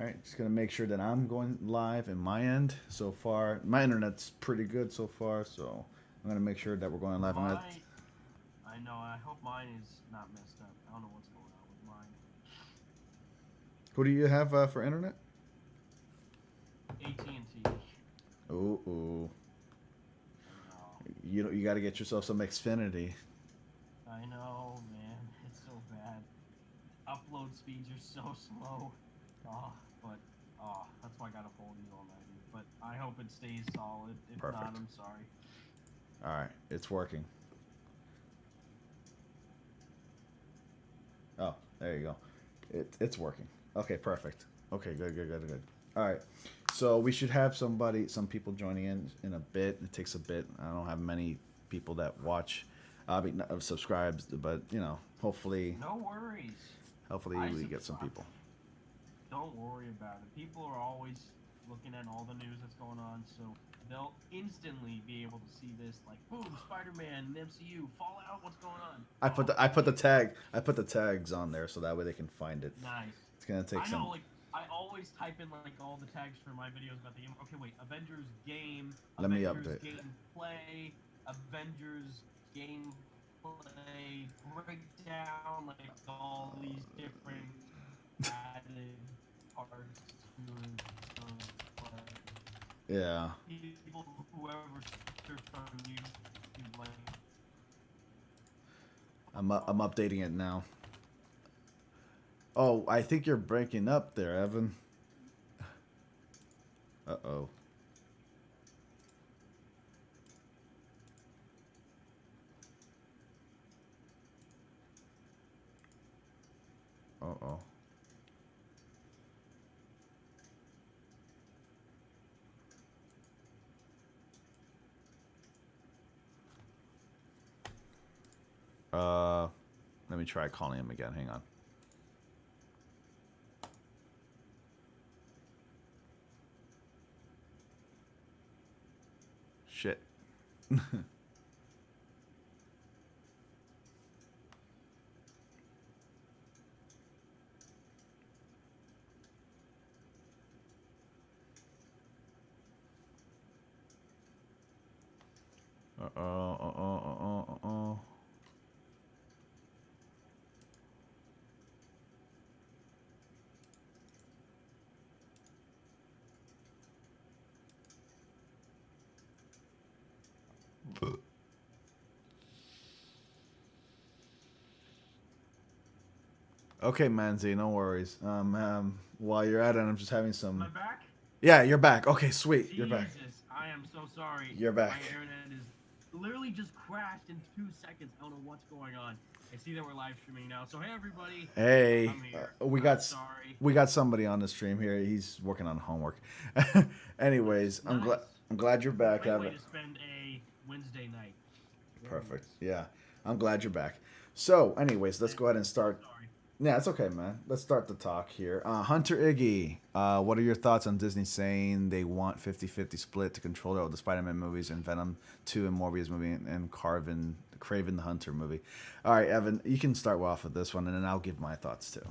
All right, just gonna make sure that I'm going live in my end. So far, my internet's pretty good so far, so I'm gonna make sure that we're going live. I know. I hope mine is not messed up. I don't know what's going on with mine. Who do you have for internet? AT&T. Ooh, ooh. I know. You got to get yourself some Xfinity. I know, man. It's so bad. Upload speeds are so slow. Oh, but that's why I got a full deal on that. But I hope it stays solid. If not, Perfect. I'm sorry. All right, it's working. Oh, there you go. It's working. Okay, perfect. Okay, good, good, good, good. All right. So we should have some people joining in a bit. It takes a bit. I don't have many people that watch, subscribes, but hopefully, No worries. hopefully I we get some subscribe. people. Don't worry about it. People are always looking at all the news that's going on, so they'll instantly be able to see this. Like, boom, Spider-Man, MCU, Fallout. What's going on? Oh, amazing. I put the tags on there so that way they can find it. Nice. It's gonna take I know, some. like, I always type in like all the tags for my videos about the game. Okay, wait, Avengers game, Let me Avengers update. gameplay, Avengers gameplay breakdown, like all these different added parts to play. Yeah, People, whoever searched on YouTube, like, I'm updating it now. Oh, I think you're breaking up there, Evan. Uh oh. Uh oh. Uh, Let me try calling him again. Hang on. Shit. Uh oh. Uh oh. Uh oh. Uh oh. Okay, Manzi, no worries. While you're at it, I'm just having am some. I back? Yeah, you're back. Okay, sweet. You're back. Jesus, I am so sorry. You're My back. internet is literally just crashed in 2 seconds. I don't know what's going on. I see that we're live streaming now. So hey everybody, Hey, I'm here. we I'm got sorry. we got somebody on the stream here. He's working on homework. Nice, Anyways, nice. I'm glad you're back, Great way Evan. to spend a Wednesday night. Very Perfect. nice. Yeah, I'm glad you're back. So, anyways, let's Thank go ahead you. and So start. sorry. Yeah, it's okay, man. Let's start the talk here. Hunter Iggy, what are your thoughts on Disney saying they want 50-50 split to control all the Spider-Man movies and Venom 2 and Morbius movie and Craven the Hunter movie? All right, Evan, you can start off with this one, and then I'll give my thoughts too,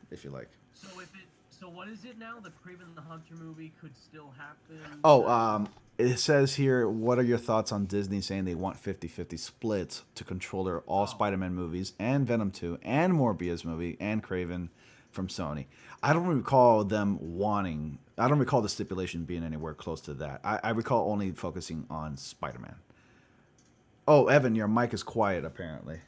if you like. So what is it now? The Craven the Hunter movie could still happen. Oh, it says here, what are your thoughts on Disney saying they want 50-50 splits to control their all Oh, Spider-Man movies and Venom 2 and Morbius movie and Craven from Sony? I don't recall the stipulation being anywhere close to that. I recall only focusing on Spider-Man. Oh, Evan, your mic is quiet apparently.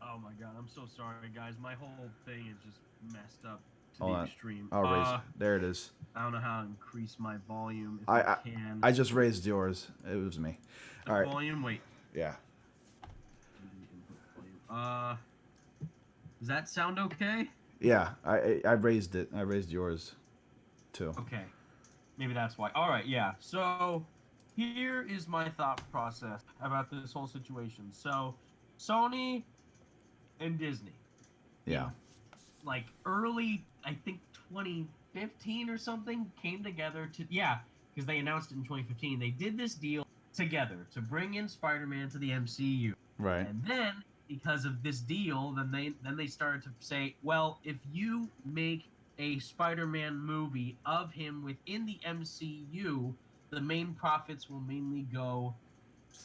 oh my God, I'm so sorry, guys. My whole thing is just messed up to Hold the on. extreme. I'll raise it. There it is. I don't know how to increase my volume if I, I I can. I just raised yours. It was me. The All right. volume. Wait. Yeah. Input volume. Does that sound okay? Yeah. I raised it. I raised yours too. Okay. Maybe that's why. All right. Yeah. So here is my thought process about this whole situation. So Sony and Disney Yeah. in like early, I think 2015 or something, came together to, yeah, because they announced it in 2015. They did this deal together to bring in Spider-Man to the MCU. Right. And then because of this deal, then they started to say, well, if you make a Spider-Man movie of him within the MCU, the main profits will mainly go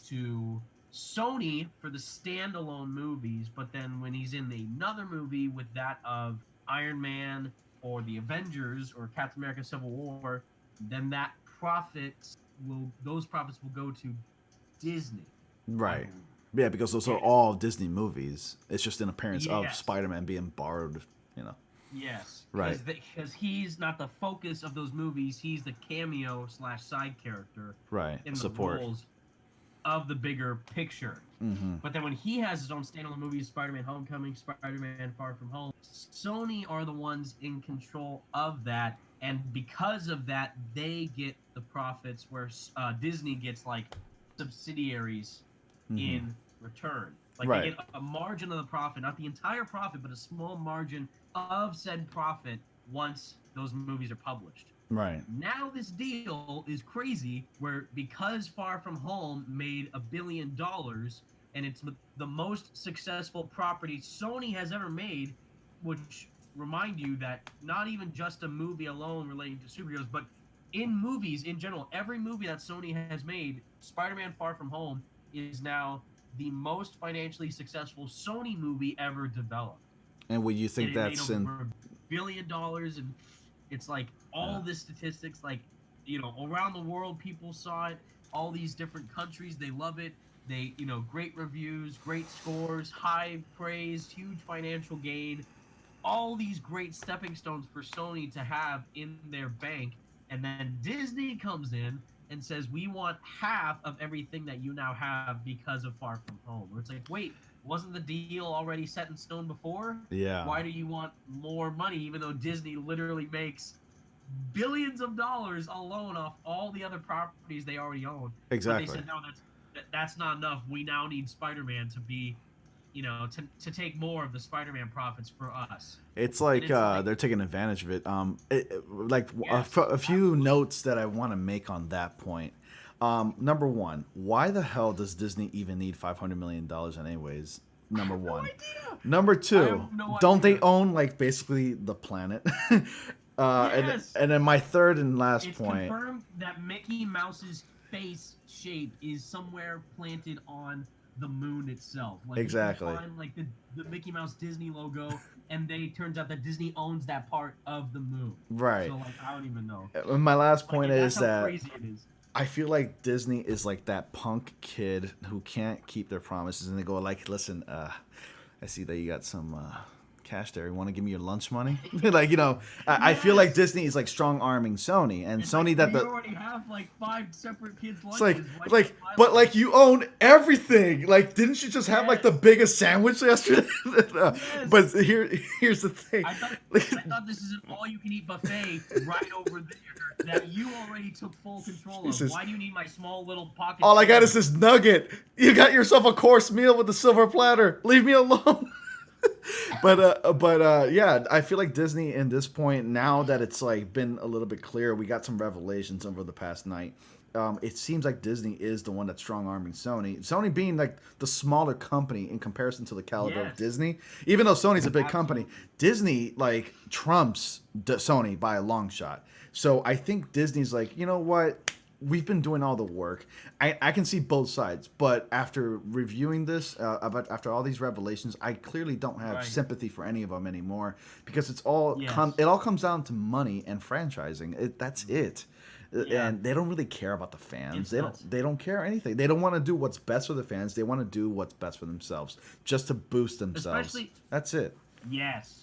to Sony for the standalone movies, but then when he's in another movie with that of Iron Man or the Avengers or Captain America Civil War, then those profits will go to Disney. Right. Yeah, because those are all Disney movies. It's just an appearance of Yes. Spider-Man being borrowed, you know. Yes. Right. Because he's not the focus of those movies. He's the cameo / side character Right. in the Support. roles of the bigger picture. Mm-hmm. But then when he has his own standalone movies, Spider-Man Homecoming, Spider-Man Far From Home, Sony are the ones in control of that. And because of that, they get the profits where Disney gets like subsidiaries in return. Like Right. they get a margin of the profit, not the entire profit, but a small margin of said profit once those movies are published. Right. Now this deal is crazy where because Far From Home made $1 billion and it's the most successful property Sony has ever made, which remind you that not even just a movie alone relating to superheroes, but in movies in general, every movie that Sony has made, Spider-Man Far From Home is now the most financially successful Sony movie ever developed. And would you think And it that's made in over $1 billion, and it's like all the statistics, like, you know, around the world, people saw it. All these different countries, they love it. They, you know, great reviews, great scores, high praise, huge financial gain. All these great stepping stones for Sony to have in their bank. And then Disney comes in and says, we want half of everything that you now have because of Far From Home. Where it's like, wait, wasn't the deal already set in stone before? Yeah. Why do you want more money, even though Disney literally makes billions of dollars alone off all the other properties they already own? Exactly. But they said, no, that's not enough. We now need Spider-Man to be, you know, to take more of the Spider-Man profits for us. It's like, they're taking advantage of it. Yes, a few notes that I want to make on that point. Number one, why the hell does Disney even need $500 million anyways? Number one. No idea. Number two, No don't idea. they own like basically the planet? Yes. And then my third and last It's point. confirmed that Mickey Mouse's face shape is somewhere planted on the moon itself. Like, Exactly. You can find like the Mickey Mouse Disney logo, and then it turns out that Disney owns that part of the moon. Right. So like, I don't even know. And my last point Like, is that's how that crazy it is. I feel like Disney is like that punk kid who can't keep their promises, and they go like, "Listen, I see that you got some cash there. You want to give me your lunch money?" Like, you know, I feel like Disney is like strong arming Sony, and It's Sony like, that you already have like 5 separate kids' it's lunches. but like you own everything. Like, didn't you just have like the biggest sandwich yesterday? Yes. But here's the thing. I thought this is an all-you-can-eat buffet right over there that you already took full control of. Jesus. Why do you need my small little pocket? All I got is this nugget. You got yourself a course meal with a silver platter. Leave me alone. but yeah, I feel like Disney in this point, now that it's like been a little bit clear, we got some revelations over the past night. It seems like Disney is the one that's strong arming Sony. Sony being like the smaller company in comparison to the caliber of Disney. Even though Sony's a big company, Disney like trumps Sony by a long shot. So I think Disney's like, you know what? We've been doing all the work. I can see both sides, but after reviewing this, after all these revelations, I clearly don't have sympathy for any of them anymore, because it's all it all comes down to money and franchising. That's it. And they don't really care about the fans. They don't care anything. They don't want to do what's best for the fans. They want to do what's best for themselves, just to boost themselves. That's it. Yes.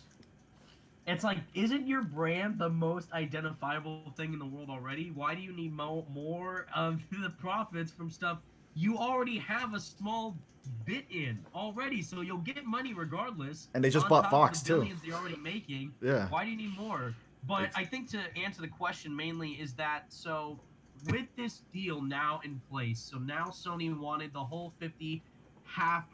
It's like, isn't your brand the most identifiable thing in the world already? Why do you need more of the profits from stuff you already have a small bit in already? So you'll get money regardless. And they just bought Fox too. Billions they're already making. Yeah. Why do you need more? But I think to answer the question mainly is that, so with this deal now in place, so now Sony wanted the whole 50% half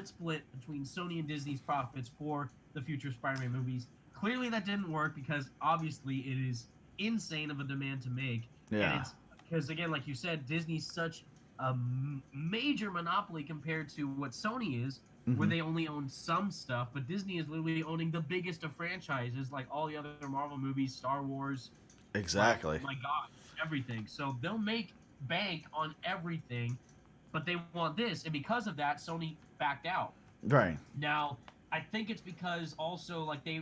split between Sony and Disney's profits for the future Spider-Man movies. Clearly that didn't work, because obviously it is insane of a demand to make. Yeah. And it's because, again, like you said, Disney's such a major monopoly compared to what Sony is. where they only own some stuff, but Disney is literally owning the biggest of franchises, like all the other Marvel movies, Star Wars, like, Exactly. my God, everything. So they'll make bank on everything, but they want this, and because of that, Sony backed out. Right. Now, I think it's because also like they,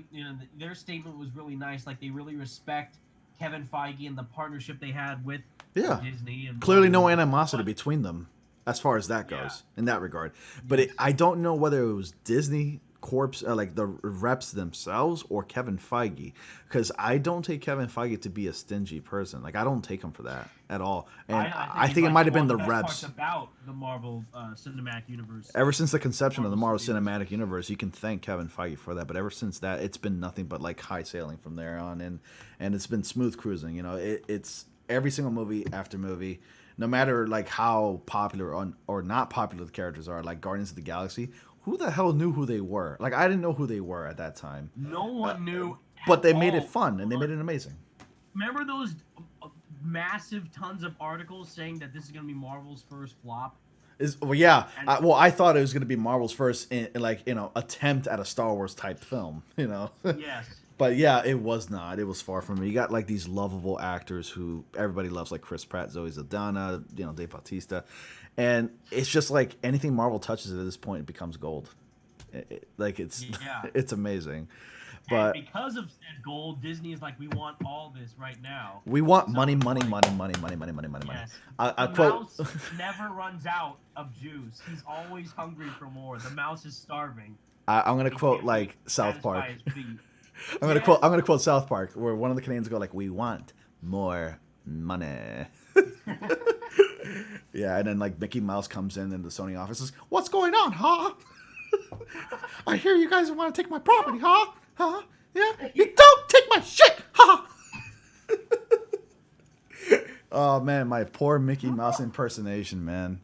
their statement was really nice. Like they really respect Kevin Feige and the partnership they had with Yeah. Disney and Clearly, no Marvel. animosity But between them as far as that yeah, goes in that regard. But yes, I don't know whether it was Disney Corps, like the reps themselves, or Kevin Feige, because I don't take Kevin Feige to be a stingy person. Like I don't take him for that at all. And I think I he's think it like might have one been of the the best parts reps. about the Marvel Cinematic Universe, Ever since the conception of the Marvel Marvel Studios. Cinematic Universe, you can thank Kevin Feige for that. But ever since that, it's been nothing but like high sailing from there on, and it's been smooth cruising. You know, it's every single movie after movie, no matter like how popular or not popular the characters are. Like Guardians of the Galaxy, who the hell knew who they were? Like I didn't know who they were at that time, No one knew but at they made it all. fun and they made it amazing. Remember those massive tons of articles saying that this is going to be Marvel's first flop? Is well, yeah. And I thought it was going to be Marvel's first, like attempt at a Star Wars type film. yes, But yeah, it was not. It was far from it. You got like these lovable actors who everybody loves, like Chris Pratt, Zoe Saldana, Dave Bautista, and it's just like anything Marvel touches at this point, it becomes gold. Like it's yeah. it's amazing. And But because of said goal, Disney is like, we want all this right now. we want So money, it's money, like, money, money, money, money, money, money, money. yes, I the quote. mouse never runs out of juice. He's always hungry for more. The mouse is starving. I'm gonna He quote can't wait like to South Park. satisfy his feet. I'm gonna quote. Yes. I'm gonna quote South Park, where one of the Canadians go like, "We want more money." Yeah, and then like Mickey Mouse comes in the Sony office. Says, "What's going on, huh? I hear you guys want to take my property, huh? Huh? Yeah, you don't take my shit, huh?" Oh man, my poor Mickey Mouse impersonation, man.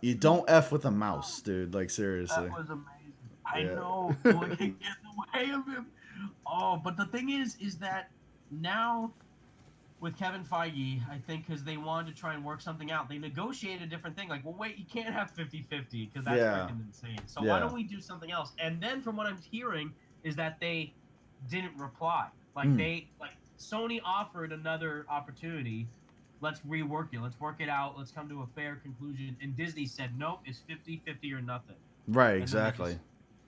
You don't f with a mouse, dude. Like seriously. That was amazing. I Yeah. know. No one can get in the way of him. Oh, but the thing is that now with Kevin Feige, I think because they wanted to try and work something out, they negotiated a different thing. Like, well, wait, you can't have 50-50 because that's Yeah. freaking insane. So why Yeah. don't we do something else? And then from what I'm hearing is that they didn't reply. Like Hmm. Sony offered another opportunity. Let's rework it. Let's work it out. Let's come to a fair conclusion. And Disney said, nope, it's 50-50 or nothing. Right. And then Exactly.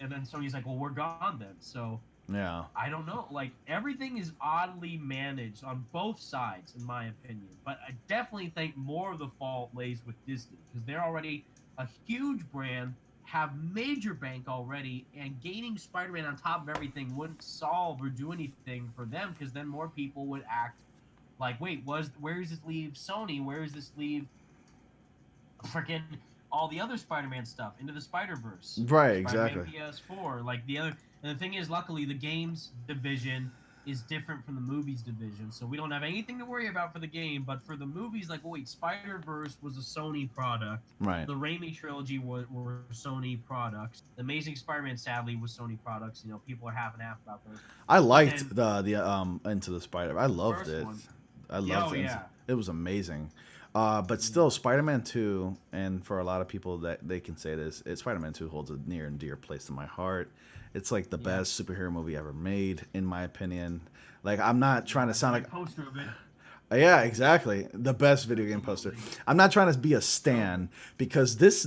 and then Sony's like, well, we're gone then. So Yeah. I don't know. Like everything is oddly managed on both sides, in my opinion. But I definitely think more of the fault lays with Disney because they're already a huge brand, have major bank already, and gaining Spider-Man on top of everything wouldn't solve or do anything for them because then more people would act like, wait, where does this leave Sony? Where does this leave freaking all the other Spider-Man stuff into the Spider-Verse? Right. Spider-Man Exactly. PS4, like the other. And the thing is, luckily, the games division is different from the movies division, so we don't have anything to worry about for the game. But for the movies, like, wait, Spider-Verse was a Sony product. Right. The Raimi trilogy were Sony products. The Amazing Spider-Man, sadly, was Sony products. People are half and half about those. I But liked then the Into the Spider. I loved first it. one, I loved oh it. yeah, It was amazing. But still, Spider-Man 2, and for a lot of people that they can say this, Spider-Man 2 holds a near and dear place in my heart. It's like the yeah. best superhero movie ever made, in my opinion. Like, I'm not trying to sound like... poster of it. Yeah, exactly. The best video game poster. I'm not trying to be a stan, because this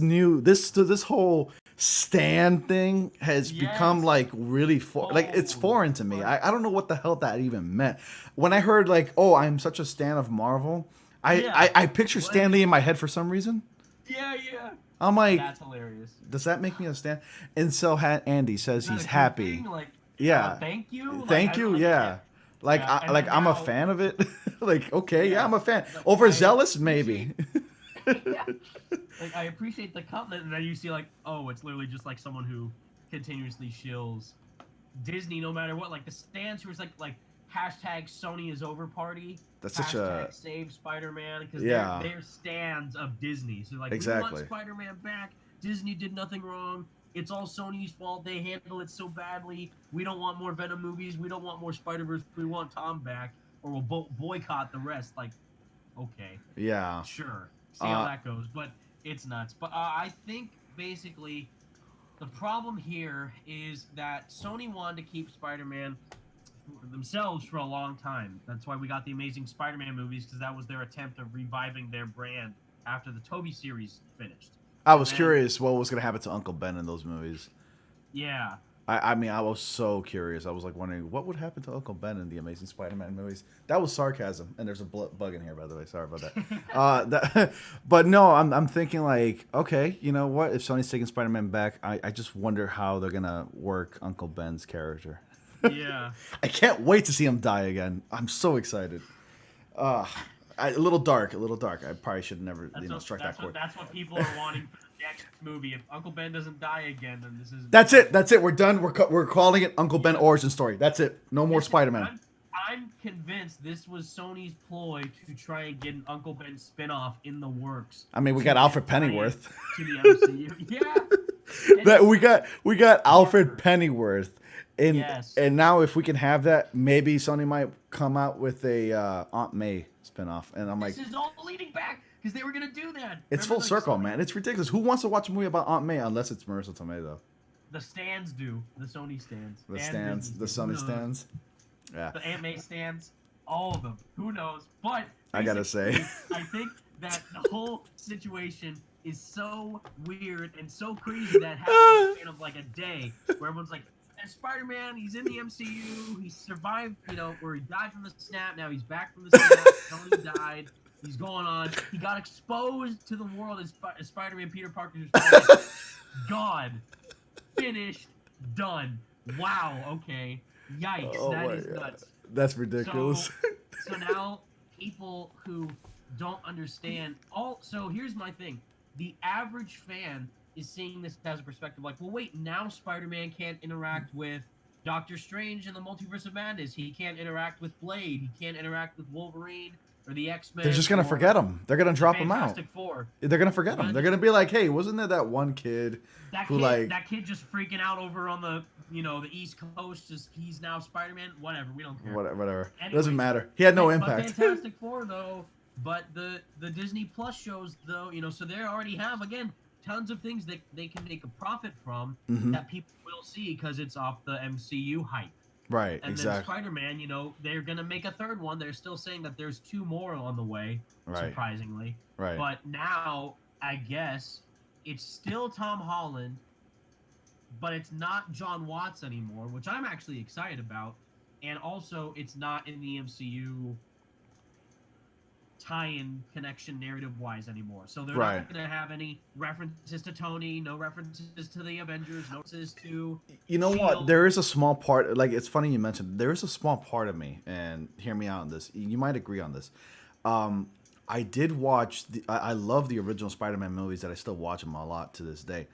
whole stan thing has become Yes. like really like it's Oh, foreign to me. but- I don't know what the hell that even meant. When I heard like, oh, I'm such a stan of Marvel, Yeah. I picture What? Stan Lee in my head for some reason. Yeah, yeah. I'm like, That's hilarious. does that make me a stan? And so Andy says Is that he's a good happy. thing? Like, Yeah. thank you. Like, Thank I you. don't Yeah. understand. Like Yeah, and I'm a now- fan of it. Like, okay, yeah, Yeah. I'm a fan. Like, Overzealous, maybe. Yeah. Like, I appreciate the comment, and then you see like, oh, it's literally just like someone who continuously shills Disney, no matter what. Like the stance who was like hashtag Sony is over party. That's such hashtag a save Spider-Man because Yeah. they're stands of Disney. So like, Exactly. we want Spider-Man back. Disney did nothing wrong. It's all Sony's fault. They handle it so badly. We don't want more Venom movies. We don't want more Spider-Verse. We want Tom back, or we'll boycott the rest. Like, okay, yeah. sure. See how Uh, that goes. But it's nuts. But I think basically the problem here is that Sony wanted to keep Spider-Man for themselves for a long time. That's why we got the Amazing Spider-Man movies, because that was their attempt of reviving their brand after the Tobey series finished. I And was then, curious what was gonna happen to Uncle Ben in those movies. yeah, I mean, I was so curious. I was like wondering what would happen to Uncle Ben in the Amazing Spider-Man movies. That was sarcasm, and there's a bug in here, by the way. Sorry about that. But no, I'm thinking like, okay, you know what? If Sony's taking Spider-Man back, I just wonder how they're gonna work Uncle Ben's character. yeah. I can't wait to see him die again. I'm so excited. A little dark, a little dark. I probably should have never, struck that chord. That's what people are wanting for the next movie. If Uncle Ben doesn't die again, then this is. That's it. That's it. We're done. We're calling it Uncle Ben origin story. That's it. No more Spider-Man. I'm convinced this was Sony's ploy to try and get an Uncle Ben spinoff in the works. I mean, we got Alfred Pennyworth. To the MCU. Yeah. That we got Alfred Pennyworth. Yes. And now if we can have that, maybe Sony might come out with a Aunt May spinoff. And I'm like, this is all leading back because they were gonna do that. It's full circle, man. It's ridiculous. Who wants to watch a movie about Aunt May unless it's Marissa Tomei, though? The stands do. The Sony stands. The stands. The Sony stands. Yeah. The Aunt May stands. All of them. Who knows? But I gotta say, I think that the whole situation is so weird and so crazy that happens in the span of like a day, where everyone's like, and Spider-Man, he's in the MCU, he survived, where he died from the snap, now he's back from the snap, Tony died, he's going on, he got exposed to the world as Spider-Man, Peter Parker's Spider-Man. God. Finished. Done. Wow, okay. Yikes, that is nuts. That's ridiculous. So now, people who don't understand, so here's my thing. The average fan is seeing this as a perspective like, well, wait, now Spider-Man can't interact with Doctor Strange in the Multiverse of Madness. He can't interact with Blade. He can't interact with Wolverine or the X-Men. They're just going to forget him. They're going to drop him out. Fantastic Four. They're going to forget him. They're going to be like, hey, wasn't there that one kid that kid just freaking out over on the, the East Coast, he's now Spider-Man? Whatever, we don't care. Whatever. Anyway, doesn't matter. He had no impact. Fantastic Four, though, but the Disney Plus shows, though, so they already have, again, tons of things that they can make a profit from that people will see because it's off the MCU hype. Right, and exactly. then Spider-Man, they're going to make a third one. They're still saying that there's 2 more on the way, surprisingly. Right. But now, I guess, it's still Tom Holland, but it's not John Watts anymore, which I'm actually excited about. And also, it's not in the MCU tie-in connection narrative-wise anymore. So they're not going to have any references to Tony, no references to the Avengers, no references to Shield. What? There is a small part, like, it's funny you mentioned, there is a small part of me, and hear me out on this. You might agree on this. I did watch, I love the original Spider-Man movies that I still watch them a lot to this day.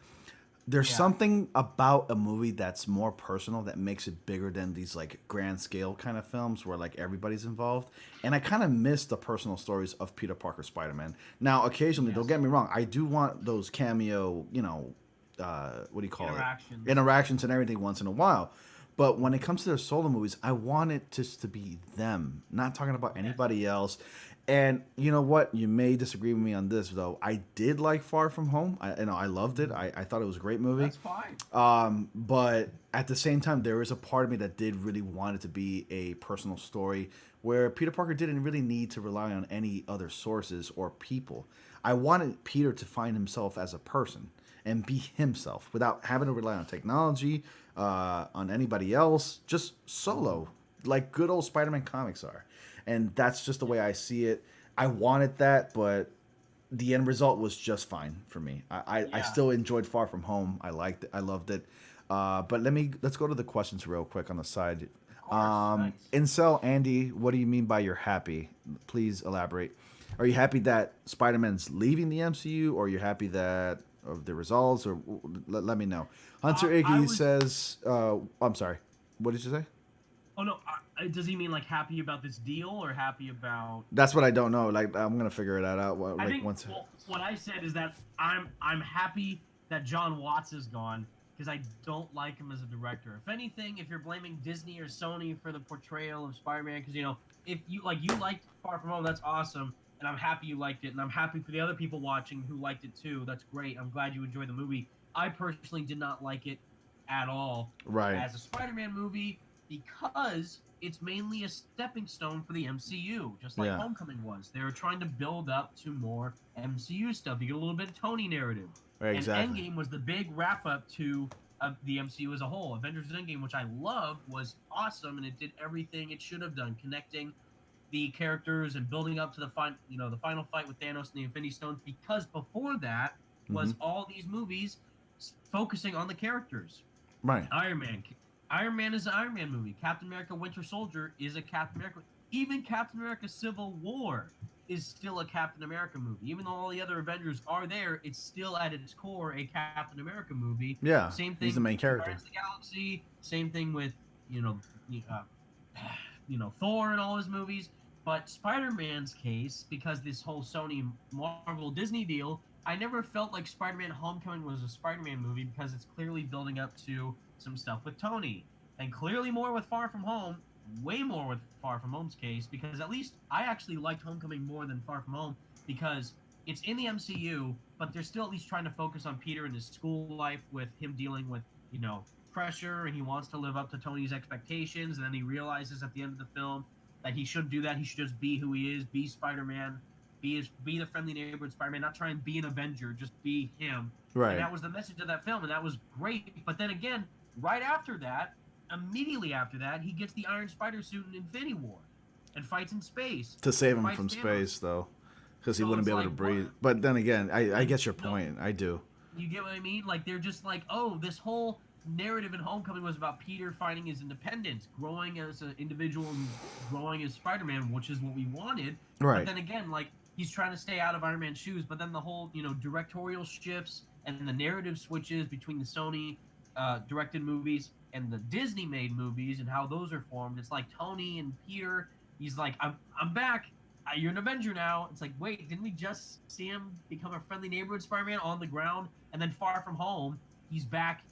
There's something about a movie that's more personal that makes it bigger than these like grand scale kind of films where like everybody's involved. And I kind of miss the personal stories of Peter Parker Spider-Man. Now, occasionally, don't get me wrong, I do want those cameo, what do you call it? Interactions and everything once in a while. But when it comes to their solo movies, I want it just to be them, not talking about anybody else. And you know what? You may disagree with me on this, though. I did like Far From Home. I loved it. I thought it was a great movie. That's fine. But at the same time, there was a part of me that did really want it to be a personal story where Peter Parker didn't really need to rely on any other sources or people. I wanted Peter to find himself as a person and be himself without having to rely on technology, on anybody else, just solo, like good old Spider-Man comics are. And that's just the way I see it. I wanted that, but the end result was just fine for me. I still enjoyed Far From Home. I liked it. I loved it. But let's go to the questions real quick on the side. Nice. Incel Andy, what do you mean by you're happy? Please elaborate. Are you happy that Spider-Man's leaving the MCU, or are you happy that of the results? Or let me know. Hunter Iggy says, I'm sorry. What did you say? Oh no. Does he mean like happy about this deal or happy about? That's what I don't know. Like I'm gonna figure it out. What I said is that I'm happy that John Watts is gone because I don't like him as a director. If anything, if you're blaming Disney or Sony for the portrayal of Spider-Man, because if you liked Far From Home, that's awesome, and I'm happy you liked it, and I'm happy for the other people watching who liked it too. That's great. I'm glad you enjoyed the movie. I personally did not like it at all Right. as a Spider-Man movie because it's mainly a stepping stone for the MCU, just like Yeah. Homecoming was. They were trying to build up to more MCU stuff. You get a little bit of Tony narrative. Right. And Exactly. Endgame was the big wrap up to the MCU as a whole. Avengers Endgame, which I loved, was awesome, and it did everything it should have done, connecting the characters and building up to the final fight with Thanos and the Infinity Stones. Because before that Mm-hmm. was all these movies focusing on the characters. Right. Iron Man. Iron Man is an Iron Man movie. Captain America Winter Soldier is a Captain America. Even Captain America Civil War is still a Captain America movie. Even though all the other Avengers are there, it's still at its core a Captain America movie. Yeah. Same He's thing the with main character. Guardians of the Galaxy. Same thing with you know, uh, Thor and all his movies. But Spider-Man's case, because this whole Sony Marvel Disney deal, I never felt like Spider-Man Homecoming was a Spider-Man movie because it's clearly building up to some stuff with Tony. And clearly more with Far From Home, way more with Far From Home's case, because at least I actually liked Homecoming more than Far From Home because it's in the MCU, but they're still at least trying to focus on Peter and his school life with him dealing with, pressure, and he wants to live up to Tony's expectations, and then he realizes at the end of the film that he shouldn't do that. He should just be who he is, be Spider-Man, be the friendly neighborhood Spider-Man, not try and be an Avenger, just be him. Right. And that was the message of that film, and that was great. But then again, right after that, immediately after that, he gets the Iron Spider suit in Infinity War and fights in space. To save him from space, though, because he So wouldn't be it's able to like, breathe. what? But then again, I get your point. I do. You get what I mean? Like, they're just like, oh, this whole narrative in Homecoming was about Peter finding his independence, growing as an individual and growing as Spider-Man, which is what we wanted. Right. But then again, like, he's trying to stay out of Iron Man's shoes, but then the whole, directorial shifts and the narrative switches between the Sony directed movies and the Disney made movies and how those are formed. It's like Tony and Peter, he's like, I'm back. You're an Avenger now. It's like, wait, didn't we just see him become a friendly neighborhood Spider-Man on the ground? And then Far From Home, he's back,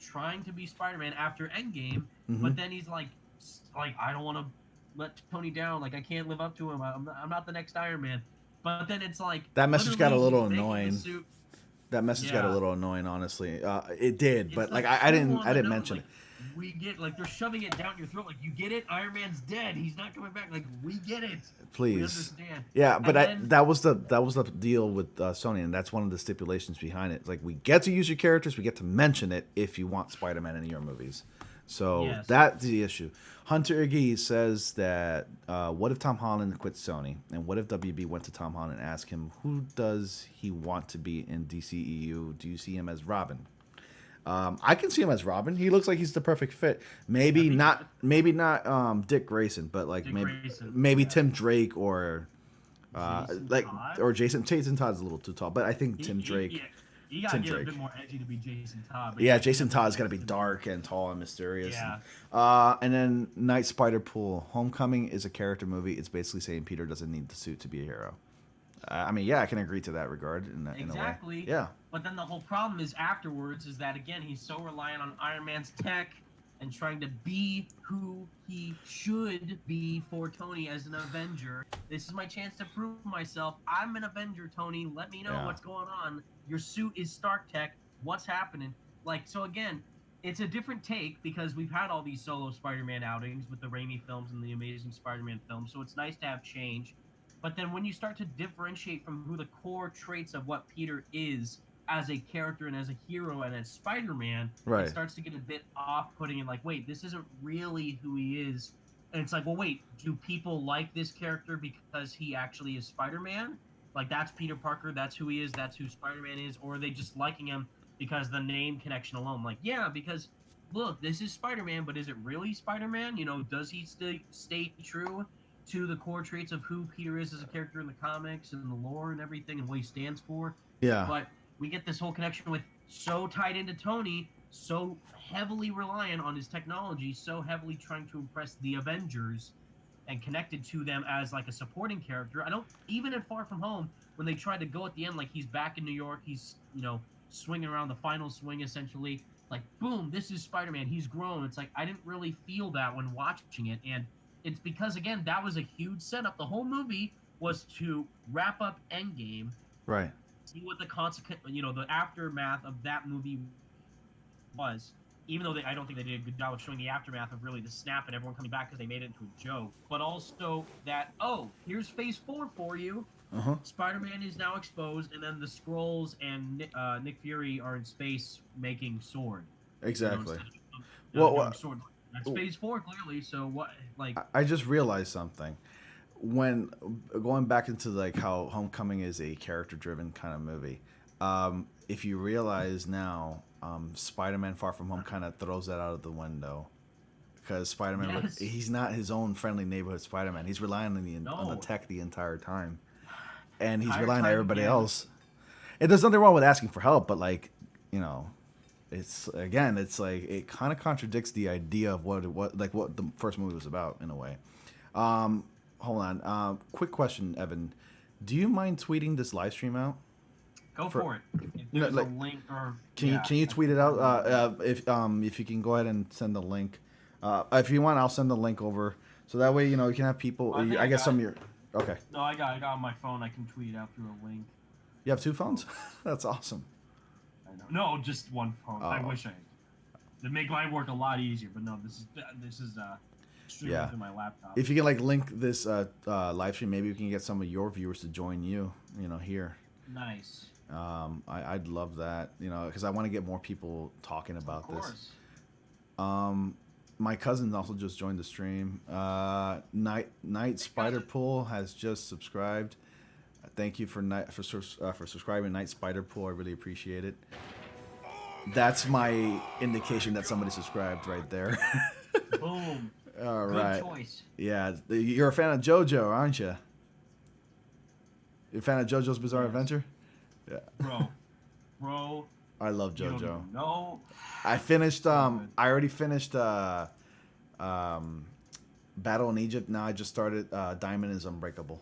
trying to be Spider-Man after Endgame. Mm-hmm. But then he's like, I don't want to let Tony down. Like, I can't live up to him. I'm not the next Iron Man. But then it's like that message got a little annoying. That message got a little annoying, honestly. It did, but like I didn't mention it. We get, like, they're shoving it down your throat. Like, you get it? Iron Man's dead. He's not coming back. Like, we get it. Please. We understand. Yeah, but that was the deal with Sony, and that's one of the stipulations behind it. It's like, we get to use your characters, we get to mention it if you want Spider-Man in your movies. So yes. That's the issue. Hunter Iggy says that what if Tom Holland quit Sony, and what if WB went to Tom Holland and asked him, who does he want to be in DCEU? Do you see him as Robin? I can see him as Robin. He looks like he's the perfect fit. Maybe not Dick Grayson, but like maybe Tim Drake or Jason Todd's a little too tall, but I think Tim Drake. Yeah. You gotta get a bit more edgy to be Jason Todd. Yeah, Jason Todd's gotta be dark and tall and mysterious. Yeah. And then Night Spider Pool. Homecoming is a character movie. It's basically saying Peter doesn't need the suit to be a hero. I can agree to that regard in a way. Yeah. But then the whole problem is afterwards is that, again, he's so reliant on Iron Man's tech and trying to be who he should be for Tony as an Avenger. This is my chance to prove myself. I'm an Avenger, Tony. Let me know what's going on. Your suit is Stark tech. What's happening? Like, so again, it's a different take because we've had all these solo Spider-Man outings with the Raimi films and the Amazing Spider-Man films, so it's nice to have change. But then when you start to differentiate from who the core traits of what Peter is as a character and as a hero and as Spider-Man, right, it starts to get a bit off-putting and like, wait, this isn't really who he is. And it's like, well, wait, do people like this character because he actually is Spider-Man? Like, that's Peter Parker, that's who he is, that's who Spider-Man is? Or are they just liking him because the name connection alone? Like, yeah, because, look, this is Spider-Man, but is it really Spider-Man? Does he stay true to the core traits of who Peter is as a character in the comics and the lore and everything and what he stands for? Yeah. But we get this whole connection with so tied into Tony, so heavily reliant on his technology, so heavily trying to impress the Avengers and connected to them as like a supporting character. Even in Far From Home, when they tried to go at the end, like he's back in New York, he's, swinging around the final swing essentially, like, boom, this is Spider-Man, he's grown. It's like, I didn't really feel that when watching it. And it's because, again, that was a huge setup. The whole movie was to wrap up Endgame. Right. see what the consequence, the aftermath of that movie was. Even though I don't think they did a good job of showing the aftermath of really the snap and everyone coming back because they made it into a joke, but also that, here's Phase 4 for you. Uh-huh. Spider-Man is now exposed, and then the Skrulls and Nick Fury are in space making sword. Exactly. Doing sword. That's Phase 4 clearly. So what? Like, I just realized something. When going back into like how Homecoming is a character-driven kind of movie, if you realize now, Spider-Man: Far From Home kind of throws that out of the window because Spider-Man, yes. he's not his own friendly neighborhood Spider-Man. He's relying on the tech the entire time, and he's relying on everybody else. And there's nothing wrong with asking for help, but like, it's like it kind of contradicts the idea of what the first movie was about in a way. Hold on. Quick question, Evan. Do you mind tweeting this live stream out? Go for it. If there's a link or can you tweet it out? If you can go ahead and send the link. If you want, I'll send the link over so that way you can have people. I guess some of your. Okay. No, I got on my phone. I can tweet it out through a link. You have two phones? That's awesome. I know. No, just one phone. I wish I. To make my work a lot easier, but no, this is streaming through my laptop. If you can like link this live stream, maybe we can get some of your viewers to join you. Here. Nice. I'd love that. Because I want to get more people talking about this. My cousin also just joined the stream. Night Spider Pool has just subscribed. Thank you for subscribing, Night Spider Pool. I really appreciate it. That's my indication that somebody subscribed right there. Boom. All Good right. choice. Yeah, you're a fan of JoJo, aren't you? You're a fan of JoJo's Bizarre Adventure? Yeah. Bro. I love JoJo. No. I finished. I already finished. Battle in Egypt. Now I just started. Diamond is Unbreakable.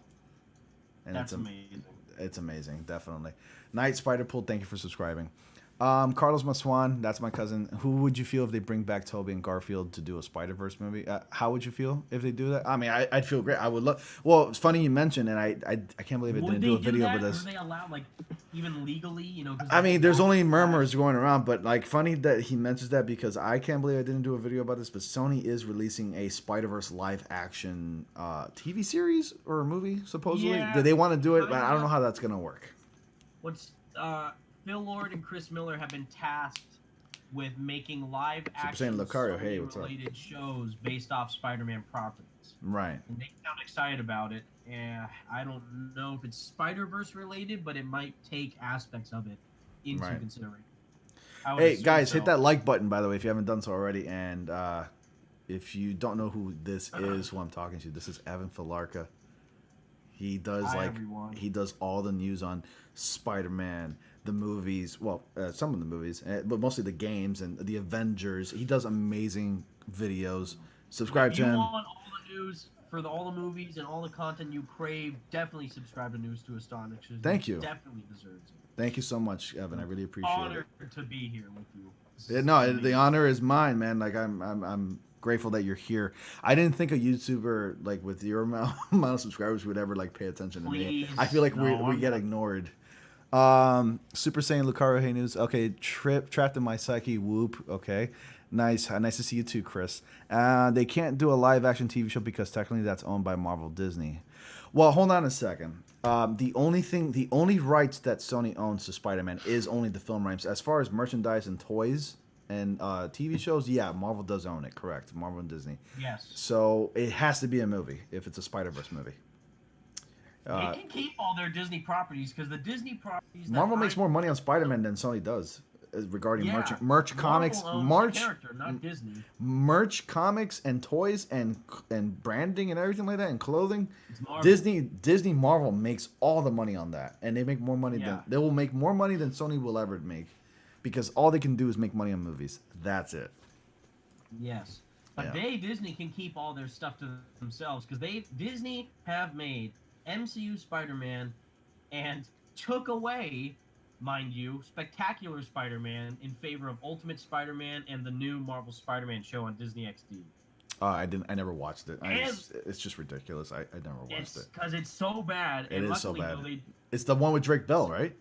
And That's amazing. It's amazing, definitely. Night Spider Pool, thank you for subscribing. Carlos Maswan, that's my cousin. Who would you feel if they bring back Tobey and Garfield to do a Spider-Verse movie? How would you feel if they do that? I mean, I'd feel great. I would love. Well, it's funny you mentioned, and I can't believe it didn't do a video with this. Are they allowed, like, even legally? I mean, there's only murmurs going around, but like, funny that he mentions that because I can't believe I didn't do a video about this. But Sony is releasing a Spider-Verse live-action TV series or a movie, supposedly. Yeah, Do they want to do it? But I don't know how that's gonna work. Phil Lord and Chris Miller have been tasked with making live-action related shows based off Spider-Man properties. Right. And they sound excited about it. And I don't know if it's Spider-Verse related, but it might take aspects of it into consideration. Hey, guys, hit that like button, by the way, if you haven't done so already. And if you don't know who this is, who I'm talking to, this is Evan Filarca. He does he does all the news on Spider-Man, the movies, well, some of the movies, but mostly the games and the Avengers. He does amazing videos. Subscribe to him. If you want all the news for all the movies and all the content you crave, definitely subscribe to News to Astonish. Thank you. Definitely deserves it. Thank you so much, Evan. I really appreciate it. Honored to be here with you. The honor is mine, man. Like I'm grateful that you're here. I didn't think a YouTuber like with your amount of subscribers would ever like pay attention to me. I feel like we get ignored. Super Saiyan Lucario, hey news. Okay, trapped in my psyche. Whoop. Okay, nice to see you too, Chris. They can't do a live action TV show because technically that's owned by Marvel Disney. Well, hold on a second. The only rights that Sony owns to Spider-Man is only the film rights. As far as merchandise and toys and TV shows, yeah, Marvel does own it. Correct, Marvel and Disney. Yes. So it has to be a movie if it's a Spider-Verse movie. They can keep all their Disney properties because the Disney properties. Marvel makes more money on Spider-Man than Sony does regarding merch comics, character, not Disney. Merch, comics, and toys, and branding and everything like that, and clothing. Disney Marvel makes all the money on that, and they make more money than they will make more money than Sony will ever make, because all they can do is make money on movies. That's it. Yes, but Disney can keep all their stuff to themselves because Disney have made MCU Spider-Man and took away, mind you, Spectacular Spider-Man in favor of Ultimate Spider-Man and the new Marvel Spider-Man show on Disney XD. I never watched it. It's just ridiculous. I never watched it because it's so bad. It is so bad. It's the one with Drake Bell, right?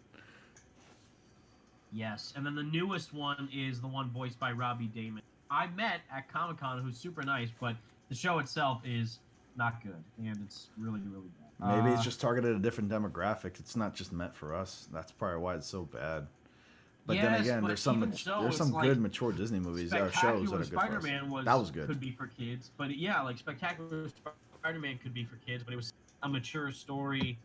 Yes, and then the newest one is the one voiced by Robbie Damon. I met at Comic-Con, who's super nice, but the show itself is not good, and it's really, really bad. Maybe it's just targeted a different demographic. It's not just meant for us. That's probably why it's so bad. But then Yes, again, but there's some even so, there's it's some like good mature Disney movies or shows that are good for us. Spider-Man That was good. could be for kids, but yeah, like Spectacular Spider-Man could be for kids, but it was a mature story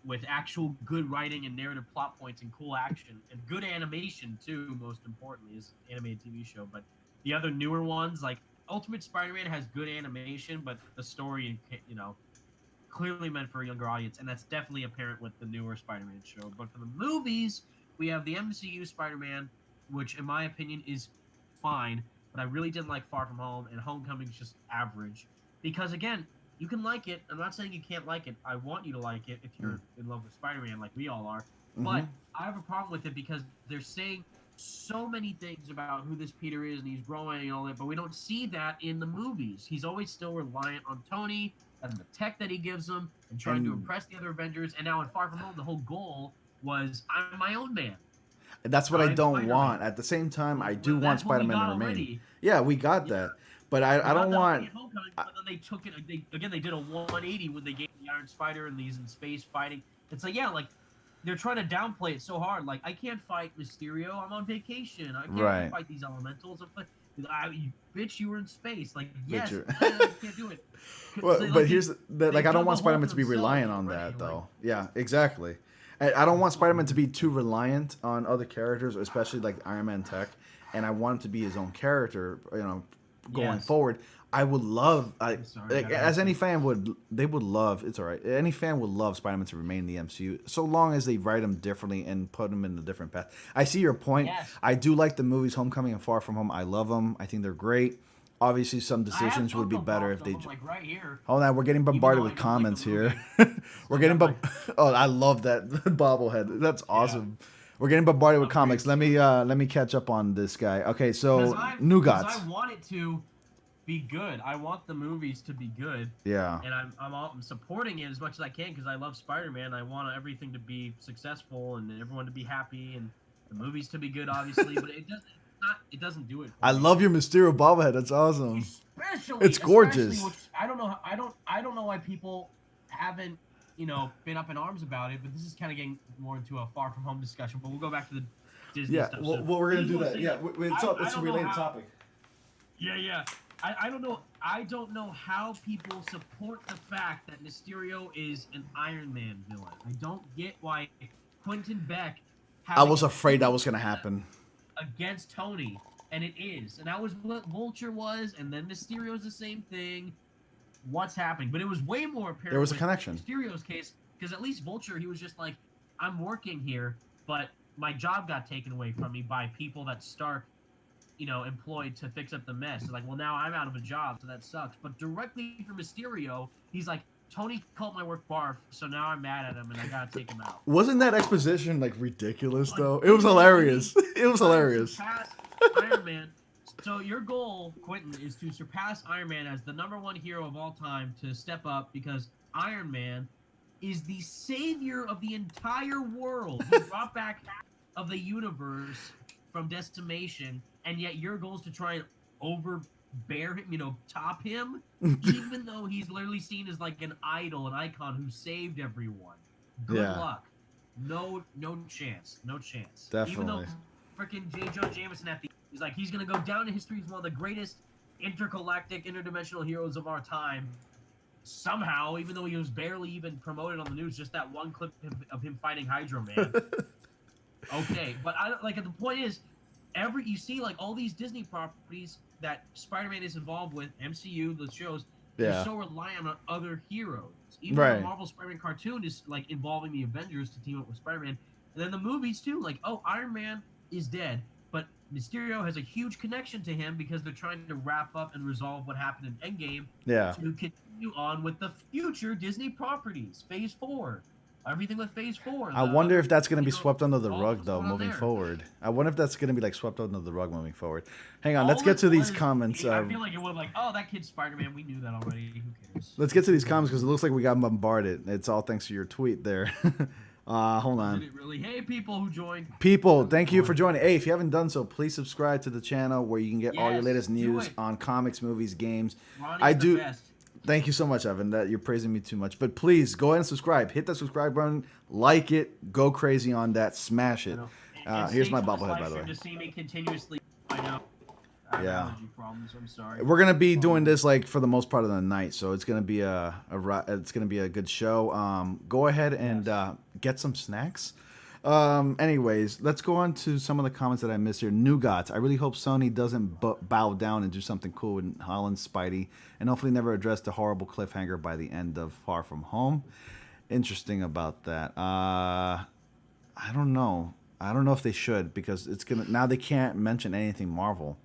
with actual good writing and narrative plot points and cool action and good animation too. Most importantly, is animated TV show. But the other newer ones, like Ultimate Spider-Man, has good animation, but the story, clearly meant for a younger audience, and that's definitely apparent with the newer Spider-Man show. But for the movies, we have the MCU Spider-Man, which in my opinion is fine, but I really didn't like Far From Home, and Homecoming's just average. Because again, you can like it. I'm not saying you can't like it. I want you to like it if you're in love with Spider-Man like we all are. But I have a problem with it because they're saying so many things about who this Peter is and he's growing and all that, but we don't see that in the movies. He's always still reliant on Tony and the tech that he gives him and trying to impress the other Avengers. And now in Far From Home, the whole goal was, I'm my own man. That's what I don't want. At the same time, I do want Spider-Man to remain. Already. Yeah, we got that. But I don't want. But then they took it. They did a 180 when they gave the Iron Spider and these in space fighting. It's like, yeah, like they're trying to downplay it so hard. Like, I can't fight Mysterio. I'm on vacation. I can't fight these elementals. Bitch, you were in space. Like, yes, I can't do it. Well, so, but here's I don't want Spider-Man to be reliant on that, though. Like, yeah, exactly. I don't want Spider-Man to be too reliant on other characters, especially like Iron Man tech. And I want him to be his own character, going forward. I would love, as any fan would, they would love, it's all right. Any fan would love Spider-Man to remain in the MCU, so long as they write him differently and put him in a different path. I see your point. Yes. I do like the movies Homecoming and Far From Home. I love them. I think they're great. Obviously, some decisions would be better if they. Like right here. Hold on, we're getting bombarded with comments here. We're getting Oh, I love that bobblehead. That's awesome. Yeah. We're getting bombarded with comics. Let me catch up on this guy. Okay, so Nougats. I want it to be good. I want the movies to be good. Yeah. And I'm supporting it as much as I can because I love Spider-Man. I want everything to be successful and everyone to be happy and the movies to be good, obviously. But it doesn't do it. I love your Mysterio bobblehead. That's awesome. It's gorgeous. Which I don't know why people haven't been up in arms about it. But this is kind of getting more into a Far From Home discussion. But we'll go back to the Disney stuff. Yeah, well, we're gonna do that. Yeah, it's a related topic. Yeah. I don't know. I don't know how people support the fact that Mysterio is an Iron Man villain. I don't get why Quentin Beck. I was afraid that was gonna happen. Against Tony, and it is, and that was what Vulture was, and then Mysterio's the same thing. What's happening? But it was way more apparent. There was a connection. Mysterio's case, because at least Vulture, he was just like, I'm working here, but my job got taken away from me by people that Stark, employed to fix up the mess. It's like, well, now I'm out of a job, so that sucks. But directly for Mysterio, he's like, Tony called my work barf, so now I'm mad at him and I gotta take him out. Wasn't that exposition ridiculous though? It was hilarious. It was hilarious. Surpass Iron Man. So your goal, Quentin, is to surpass Iron Man as the #1 hero of all time, to step up because Iron Man is the savior of the entire world. He brought back half of the universe from decimation, and yet your goal is to try and bear him, top him, even though he's literally seen as like an idol, an icon who saved everyone. Good luck. No chance. No chance. Definitely. Even though freaking J. Jonah Jameson he's like, he's gonna go down in history as one of the greatest intergalactic, interdimensional heroes of our time. Somehow, even though he was barely even promoted on the news, just that one clip of him fighting Hydro Man. Okay, but the point is, you see all these Disney properties that Spider-Man is involved with, MCU, the shows, they're so reliant on other heroes. Even the Marvel Spider-Man cartoon is involving the Avengers to team up with Spider-Man. And then the movies too, Iron Man is dead, but Mysterio has a huge connection to him because they're trying to wrap up and resolve what happened in Endgame to continue on with the future Disney properties, Phase 4. Everything with Phase 4. I wonder if that's going to be swept under the rug, though, moving forward. I wonder if that's going to be swept under the rug moving forward. Hang on, let's get to these comments. I feel like it would oh, that kid's Spider-Man. We knew that already. Who cares? Let's get to these comments because it looks like we got bombarded. It's all thanks to your tweet there. Hold Wasn't on. it really? Hey, people who joined. People, How's it thank you going? for joining. Hey, if you haven't done so, please subscribe to the channel where you can get all your Yes, latest do news it. on comics, movies, games. I Ronnie's the do. best. Thank you so much, Evan. That you're praising me too much, but please go ahead and subscribe. Hit that subscribe button, like it, go crazy on that, smash I it. know. And Here's stay my till this bobblehead, live by the way. stream to see me continuously. I know. I have Yeah, allergy problems. I'm sorry. we're gonna be doing this like for the most part of the night, so it's gonna be it's gonna be a good show. Go ahead and Yes. get some snacks. Anyways, let's go on to some of the comments that I missed here. Nugats. I really hope Sony doesn't bow down and do something cool with Holland's Spidey, and hopefully never address the horrible cliffhanger by the end of Far From Home. Interesting about that. I don't know. I don't know if they should because it's gonna now they can't mention anything Marvel.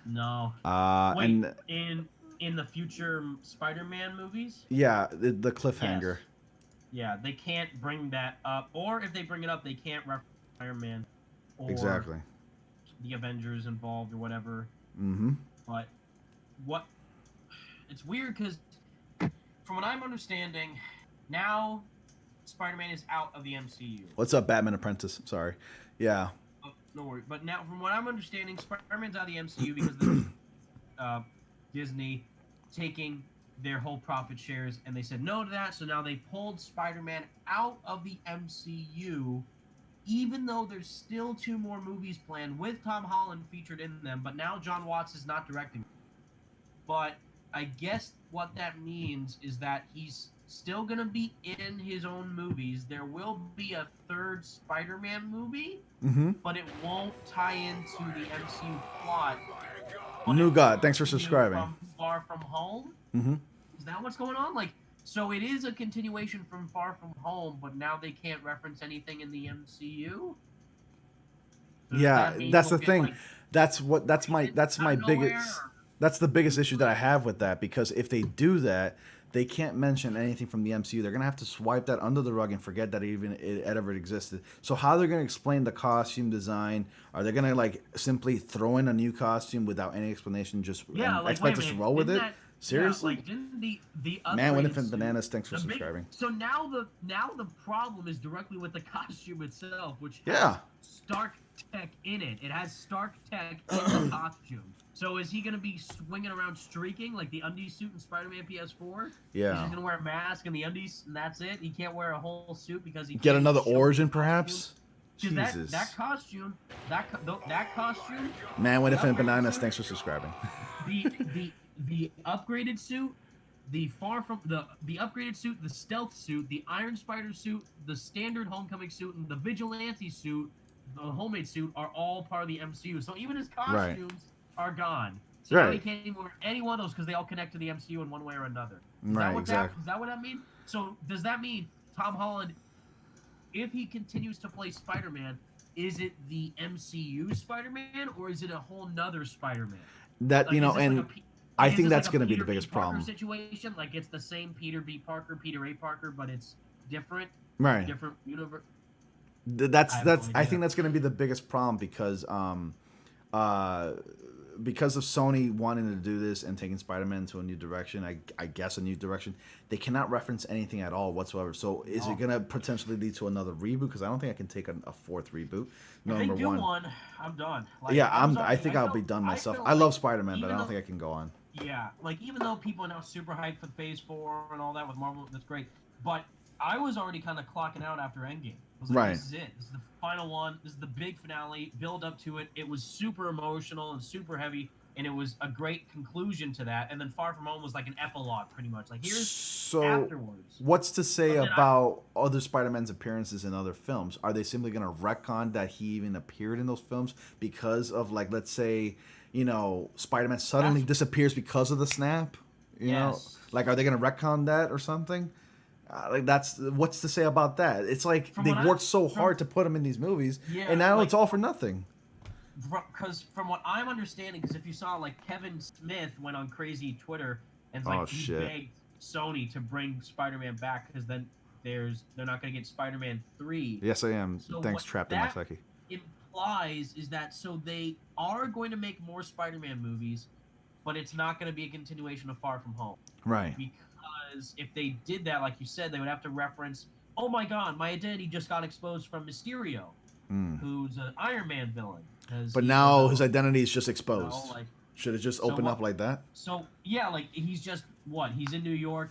No. Wait. And In the future Spider-Man movies? yeah, the cliffhanger. Yes. Yeah, they can't bring that up, or if they bring it up, they can't reference Iron Man or Exactly. the Avengers involved or whatever. Mm-hmm. But what? It's weird because, from what I'm understanding, now Spider-Man is out of the MCU. What's up, Batman Apprentice? Sorry. Yeah. Oh, no worry. But now, from what I'm understanding, Spider-Man's out of the MCU because of Disney taking their whole profit shares, and they said no to that. So now they pulled Spider-Man out of the MCU, even though there's still 2 more movies planned with Tom Holland featured in them. But now John Watts is not directing. But I guess what that means is that he's still gonna be in his own movies. There will be a 3rd Spider-Man movie, Mm-hmm. but it won't tie into the MCU plot. New God, thanks for subscribing. From Far From Home. Mm-hmm. Is that what's going on? Like, so it is a continuation from Far From Home, but now they can't reference anything in the MCU. Yeah, that's the thing. Like, That's my biggest. That's the biggest issue that I have with that because if they do that, they can't mention anything from the MCU. They're gonna have to swipe that under the rug and forget that it ever existed. So how they're gonna explain the costume design? Are they gonna like simply throw in a new costume without any explanation, just and like, expect us to roll with it? Seriously? Yeah, like didn't the Man with upgraded Infinite suit- Bananas, thanks for subscribing. So now the problem is directly with the costume itself, which has Yeah. Stark Tech in it. It has Stark Tech in the costume. So is he gonna be swinging around streaking like the undies suit in Spider-Man PS4? Yeah. He's just gonna wear a mask and the undies, and that's it. He can't wear a whole suit because he Get can't another show origin, the costume. perhaps. 'Cause Jesus. that costume, that costume. Man with the Infinite upgraded Bananas, suit, thanks for subscribing. the upgraded suit, the upgraded suit, the stealth suit, the Iron Spider suit, the standard Homecoming suit, and the Vigilante suit, the homemade suit, are all part of the MCU. So even his costumes are gone. So now he can't even wear any one of those because they all connect to the MCU in one way or another. Is that what that means? So does that mean Tom Holland, if he continues to play Spider-Man, is it the MCU Spider-Man or is it a whole nother Spider-Man? That and I think that's going to be the biggest problem. Situation, like it's the same Peter B. Parker, Peter A. Parker, but it's different. Right. Different universe. I think that's going to be the biggest problem because of Sony wanting to do this and taking Spider-Man to a new direction, I guess a new direction, they cannot reference anything at all whatsoever. So is it going to potentially lead to another reboot? Because I don't think I can take a 4th reboot. If they do one, I'm done. Like, yeah, I think I'll be done myself. I love Spider-Man, but I don't think I can go on. Yeah, like even though people are now super hyped for Phase 4 and all that with Marvel, that's great. But I was already kind of clocking out after Endgame. I was like, this is it. This is the final one. This is the big finale. Build up to it. It was super emotional and super heavy, and it was a great conclusion to that. And then Far From Home was like an epilogue, pretty much. Like here's afterwards. What's to say about other Spider-Man's appearances in other films? Are they simply going to retcon that he even appeared in those films because of, like, let's say, Spider-Man suddenly disappears because of the snap? You know, like, are they going to retcon that or something? What's to say about that? It's like they worked so hard to put him in these movies, and now it's all for nothing. Because from what I'm understanding, because if you saw, like, Kevin Smith went on crazy Twitter and he begged Sony to bring Spider-Man back because then they're not going to get Spider-Man 3. Yes, I am. So thanks, trapped in my psyche. Implies is that so they are going to make more Spider-Man movies, but it's not going to be a continuation of Far From Home. Right. Because if they did that, like you said, they would have to reference oh my god, my identity just got exposed from Mysterio, Hmm. who's an Iron Man villain, because But he was now his identity is just exposed. like, Should it just so open what? up like that? So yeah, like he's just what? He's in New York,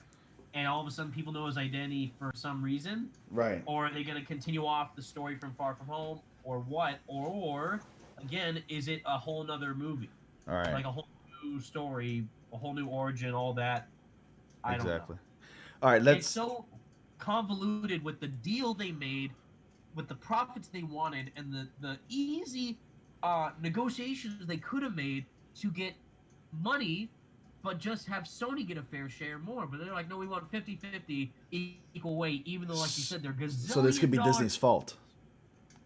and all of a sudden people know his identity for some reason, Right. or are they gonna continue off the story from Far From Home, or what? Or again, is it a whole nother movie, All right. like a whole new story, a whole new origin, all that? I don't know. Exactly. All right. It's Let's. so convoluted with the deal they made, with the profits they wanted, and the easy negotiations they could have made to get money, but just have Sony get a fair share more. But they're like, no, we want 50-50 equal weight, even though, like you said, they're So this could gazillion be dollars. Disney's fault,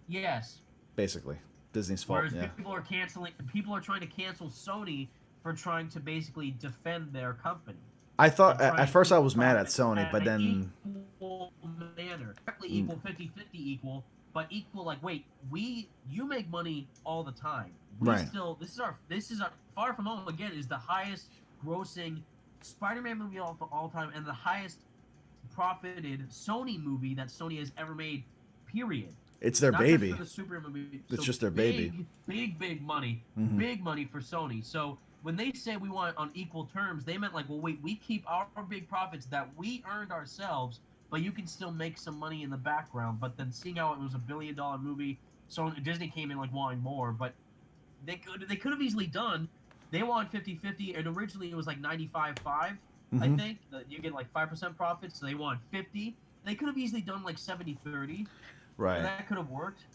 Yes. basically. Disney's fault. Whereas Yeah. people are trying to cancel Sony for trying to basically defend their company. I thought And at first I was mad at Sony, but then equal manner, exactly Mm. equal 50-50 equal, but equal like, wait, you make money all the time. We Right. still this is our Far From Home again is the highest grossing Spider-Man movie of all time, and the highest profited Sony movie that Sony has ever made. Period. it's their Not baby. just for the super movie. It's So just their baby. Big money. Mhm. Big money for Sony. So when they say we want it on equal terms, they meant like, well, wait, we keep our big profits that we earned ourselves, but you can still make some money in the background. But then seeing how it was $1 billion movie, so Disney came in like wanting more, but they could have easily done. They want 50-50, and originally it was like 95-5, I Mhm. think. You get like 5% profit, so they want 50. They could have easily done like 70-30. Right. And that could have worked.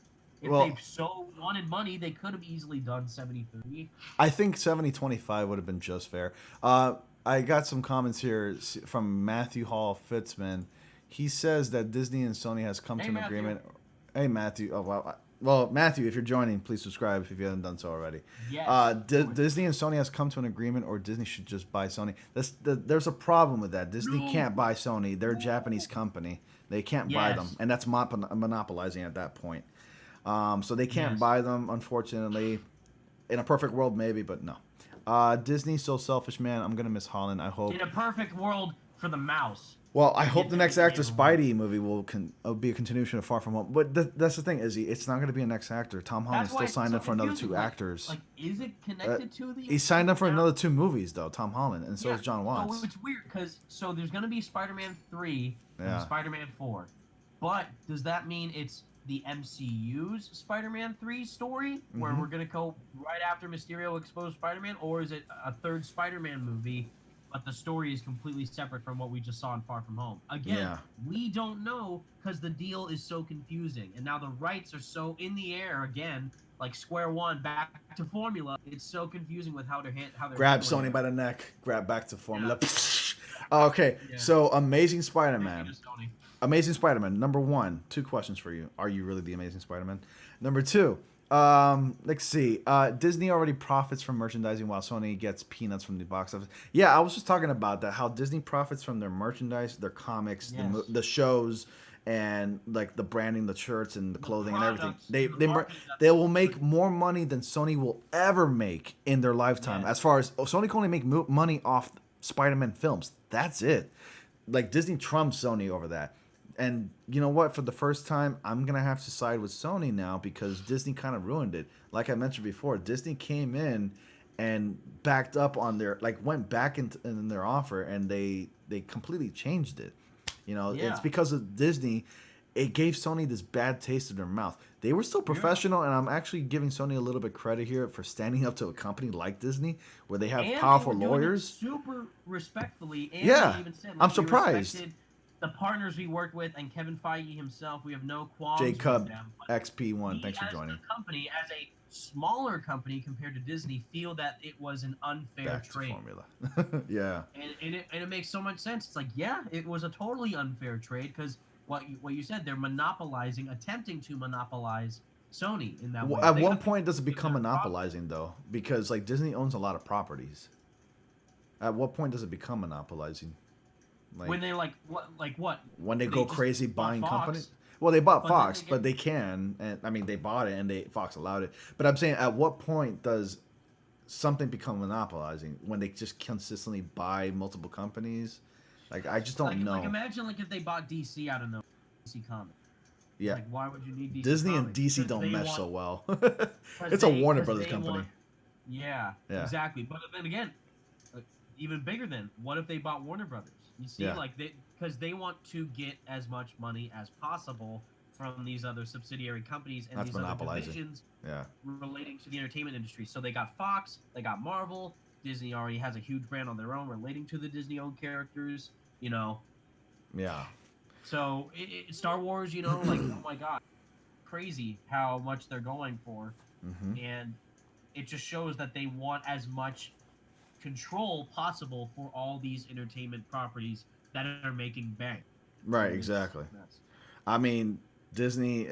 If Well- they so wanted money, they could have easily done 70-30. I think 70-25 would have been just fair. I got some comments here from Matthew Hall Fitzman. He says that Disney and Sony has come Hey, to an Matthew. agreement. Hey, Matthew. Oh, wow. Well, Matthew, if you're joining, please subscribe if you haven't done so already. Yes. Disney and Sony has come to an agreement, or Disney should just buy Sony. There's a problem with that. Disney No. can't buy Sony. They're a Japanese company. They can't buy them, Yes. and that's monopolizing at that point. So they can't Yes. buy them, unfortunately. In a perfect world, maybe, but no. Disney's so selfish, man. I'm gonna miss Holland. I hope. In a perfect world for the mouse. Well, I hope the next actor Yeah. Spidey movie will be a continuation of Far From Home. But that's the thing, Izzy. It's not going to be a next actor. Tom Holland's That's why still it's signed so up for another confusing. two Like- actors. Like, is it connected to the? He signed up for now? another 2 movies, though. Tom Holland, and so Yeah. is John So Watts. it's weird because there's gonna be Spider-Man 3 Yeah. and Spider-Man 4, but does that mean it's the MCU's Spider-Man 3 story where Mhm. we're gonna go right after Mysterio exposed Spider-Man, or is it a third Spider-Man movie, but the story is completely separate from what we just saw in Far From Home? Again, Yeah. we don't know because the deal is so confusing, and now the rights are so in the air again. Like square one, back to formula. It's so confusing with how they're Grab handling Sony it. by the neck. Grab back to formula. Okay, Yeah. so Amazing Thank Spider-Man. you to Sony. Amazing Spider-Man. Number 1, 2 questions for you. Are you really the Amazing Spider-Man? Number 2, let's see. Disney already profits from merchandising while Sony gets peanuts from the box office. Yeah, I was just talking about that. How Disney profits from their merchandise, their comics, Yes. the shows, and like the branding, the shirts, and the clothing and everything. products, They the they marketing they will make more money than Sony will ever make in their lifetime. Yes. As far as Sony can only make money off Spider-Man films. That's it. Like Disney trumps Sony over that. And you know what? For the first time, I'm gonna have to side with Sony now because Disney kind of ruined it. Like I mentioned before, Disney came in and backed up on went back in their offer, and they completely changed it. You know, Yeah. it's because of Disney. It gave Sony this bad taste in their mouth. They were still professional, and I'm actually giving Sony a little bit credit here for standing up to a company like Disney, where they have And powerful they were doing it lawyers. super respectfully. And Yeah, they even said, I'm we surprised. respected the partners we worked with, and Kevin Feige himself, we have no qualms Jacob with them. But XP1, we, thanks for as joining. a company, as a smaller company compared to Disney, feel that it was an unfair Back to trade. formula. Yeah. And it makes so much sense. It's like, yeah, it was a totally unfair trade because what you said, they're attempting to monopolize Sony in that way. At They one got point, does it people become in their monopolizing though? Because like Disney owns a lot of properties. At what point does it become monopolizing? Like when they like what? when they They go just crazy bought buying Fox. companies. Well, they bought But then Fox, they but get- they can, and I mean they bought it, and Fox allowed it. But I'm saying, at what point does something become monopolizing? When they just consistently buy multiple companies? Like I just don't know. Like imagine like if they bought DC out of nowhere. DC Comics. Yeah. Like, why would you need DC Disney and Comics? DC Because don't they mesh want, so well. because It's a they, Warner because Brothers they company. want, yeah, Yeah. exactly. But then again, uh, even bigger than what if they bought Warner Brothers? You see, Yeah. like because they want to get as much money as possible from these other subsidiary companies and That's these other monopolizing. divisions Yeah. relating to the entertainment industry. So they got Fox, they got Marvel. Disney already has a huge brand on their own relating to the Disney-owned characters. You know, Yeah. so Star Wars, like, oh my god, crazy how much they're going for, Mm-hmm. and it just shows that they want as much control possible for all these entertainment properties that are making bank. And Right. it's Exactly. nuts. I mean, Disney.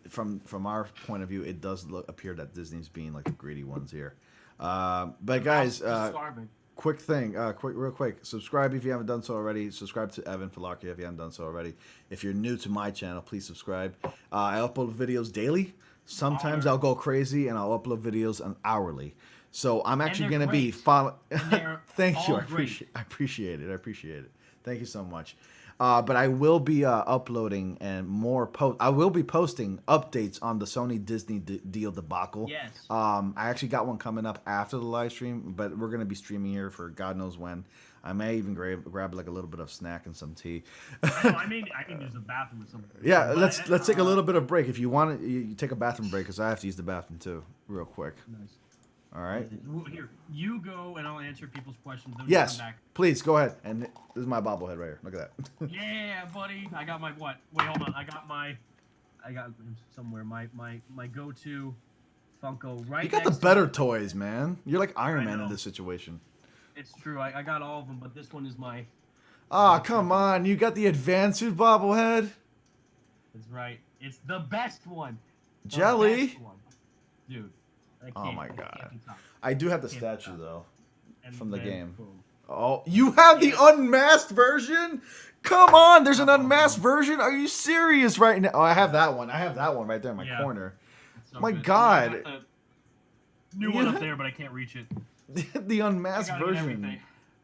From our point of view, it does appear that Disney's being like the greedy ones here. But The guys, masses are starving. quick thing, real quick. Subscribe if you haven't done so already. Subscribe to Evan Filarca if you haven't done so already. If you're new to my channel, please subscribe. I upload videos daily. Sometimes Baller. I'll go crazy and I'll upload videos hourly. So I'm And actually they're gonna be great. follow. And they're Thank you. all great. I appreciate it. I appreciate it. Thank you so much. But I will be uploading and more post. I will be posting updates on the Sony Disney deal debacle. Yes. I actually got one coming up after the live stream, but we're gonna be streaming here for God knows when. I may even grab like a little bit of snack and some tea. I know. I need to use the bathroom or something. Yeah, But, let's take a little bit of break. If you want it, you take a bathroom break because I have to use the bathroom too, real quick. nice. All right. Here, you go, and I'll answer people's questions. Then we Yes, come back. please go ahead. And this is my bobblehead right here. Look at that. Yeah, buddy. I got my what? Wait, hold on. I got somewhere my go-to Funko right. You got the next better to toys, man. You're like Iron I Man in know. this situation. It's true. I got all of them, but this one is my. Ah, come on. You got the advanced suit bobblehead. That's right. It's the best one. The Jelly. best one. Dude. Oh my It god. can't be topped. I do have the Can't be statue topped. though And from the then, game. boom. Oh, you have the unmasked version? Come on, there's an unmasked version. Are you serious right now? Oh, I have that one. I have that one right there in my corner. It's so My good. God. I got the new one up there, but I can't reach it. The unmasked I gotta get version. everything.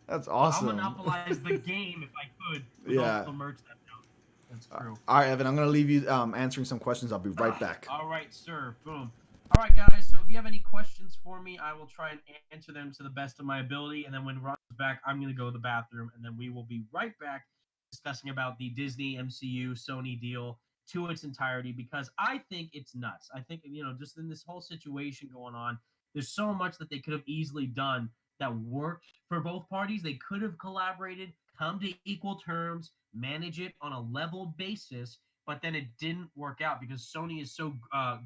That's awesome. I'll monopolize the game if I could. With Yeah. all the merch that's out. That's true. All right, Evan, I'm going to leave you answering some questions. I'll be right back. All right, sir. Boom. All right, guys. So if you have any questions for me, I will try and answer them to the best of my ability. And then when Ron's back, I'm going to go to the bathroom, and then we will be right back discussing about the Disney MCU Sony deal to its entirety because I think it's nuts. I think just in this whole situation going on, there's so much that they could have easily done that worked for both parties. They could have collaborated, come to equal terms, manage it on a level basis, but then it didn't work out because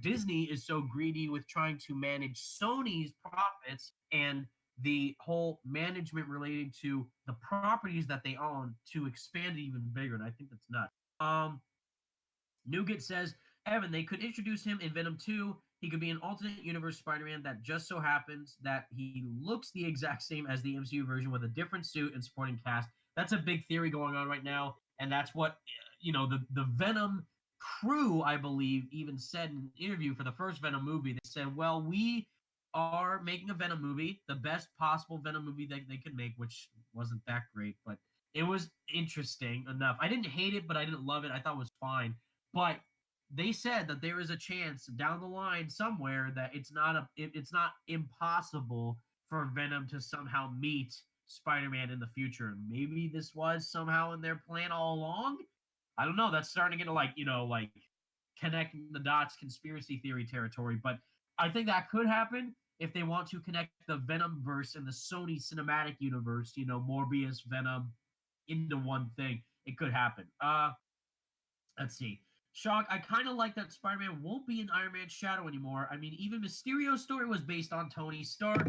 Disney is so greedy with trying to manage Sony's profits and the whole management relating to the properties that they own to expand it even bigger. And I think that's nuts. Nougat says, Evan, they could introduce him in Venom 2. He could be an alternate universe Spider-Man that just so happens that he looks the exact same as the MCU version with a different suit and supporting cast. That's a big theory going on right now, and that's what the Venom crew, I believe, even said in an interview for the first Venom movie. They said, well, we are making a Venom movie, the best possible Venom movie that they could make, which wasn't that great, but it was interesting enough. I didn't hate it, but I didn't love it. I thought it was fine. But they said that there is a chance down the line somewhere that it's not impossible for Venom to somehow meet Spider-Man in the future. Maybe this was somehow in their plan all along. I don't know. That's starting to get to like connecting the dots conspiracy theory territory. But I think that could happen if they want to connect the Venom verse and the Sony cinematic universe, Morbius, Venom into one thing. It could happen. Let's see. Shock, I kind of like that Spider-Man won't be in Iron Man's shadow anymore. I mean, even Mysterio's story was based on Tony Stark.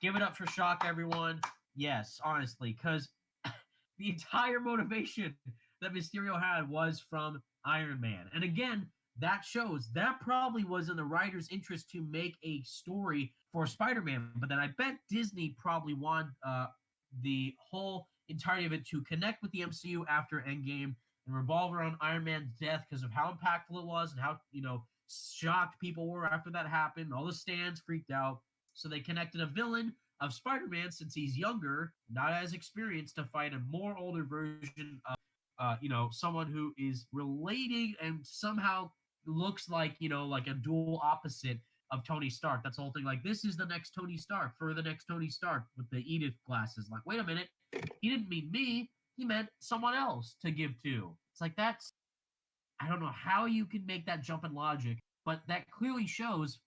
Give it up for Shock, everyone. Yes, honestly, because the entire motivation that Mysterio had was from Iron Man. And again, that shows that probably was in the writer's interest to make a story for Spider-Man. But then I bet Disney probably wanted the whole entirety of it to connect with the MCU after Endgame and revolve around Iron Man's death because of how impactful it was and how, shocked people were after that happened. All the stands freaked out. So they connected a villain of Spider-Man since he's younger, not as experienced, to fight a more older version of someone who is relating and somehow looks like, like a dual opposite of Tony Stark. That's the whole thing. Like, this is the next Tony Stark for the next Tony Stark with the Edith glasses. Like, wait a minute, he didn't mean me. He meant someone else to give to. It's like, I don't know how you can make that jump in logic, but that clearly shows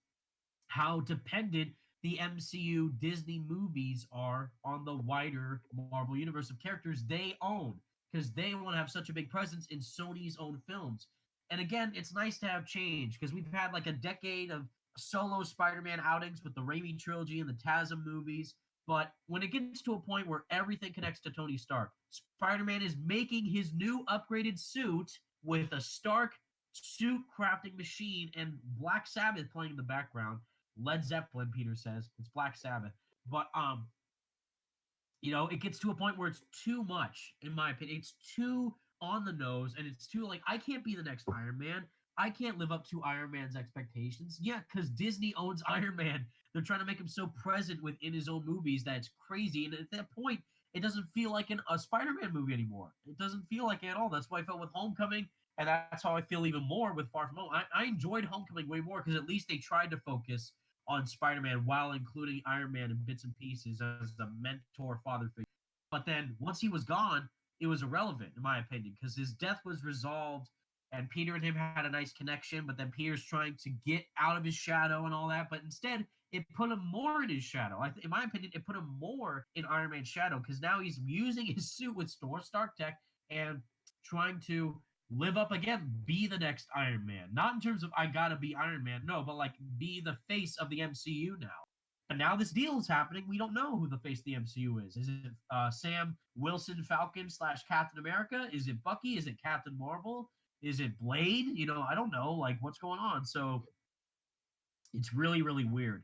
how dependent the MCU Disney movies are on the wider Marvel universe of characters they own, because they want to have such a big presence in Sony's own films. And again, it's nice to have change because we've had like a decade of solo Spider-Man outings with the Raimi trilogy and the TASM movies. But when it gets to a point where everything connects to Tony Stark, Spider-Man is making his new upgraded suit with a Stark suit crafting machine and Black Sabbath playing in the background. Led Zeppelin, Peter says. It's Black Sabbath. But it gets to a point where it's too much, in my opinion. It's too on the nose, and it's too like, I can't be the next Iron Man. I can't live up to Iron Man's expectations. Yeah, because Disney owns Iron Man. They're trying to make him so present within his own movies that it's crazy. And at that point, it doesn't feel like a Spider-Man movie anymore. It doesn't feel like it at all. That's why I felt with Homecoming, and that's how I feel even more with Far From Home. I enjoyed Homecoming way more because at least they tried to focus on Spider-Man while including Iron Man in bits and pieces as a mentor father figure. But then once he was gone, it was irrelevant, in my opinion, because his death was resolved and Peter and him had a nice connection, but then Peter's trying to get out of his shadow and all that. But instead, it put him more in his shadow. In my opinion, it put him more in Iron Man's shadow because now he's using his suit with Stark tech and trying to live up again, be the next Iron Man. Not in terms of I gotta be Iron Man, no, but like be the face of the MCU now. But now this deal is happening. We don't know who the face of the MCU is. Is it Sam Wilson Falcon / Captain America? Is it Bucky? Is it Captain Marvel? Is it Blade? I don't know, like, what's going on. So it's really, really weird.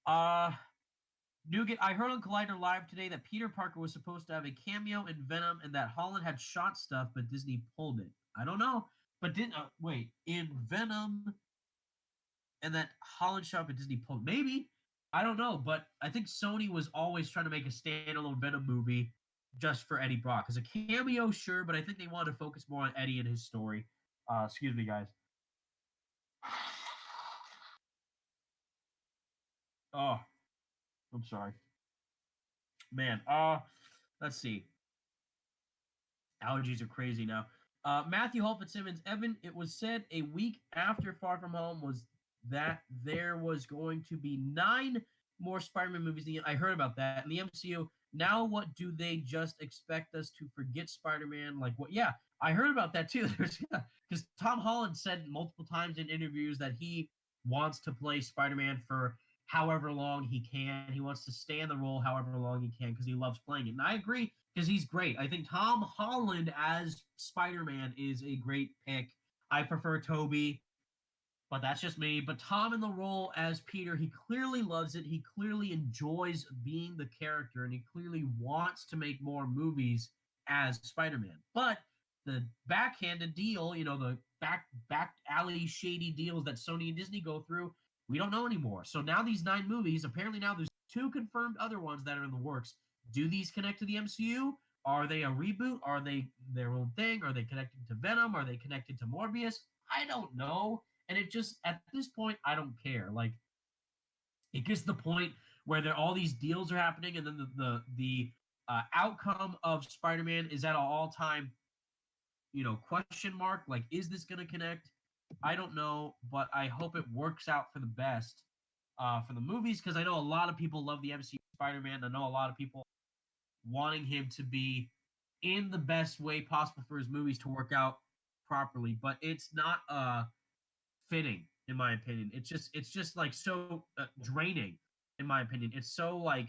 Nugget, I heard on Collider Live today that Peter Parker was supposed to have a cameo in Venom and that Holland had shot stuff, but Disney pulled it. I don't know. But wait, in Venom and that Holland shot, but Disney pulled, maybe. I don't know, but I think Sony was always trying to make a standalone Venom movie just for Eddie Brock. As a cameo, sure, but I think they wanted to focus more on Eddie and his story. Excuse me, guys. Oh, I'm sorry. Man, let's see. Allergies are crazy now. Matthew Holford Simmons, Evan, it was said a week after Far From Home was that there was going to be 9 more Spider-Man movies. I heard about that in the MCU. Now, what do they just expect us to forget Spider-Man? Like what? Yeah, I heard about that too. Because Tom Holland said multiple times in interviews that he wants to play Spider-Man for however long he can. He wants to stay in the role however long he can because he loves playing it. And I agree because he's great. I think Tom Holland as Spider-Man is a great pick. I prefer Toby, but that's just me. But Tom in the role as Peter, he clearly loves it. He clearly enjoys being the character, and he clearly wants to make more movies as Spider-Man. But the backhanded deal, the back alley shady deals that Sony and Disney go through, we don't know anymore. So now these 9 movies, apparently now there's 2 confirmed other ones that are in the works. Do these connect to the MCU? Are they a reboot? Are they their own thing? Are they connected to Venom? Are they connected to Morbius? I don't know. And it just, at this point, I don't care. Like, it gets to the point where all these deals are happening, and then the outcome of Spider-Man is at an all-time, question mark. Like, is this going to connect? I don't know, but I hope it works out for the best for the movies, because I know a lot of people love the MCU Spider-Man. I know a lot of people wanting him to be in the best way possible for his movies to work out properly, but it's not fitting, in my opinion. It's just like so draining, in my opinion. It's so like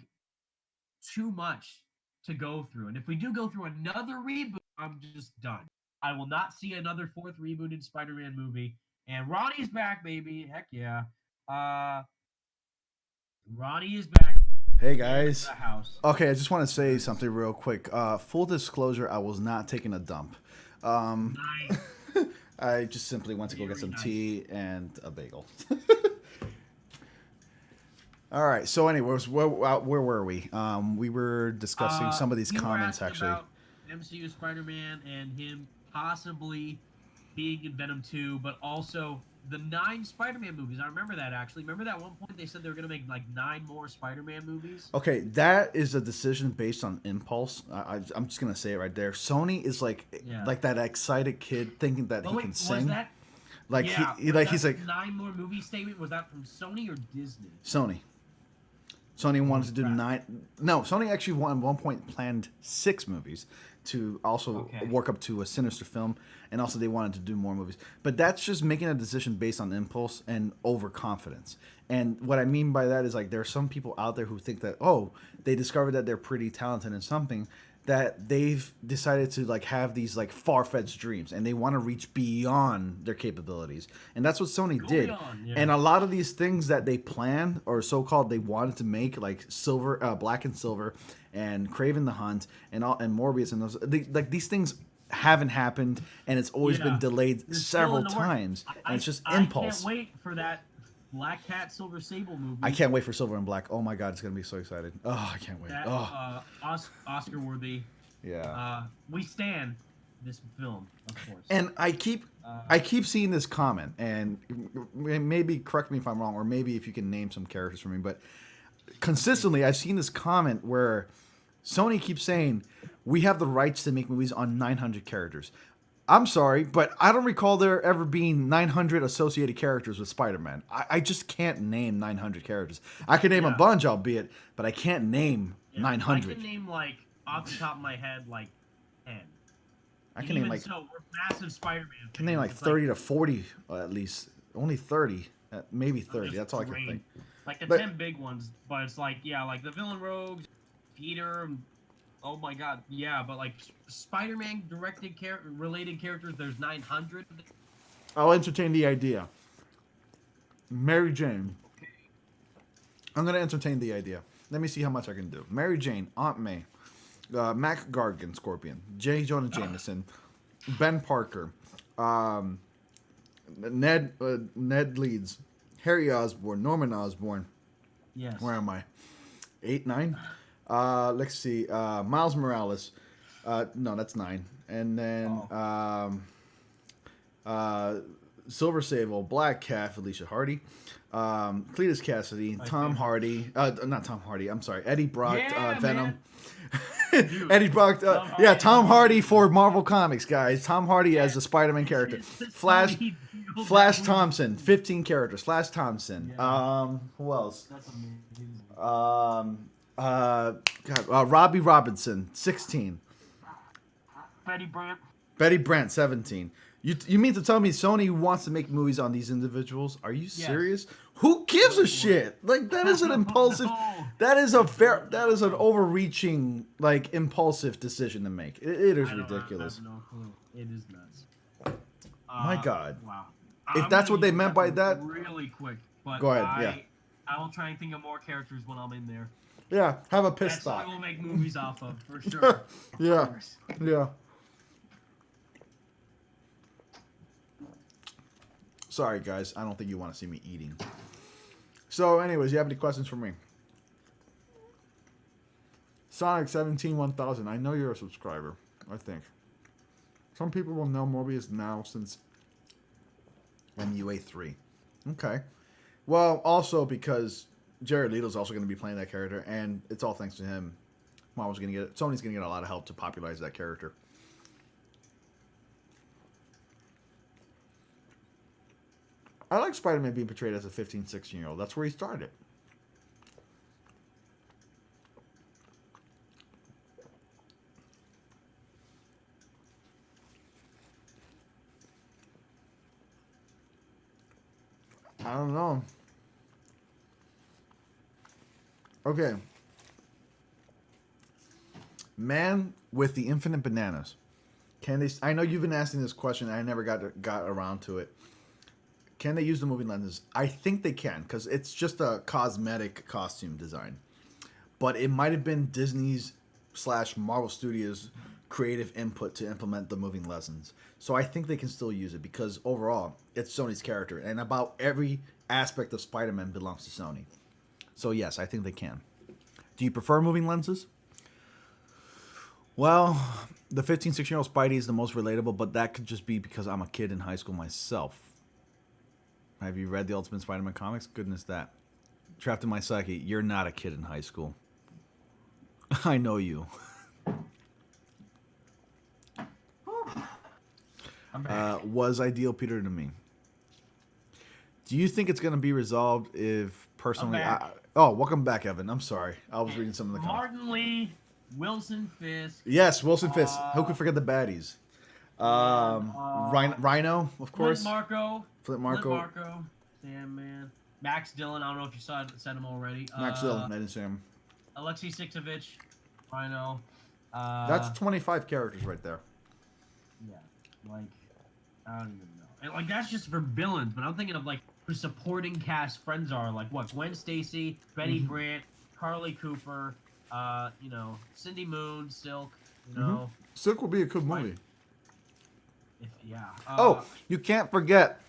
too much to go through. And if we do go through another reboot, I'm just done. I will not see another 4th rebooted Spider-Man movie. And Ronnie's back, baby. Heck yeah. Ronnie is back. Hey guys. Okay, I just want to say something real quick. Full disclosure, I was not taking a dump. Nice. I just simply went to go get some tea and a bagel. All right. So, anyways, where were we? We were discussing some of these comments, actually. MCU Spider-Man and him possibly being in Venom 2, but also the 9 Spider-Man movies. I remember that actually. Remember that one point they said they were gonna make like 9 more Spider-Man movies? Okay, that is a decision based on impulse. I'm just gonna say it right there. Sony is Yeah. like that excited kid thinking that But he wait, can was sing. that Like yeah, he was like that he's like 9 more movie statement? Was that from Sony or Disney? Sony. Sony wanted to do crap. 9. No, Sony actually at one point planned 6 movies to also Okay. work up to a Sinister film, and also they wanted to do more movies. But that's just making a decision based on impulse and overconfidence. And what I mean by that is like there are some people out there who think that they discovered that they're pretty talented in something, that they've decided to like have these like far-fetched dreams and they want to reach beyond their capabilities, and that's what Sony Go did. beyond, yeah. And a lot of these things that they planned or so-called they wanted to make, like Black and Silver and Craven the Hunt and Morbius and these things haven't happened, and it's always been delayed They're still several in the works. times, and it's just I impulse. can't wait for that Black Cat Silver Sable movie. I can't wait for Silver and Black. Oh my god, it's gonna be so excited. Oh, I can't wait. That, Oh, Oscar worthy. yeah. We stand this film, of course. And I keep seeing this comment, and maybe correct me if I'm wrong, or maybe if you can name some characters for me, but consistently I've seen this comment where Sony keeps saying we have the rights to make movies on 900 characters. I'm sorry, but I don't recall there ever being 900 associated characters with Spider-Man. I just can't name 900 characters. I can name a bunch, albeit, but I can't name 900. I can name, like, off the top of my head, like, 10. I can name, like, so, we're massive Spider-Man fans. I can name like 30 to 40 at least. Only 30. Maybe 30. That's all I can think. Like the 10 big ones, but it's like, like the Villain Rogues, Peter, oh my god, but like Spider-Man related characters, there's 900. I'll entertain the idea. Mary Jane. Okay. I'm going to entertain the idea. Let me see how much I can do. Mary Jane, Aunt May, Mac Gargan, Scorpion, J. Jonah Jameson, Ben Parker, Ned Leeds, Harry Osborn, Norman Osborn. Yes. Where am I? 8, 9? Let's see. Miles Morales. No, that's 9. And then Silver Sable, Black Cat, Felicia Hardy, Cletus Cassidy, Tom Hardy. Not Tom Hardy. I'm sorry. Eddie Brock, Venom. Eddie Brock. Tom Hardy for Marvel Comics, guys. Tom Hardy as a Spider-Man character. Flash Thompson, 15 characters. Flash Thompson. Who else? That's amazing. Robbie Robinson, 16. Betty Brant, 17. You mean to tell me Sony wants to make movies on these individuals? Are you serious? Yes. Who gives a shit? Like, that is an impulsive. That is an overreaching, like, impulsive decision to make. It is ridiculous. I have no clue. It is nuts. My God. Wow. If that's what they meant by that, really quick. But go ahead. I will try and think of more characters when I'm in there. Yeah, have a piss stop. That's what we'll make movies off of, for sure. Yeah. Sorry, guys. I don't think you want to see me eating. So, anyways, you have any questions for me? Sonic 17-1000. I know you're a subscriber, I think. Some people will know Morbius now since MUA 3. Okay. Well, also because Jared Leto's also going to be playing that character, and it's all thanks to him. Sony's going to get a lot of help to popularize that character. I like Spider-Man being portrayed as a 15, 16-year-old. That's where he started. I don't know. Okay. Man with the infinite bananas. Can they? I know you've been asking this question. And I never got around to it. Can they use the moving lenses? I think they can, because it's just a cosmetic costume design. But it might have been Disney's / Marvel Studios' creative input to implement the moving lenses. So I think they can still use it, because overall, it's Sony's character. And about every aspect of Spider-Man belongs to Sony. So yes, I think they can. Do you prefer moving lenses? Well, The 15, 16-year-old Spidey is the most relatable, but that could just be because I'm a kid in high school myself. Have you read the Ultimate Spider-Man comics? Goodness, that. Trapped in my psyche, you're not a kid in high school. I know you. Was ideal Peter to me. Do you think it's going to be resolved if personally... welcome back, Evan. I'm sorry. I was reading some of the comments. Martin Lee, Wilson Fisk. Yes, Wilson Fisk. Who could forget the baddies? Rhino, of course. Flint Marko. Sandman. Max Dillon. I don't know if you sent him already. Max Dillon. I didn't see him. Alexei Sixtovich. Rhino. That's 25 characters right there. Yeah. Like, I don't even know. And, like, that's just for villains, but I'm thinking of, like, who supporting cast friends are. Like, what? Gwen Stacy, Betty Brant, Carly Cooper, you know, Cindy Moon, Silk, you know. Silk will be a good movie. Yeah. You can't forget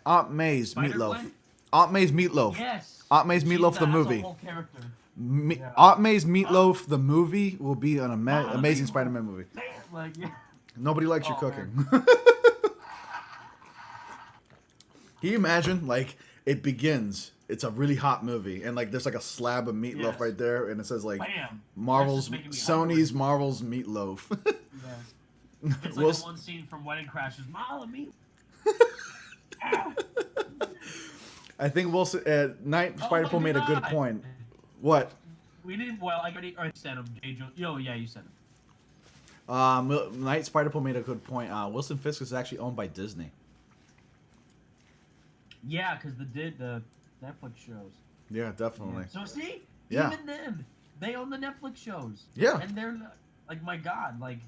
Aunt May's Meatloaf. Aunt May's Meatloaf. Yes. Aunt May's Meatloaf, the movie. A whole character. Aunt May's Meatloaf, the movie, will be an amazing Spider-Man movie. Like, yeah. Nobody likes your cooking. Can you imagine, like, it begins, it's a really hot movie, and, like, there's, like, a slab of meatloaf right there, and it says, like, Sony's Marvel's Meatloaf. Yeah. It's like the one scene from Wedding Crashers. Mala meat. I think Wilson, Night Spider-Man made a good point. What? We didn't, well, I already sent him. Oh, yeah, you sent him. Night Spider-Man made a good point. Wilson Fisk is actually owned by Disney. Yeah, because the Netflix shows. Yeah, definitely. Yeah. So see, yeah. Even them, they own the Netflix shows. Yeah. And they're like, my God, like.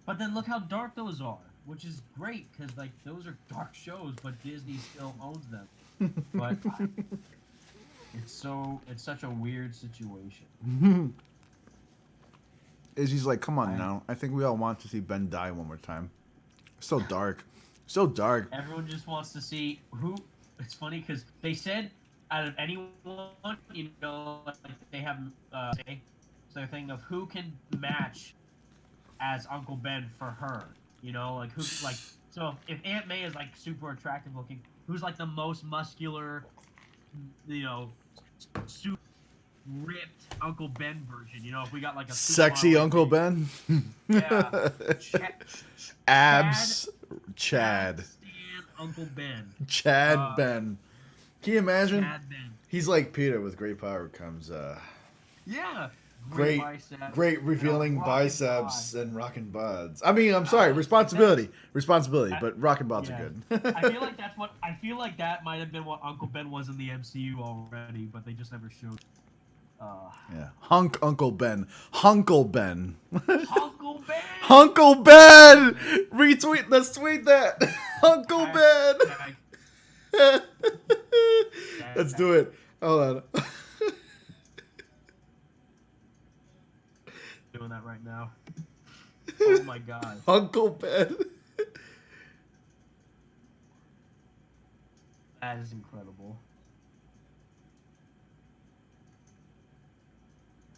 But then look how dark those are, which is great because like those are dark shows, but Disney still owns them. But it's such a weird situation. Izzy's like, come on now. I think we all want to see Ben die one more time. So dark. So dark. Everyone just wants to see who. It's funny because they said out of anyone, you know, like they have so they're thinking of who can match as Uncle Ben for her. You know, like who like. So if Aunt May is like super attractive looking, who's like the most muscular, you know, super ripped Uncle Ben version? You know, if we got like a sexy Uncle Ben. Yeah. Abs. Chad. Uncle Ben. Chad Ben. Can you imagine? Chad Ben. He's like Peter. With great power comes yeah. Great biceps, revealing biceps and rockin' buds. I mean, I'm sorry, responsibility, but rockin' buds are good. I feel like that might have been what Uncle Ben was in the MCU already, but they just never showed. Yeah, Uncle Ben, Hunkle Ben. Uncle Ben. Uncle Ben. Retweet. Let's tweet that. Uncle Ben. Let's do it. Hold on. Doing that right now. Oh my God. Uncle Ben. That is incredible.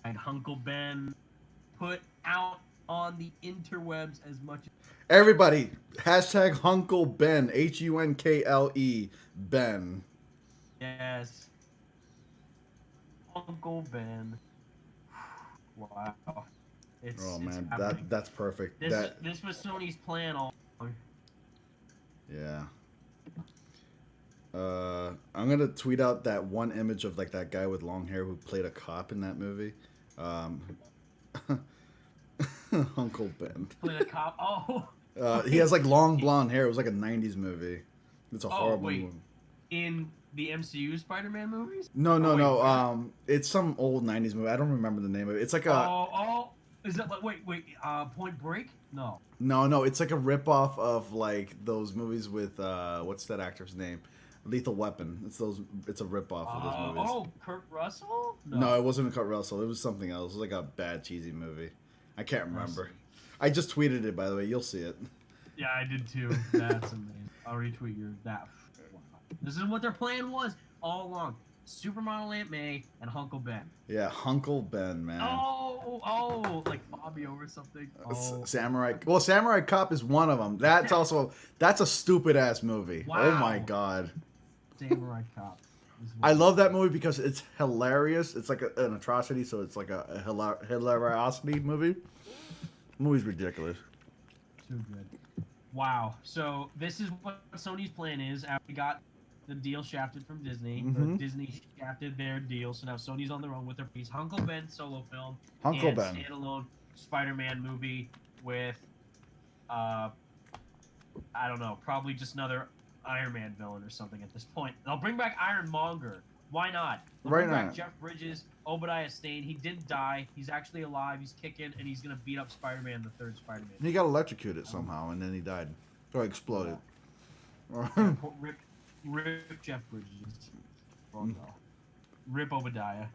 And Uncle Ben put out on the interwebs as much as... Everybody, hashtag Hunkle Ben, Hunkle Ben. Yes. Uncle Ben. Wow. That's perfect. This was Sony's plan all along. Yeah. I'm gonna tweet out that one image of like that guy with long hair who played a cop in that movie. Uncle Ben. Played a cop. Oh. He has like long blonde hair. It was like a '90s movie. It's a horrible movie. In the MCU Spider-Man movies? No. It's some old '90s movie. I don't remember the name of it. It's like a. Is it like wait? Point Break? No. No. It's like a ripoff of like those movies with what's that actor's name? Lethal Weapon. It's a ripoff of those movies. Oh, Kurt Russell? No, it wasn't Kurt Russell. It was something else. It was like a bad cheesy movie. I can't remember. I just tweeted it, by the way. You'll see it. Yeah, I did too. That's amazing. I'll retweet that. Wow. This is what their plan was all along. Supermodel Aunt May, and Uncle Ben. Yeah, Uncle Ben, man. Oh, like Fabio or something. Oh, Samurai. Well, Samurai Cop is one of them. That's a stupid ass movie. Wow. Oh my god. Samurai Cop. I love that movie because it's hilarious. It's like an atrocity, so it's like a hilariosity movie. The movie's ridiculous. Too good. Wow. So this is what Sony's plan is after we got the deal shafted from Disney. Mhm. Disney shafted their deal, so now Sony's on their own with their piece. Uncle Ben solo film. Uncle and Ben. Standalone Spider-Man movie with, I don't know, probably just another Iron Man villain or something at this point. They'll bring back Ironmonger. Why not? They'll bring back Jeff Bridges, Obadiah Stane. He didn't die. He's actually alive. He's kicking, and he's going to beat up Spider-Man, the third Spider-Man. He got electrocuted somehow, and then he died. Or exploded. Yeah. Rip Jeff Bridges. Oh, no. Rip Obadiah.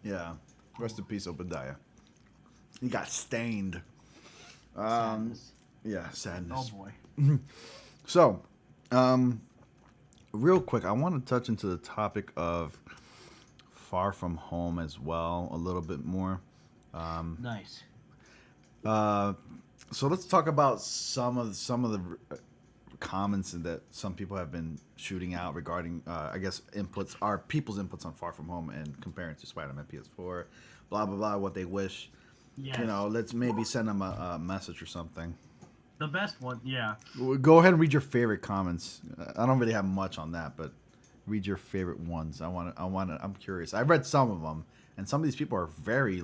Yeah. Rest in peace, Obadiah. He got stained. Sadness. Yeah, sadness. Oh, boy. So, real quick, I want to touch into the topic of Far From Home as well, a little bit more. Nice. So let's talk about some of the comments that some people have been shooting out regarding, I guess, people's inputs on Far From Home and comparing to Spider-Man PS4, blah blah blah, what they wish. Yes. You know, let's maybe send them a message or something. The best one, yeah. Go ahead and read your favorite comments. I don't really have much on that, but read your favorite ones. I'm curious. I read some of them, and some of these people are very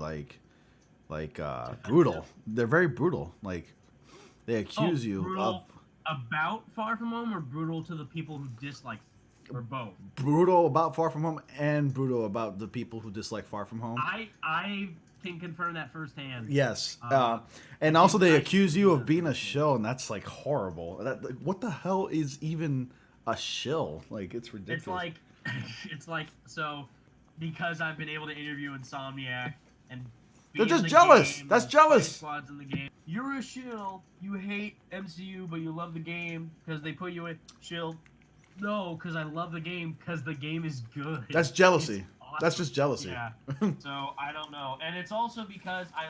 brutal. They're very brutal. Like they accuse you of about Far From Home, or brutal to the people who dislike, or both. Brutal about Far From Home and brutal about the people who dislike Far From Home. I can confirm that firsthand. Yes, and also they accuse you of being a shill, and that's like horrible. What the hell is even a shill? Like it's ridiculous. It's like so because I've been able to interview Insomniac and they're just jealous. That's jealous. Squads in the game. You're a shill. You hate MCU, but you love the game because they put you in shill. No, because I love the game because the game is good. That's jealousy. Awesome. That's just jealousy. Yeah. So I don't know, and it's also because I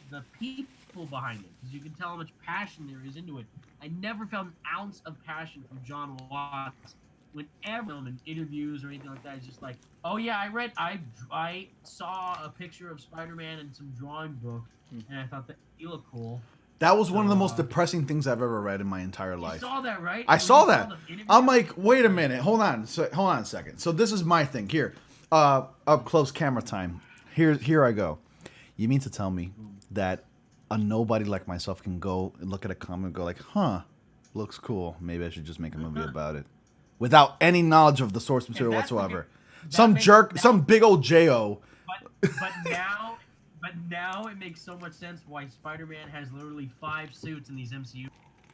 the people behind it, because you can tell how much passion there is into it. I never felt an ounce of passion from John Watts whenever in interviews or anything like that. It's just like, oh yeah, I saw a picture of Spider-Man in some drawing book, and I thought that he looked cool. That was one of the most depressing things I've ever read in my entire life. You saw that, right? I saw that. I'm like, wait a minute, hold on a second. So this is my thing here. Up close camera time. Here I go. You mean to tell me that a nobody like myself can go and look at a comment and go like, huh, looks cool. Maybe I should just make a movie about it. Without any knowledge of the source material whatsoever. Some big old J.O. But now it makes so much sense why Spider-Man has literally 5 suits in these MCU.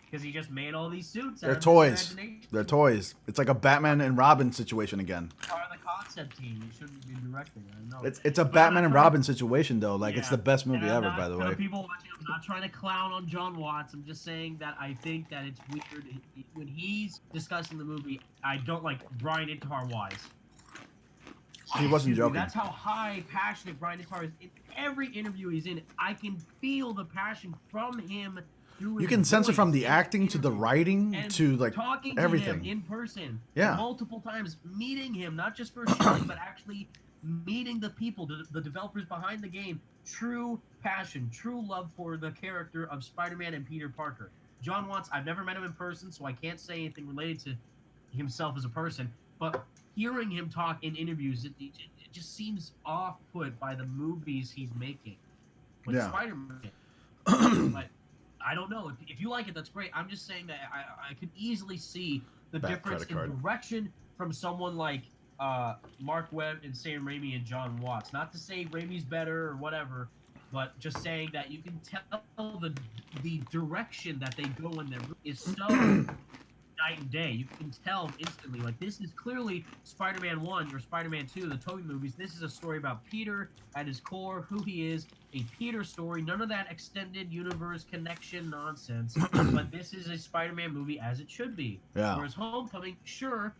Because he just made all these suits. They're toys. They're toys. It's like a Batman and Robin situation again. Part of the concept team. You shouldn't be directing. I know. It's a Batman and Robin situation though. Like it's the best movie ever, by the way. People watching, I'm not trying to clown on John Watts. I'm just saying that I think that it's weird when he's discussing the movie. I don't like Brian Intar wise. He wasn't joking. That's how high passionate Brian Intar is. In every interview he's in, I can feel the passion from him. You can sense it from the acting to the writing to like talking everything. To him in person, yeah, multiple times, meeting him not just for shooting, but actually meeting the people, the developers behind the game. True passion, true love for the character of Spider-Man and Peter Parker. John Watts, I've never met him in person, so I can't say anything related to himself as a person. But hearing him talk in interviews, it just seems off-put by the movies he's making with Spider-Man. But I don't know. If you like it, that's great. I'm just saying that I could easily see the difference in direction from someone like Mark Webb and Sam Raimi and John Watts. Not to say Raimi's better or whatever, but just saying that you can tell the direction that they go in there is so night and day. You can tell instantly. Like, this is clearly Spider-Man 1 or Spider-Man 2, the Tobey movies. This is a story about Peter at his core, who he is, a Peter story. None of that extended universe connection nonsense. But this is a Spider-Man movie as it should be. Yeah. Whereas Homecoming, sure,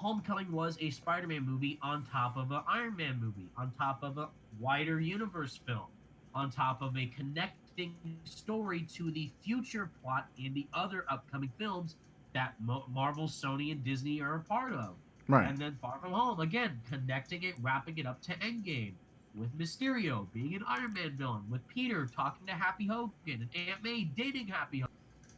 Homecoming was a Spider-Man movie on top of an Iron Man movie, on top of a wider universe film, on top of a connecting story to the future plot in the other upcoming films that Marvel, Sony, and Disney are a part of. Right. And then Far From Home, again, connecting it, wrapping it up to Endgame, with Mysterio being an Iron Man villain, with Peter talking to Happy Hogan, and Aunt May dating Happy Hogan,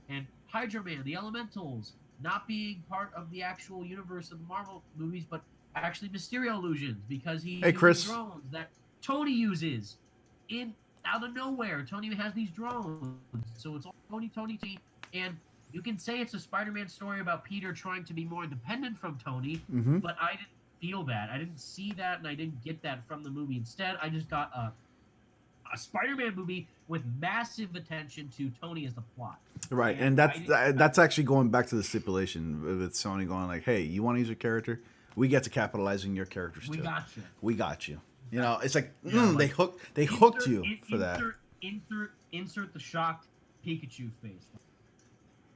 and Hydro Man, the Elementals, not being part of the actual universe of the Marvel movies, but actually Mysterio illusions, because he uses drones that Tony uses in out of nowhere. Tony has these drones, so it's all Tony, and you can say it's a Spider-Man story about Peter trying to be more independent from Tony, but I didn't feel that. I didn't see that, and I didn't get that from the movie. Instead, I just got a Spider-Man movie with massive attention to Tony as the plot. Right, and that's actually going back to the stipulation with Sony going like, hey, you want to use your character? We get to capitalize on your characters too. We got you. You know, it's like, they hooked you for that. Insert the shocked Pikachu face.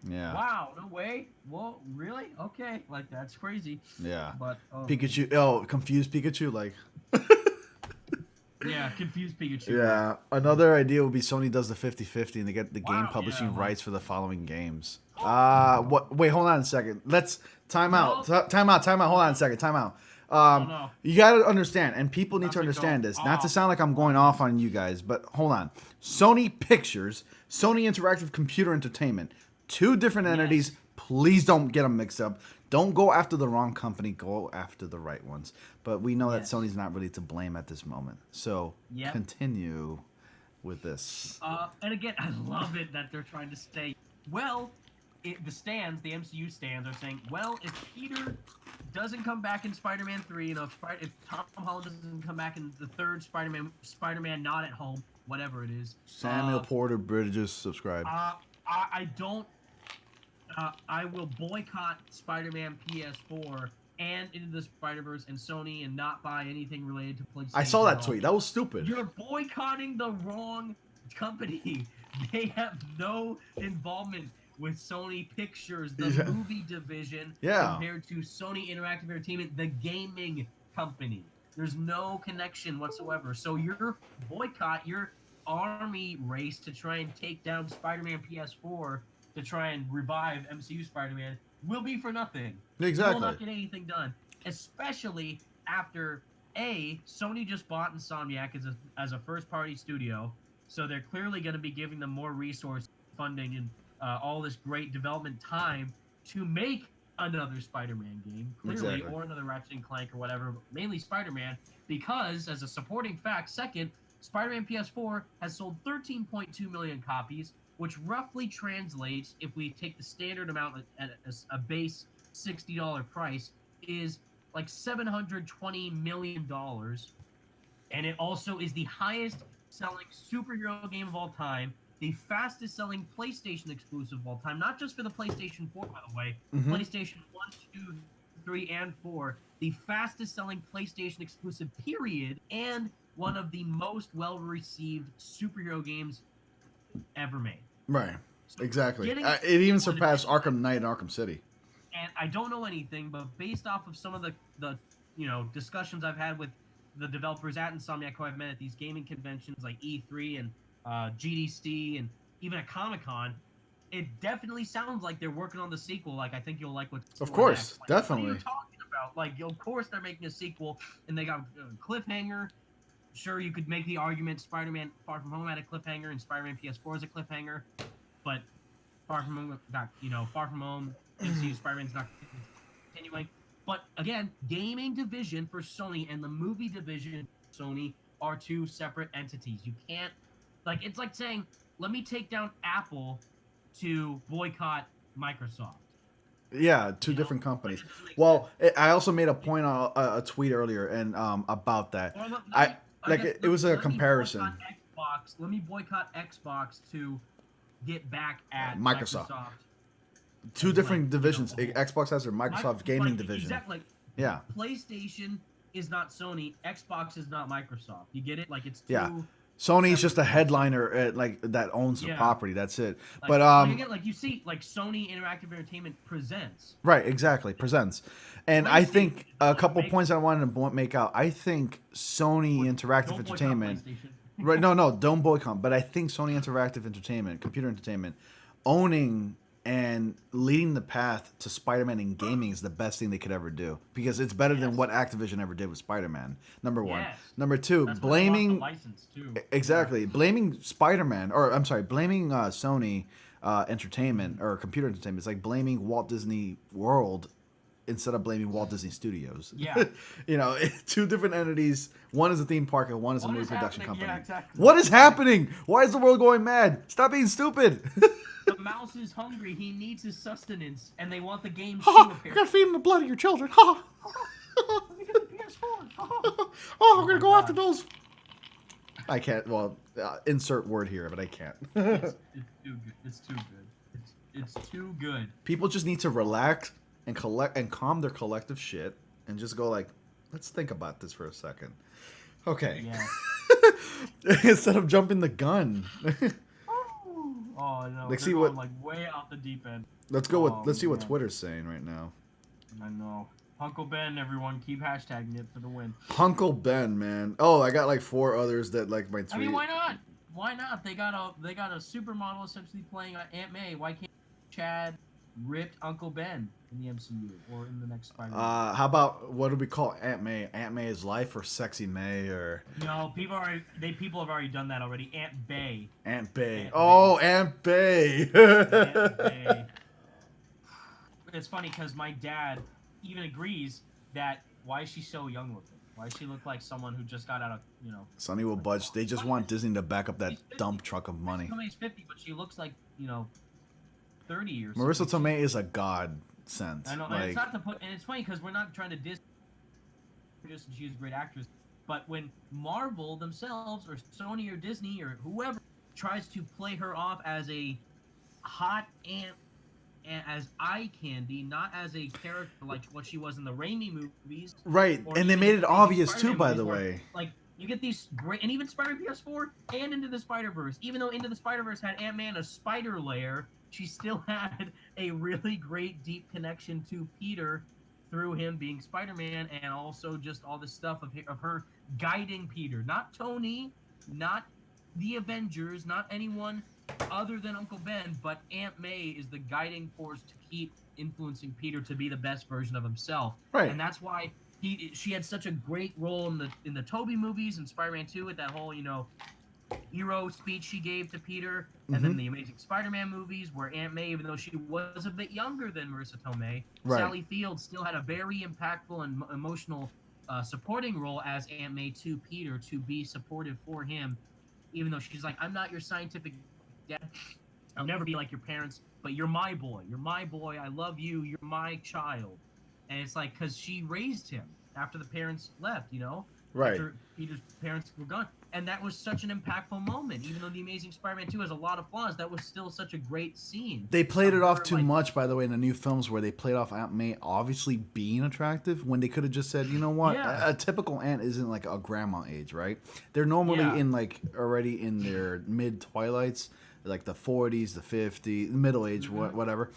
Yeah. Wow, no way. Well, really? Okay, like that's crazy. Yeah. But Pikachu, confused Pikachu, like. Yeah, confused Pikachu. Yeah. Another idea would be Sony does the 50-50 and they get the game publishing rights for the following games. What? Wait, hold on a second. Let's time out. Time out. Hold on a second. Time out. You got to understand, and people need to understand this. Not to sound like I'm going off on you guys, but hold on. Sony Pictures, Sony Interactive Computer Entertainment, two different entities. Please don't get them mixed up. Don't go after the wrong company. Go after the right ones. But we know that Sony's not really to blame at this moment. So continue with this. And again, I love it that they're trying to say, well, the MCU stands are saying, well, if Peter doesn't come back in Spider-Man 3, you know, if Tom Holland doesn't come back in the third Spider-Man Not at Home, whatever it is. Samuel Porter Bridges, subscribe. I will boycott Spider-Man PS4 and Into the Spider-Verse and Sony and not buy anything related to PlayStation. I saw that tweet. That was stupid. You're boycotting the wrong company. They have no involvement with Sony Pictures, the movie division, compared to Sony Interactive Entertainment, the gaming company. There's no connection whatsoever. So your boycott, your army race to try and take down Spider-Man PS4 to try and revive MCU Spider-Man will be for nothing. Exactly. You will not get anything done, especially after Sony just bought Insomniac as a first-party studio, so they're clearly going to be giving them more resource funding and all this great development time to make another Spider-Man game, clearly, or another Ratchet and Clank or whatever, but mainly Spider-Man, because as a supporting fact, second, Spider-Man PS4 has sold 13.2 million copies, which roughly translates, if we take the standard amount at a base $60 price, is like $720 million. And it also is the highest selling superhero game of all time, the fastest selling PlayStation exclusive of all time, not just for the PlayStation 4, by the way, PlayStation 1, 2, 3, and 4, the fastest selling PlayStation exclusive period, and one of the most well-received superhero games ever made. Right. So exactly. It even surpassed Arkham Knight and Arkham City. And I don't know anything, but based off of some of the discussions I've had with the developers at Insomniac who I've met at these gaming conventions like E3 and GDC and even at Comic-Con, it definitely sounds like they're working on the sequel. Like, I think you'll like what's Of course, next. definitely. What are you talking about? Like, of course they're making a sequel, and they got a cliffhanger. Sure, you could make the argument Spider-Man Far From Home had a cliffhanger and Spider-Man PS4 is a cliffhanger, but Far From Home, MCU Spider-Man's not continuing. But again, gaming division for Sony and the movie division for Sony are two separate entities. You can't, like, it's like saying, let me take down Apple to boycott Microsoft. Yeah, two different companies. Well, I also made a point on a tweet earlier and about that. It was a comparison. Let me boycott Xbox to get back at Microsoft. Two different divisions. Xbox has their Microsoft gaming division. Exactly. Yeah. PlayStation is not Sony. Xbox is not Microsoft. You get it? Like, it's two. Yeah. Sony's just a headliner like that owns the property. That's it. Like, But again, like you see, like Sony Interactive Entertainment presents. Right, exactly, presents. And I think a couple points I wanted to make out. I think Sony Interactive Entertainment. Right, no, don't boycott. But I think Sony Interactive Entertainment, computer entertainment, owning and leading the path to Spider-Man in gaming is the best thing they could ever do, because it's better than what Activision ever did with Spider-Man. Number one. Number two, blaming blaming Spider-Man, or I'm sorry, blaming Sony Entertainment or computer entertainment. It's like blaming Walt Disney World instead of blaming Walt Disney Studios. Yeah. You know, two different entities. One is a theme park and one is a movie production company. Yeah, exactly. What is happening? Why is the world going mad? Stop being stupid. The mouse is hungry. He needs his sustenance, and they want the game to appear. You're gonna feed him the blood of your children. Oh, we're gonna go after those. I can't. Well, insert word here, but I can't. It's too good. It's too good. It's too good. People just need to relax and collect and calm their collective shit and just go like, let's think about this for a second. Okay. Yeah. Instead of jumping the gun. Oh no! Like, see what, like way off the deep end. Let's go with. Let's see what Twitter's saying right now. I know. Uncle Ben, everyone, keep hashtagging it for the win. Uncle Ben, man. Oh, I got like 4 others that like my tweet. I mean, why not? Why not? They got a supermodel essentially playing Aunt May. Why can't Chad ripped Uncle Ben in the MCU or in the next Spider-Man? How about, what do we call Aunt May? Aunt May is life, or Sexy May, or no? People have already done that already. Aunt Bay. Aunt Bay. Aunt Bay. Aunt Bay. It's funny because my dad even agrees that why is she so young looking? Why does she look like someone who just got out of, you know? Sonny will budge. They just want Disney to back up that dump truck of money. Tomei's 50, but she looks like, you know, 30 years. Marissa Tomei is a godsend. I know, and it's not to put, and it's funny because we're not trying to diss. Just she's a great actress, but when Marvel themselves or Sony or Disney or whoever tries to play her off as a hot aunt, as eye candy, not as a character like what she was in the Raimi movies. Right, and they made it obvious too, by the way. Like, you get these great, and even Spider-Man PS4 and Into the Spider-Verse. Even though Into the Spider-Verse had Ant-Man a spider lair, she still had a really great deep connection to Peter through him being Spider-Man, and also just all this stuff of her guiding Peter. Not Tony, not the Avengers, not anyone other than Uncle Ben, but Aunt May is the guiding force to keep influencing Peter to be the best version of himself. Right. And that's why she had such a great role in the Tobey movies and Spider-Man 2 with that whole, you know, hero speech she gave to Peter, and then the Amazing Spider-Man movies where Aunt May, even though she was a bit younger than Marissa Tomei, Sally Field still had a very impactful and emotional supporting role as Aunt May to Peter, to be supportive for him, even though she's like, I'm not your scientific dad, I'll never be like your parents, but you're my boy, I love you, you're my child. And it's like, because she raised him after the parents left, you know, after Peter's parents were gone. And that was such an impactful moment. Even though The Amazing Spider-Man 2 has a lot of flaws, that was still such a great scene. They played it off too much, by the way, in the new films, where they played off Aunt May obviously being attractive, when they could have just said, you know what, a typical aunt isn't like a grandma age, right? They're normally in like already in their mid-twilights, like the 40s, the 50s, middle age, whatever.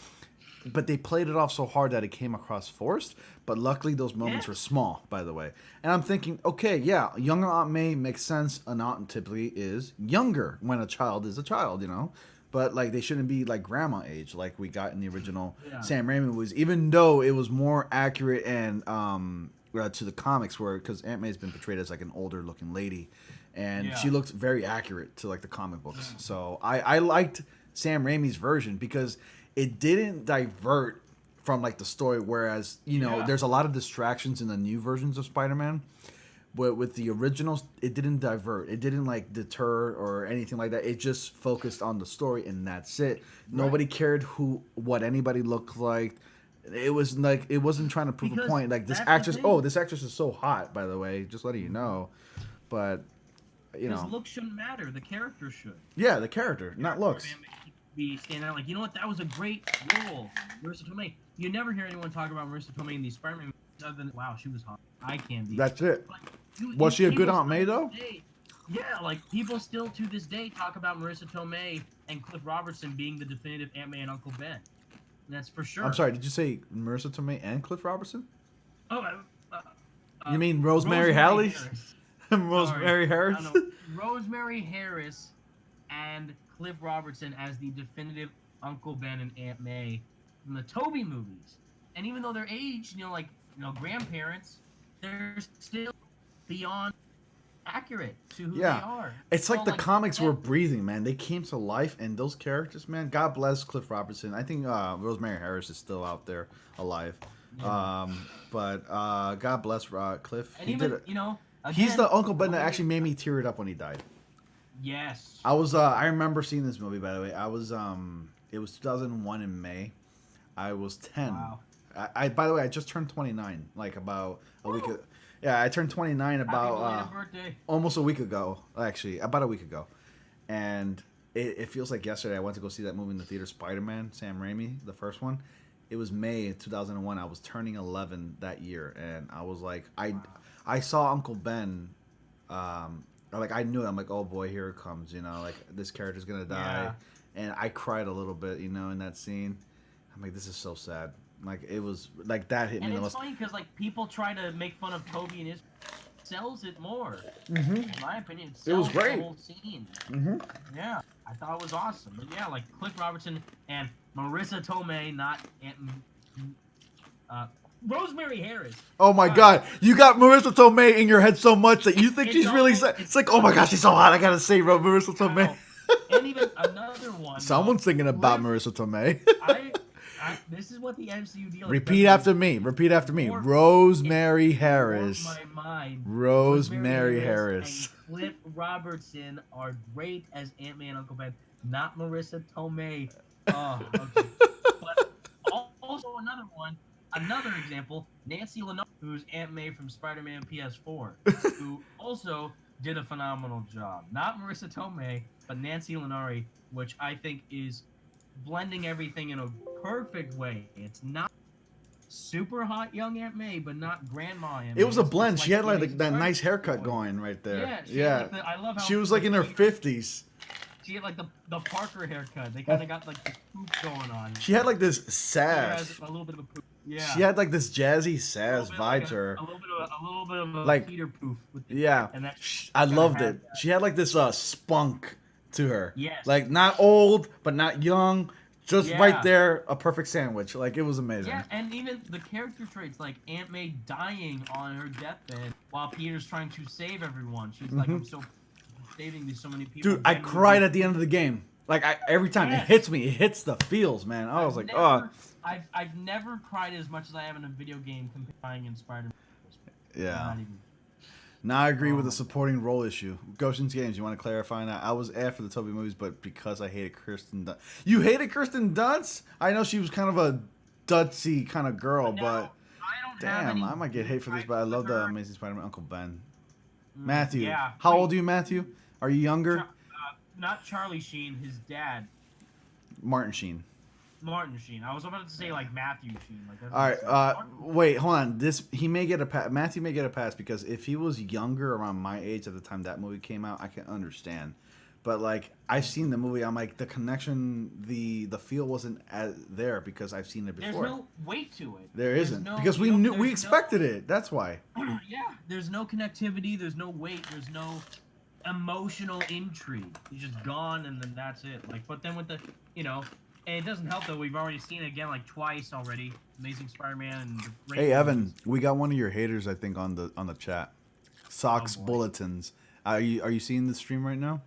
But they played it off so hard that it came across forced. But luckily, those moments were small, by the way. And I'm thinking, okay, yeah, younger Aunt May makes sense. An aunt typically is younger when a child is a child, you know? But, like, they shouldn't be, like, grandma age like we got in the original Sam Raimi movies. Even though it was more accurate and to the comics, where, because Aunt May's been portrayed as, like, an older-looking lady. And she looked very accurate to, like, the comic books. So I liked Sam Raimi's version because it didn't divert from like the story, whereas you know there's a lot of distractions in the new versions of Spider-Man, but with the originals it didn't divert, it didn't like deter or anything like that. It just focused on the story and that's it. Nobody cared what anybody looked like. It was like, it wasn't trying to prove a point, like this actress, this actress is so hot, by the way, just letting you know. But you know, looks shouldn't matter, the character should. Yeah, the character, not looks. Be standing out like, you know what, that was a great role, Marissa Tomei. You never hear anyone talk about Marissa Tomei in these Spider-Man movies other than, wow, she was hot. Eye candy. That's it. Was she a good Aunt May though? Yeah, like people still to this day talk about Marissa Tomei and Cliff Robertson being the definitive Aunt May and Uncle Ben. And that's for I'm sure. sorry. Did you say Marissa Tomei and Cliff Robertson? Oh, You mean Rosemary Rosemary Halley? Harris. Sorry, Rosemary I Harris? don't know. Rosemary Harris and Cliff Robertson as the definitive Uncle Ben and Aunt May from the Toby movies. And even though they're aged, grandparents, they're still beyond accurate to who they Yeah. are. It's like So, the comics that- were breathing, man. They came to life, and those characters, man. God bless Cliff Robertson. I think Rosemary Harris is still out there alive. Yeah. But God bless Cliff. And He even, did it. again, He's the Uncle Ben that actually made me tear it up when he died. Yes. I remember seeing this movie, by the way. It was 2001 in May. I was 10. Wow. By the way, I just turned 29, like about a week ago. Yeah, I turned 29 Happy about belated birthday. almost a week ago. Actually, about a week ago. And it feels like yesterday I went to go see that movie in the theater, Spider-Man, Sam Raimi, the first one. It was May 2001. I was turning 11 that year, and I was like, I saw Uncle Ben. Like I knew it. I'm like, oh boy, here it comes. Like this character's gonna die, and I cried a little bit. In that scene. I'm like, this is so sad. Like it was like that hit me And the it's most. funny because people try to make fun of Toby and his sells it more. Mm-hmm. In my opinion, it It sells was great. the whole scene. Mm-hmm. Yeah, I thought it was awesome. But yeah, like Cliff Robertson and Marissa Tomei, not Rosemary Harris. Oh my God, you got Marissa Tomei in your head so much that you think she's really sad. It's like, oh my gosh, she's so hot. I gotta say, Marissa Tomei. And even another one. Someone's thinking about Marissa Tomei. This is what the MCU deal. Repeat after me. Repeat after me. Rosemary Harris. My mind. Rosemary Harris. And Cliff Robertson are great as Aunt May and Uncle Ben, not Marissa Tomei. Oh, okay. But also another example, Nancy Lenore, who's Aunt May from Spider-Man PS4, who also did a phenomenal job. Not Marissa Tomei, but Nancy Lenore, which I think is blending everything in a perfect way. It's not super hot young Aunt May, but not grandma Aunt May. It was a blend. She had like Amazing that nice Spider-Man haircut boy. going right there. Yeah, she Yeah. had, like, I love how She was like in her 50s. She had like the Parker haircut. They kind of got like the poof going on. She had like this She sass. has a little bit of a poof. Yeah. She had like this jazzy sass A vibe to her. A little bit of a Like, Peter poof. With the, Yeah. And that I kinda loved had it. that. She had like this spunk to her. Yes. Like not old, but not young. Just Yeah. right there, a perfect sandwich. Like it was amazing. Yeah, and even the character traits, like Aunt May dying on her deathbed while Peter's trying to save everyone. She's like, I'm so saving so many people. Dude, I genuinely- cried at the end of the game. Like every time it Yes. hits me, it hits the feels, man. I was like, oh, I've never cried as much as I have in a video game comparing in Spider-Man. yeah. Not even. Now I agree with the supporting role issue. Goshen's Games, you want to clarify that? I was after the Toby movies, but because I hated Kirsten Dunst. You hated Kirsten Dunst? I know she was kind of a dutsy kind of girl, No, but I don't have damn, any I might get hate for this, but I love the Amazing Spider-Man Uncle Ben. Matthew, yeah. how old are you, Matthew? Are you younger? Not Charlie Sheen, his dad, Martin Sheen. Martin Sheen. I was about to say like Matthew Sheen. Like that's All right, wait, hold on. He may get a pass. Matthew may get a pass because if he was younger, around my age at the time that movie came out, I can understand. But like I've seen the movie, I'm like the connection, the feel wasn't there because I've seen it before. There's no weight to it. There There's isn't no- because we you know, knew we there's expected it. That's why. Yeah, there's no connectivity. There's no weight. There's no emotional intrigue. He's just gone, and then that's it. Like, but then with the, and it doesn't help that we've already seen it again like twice already. Amazing Spider-Man and the great Hey Evan, movies. we got one of your haters I think on the chat. Socks boy. Bulletins. Are you seeing the stream right now?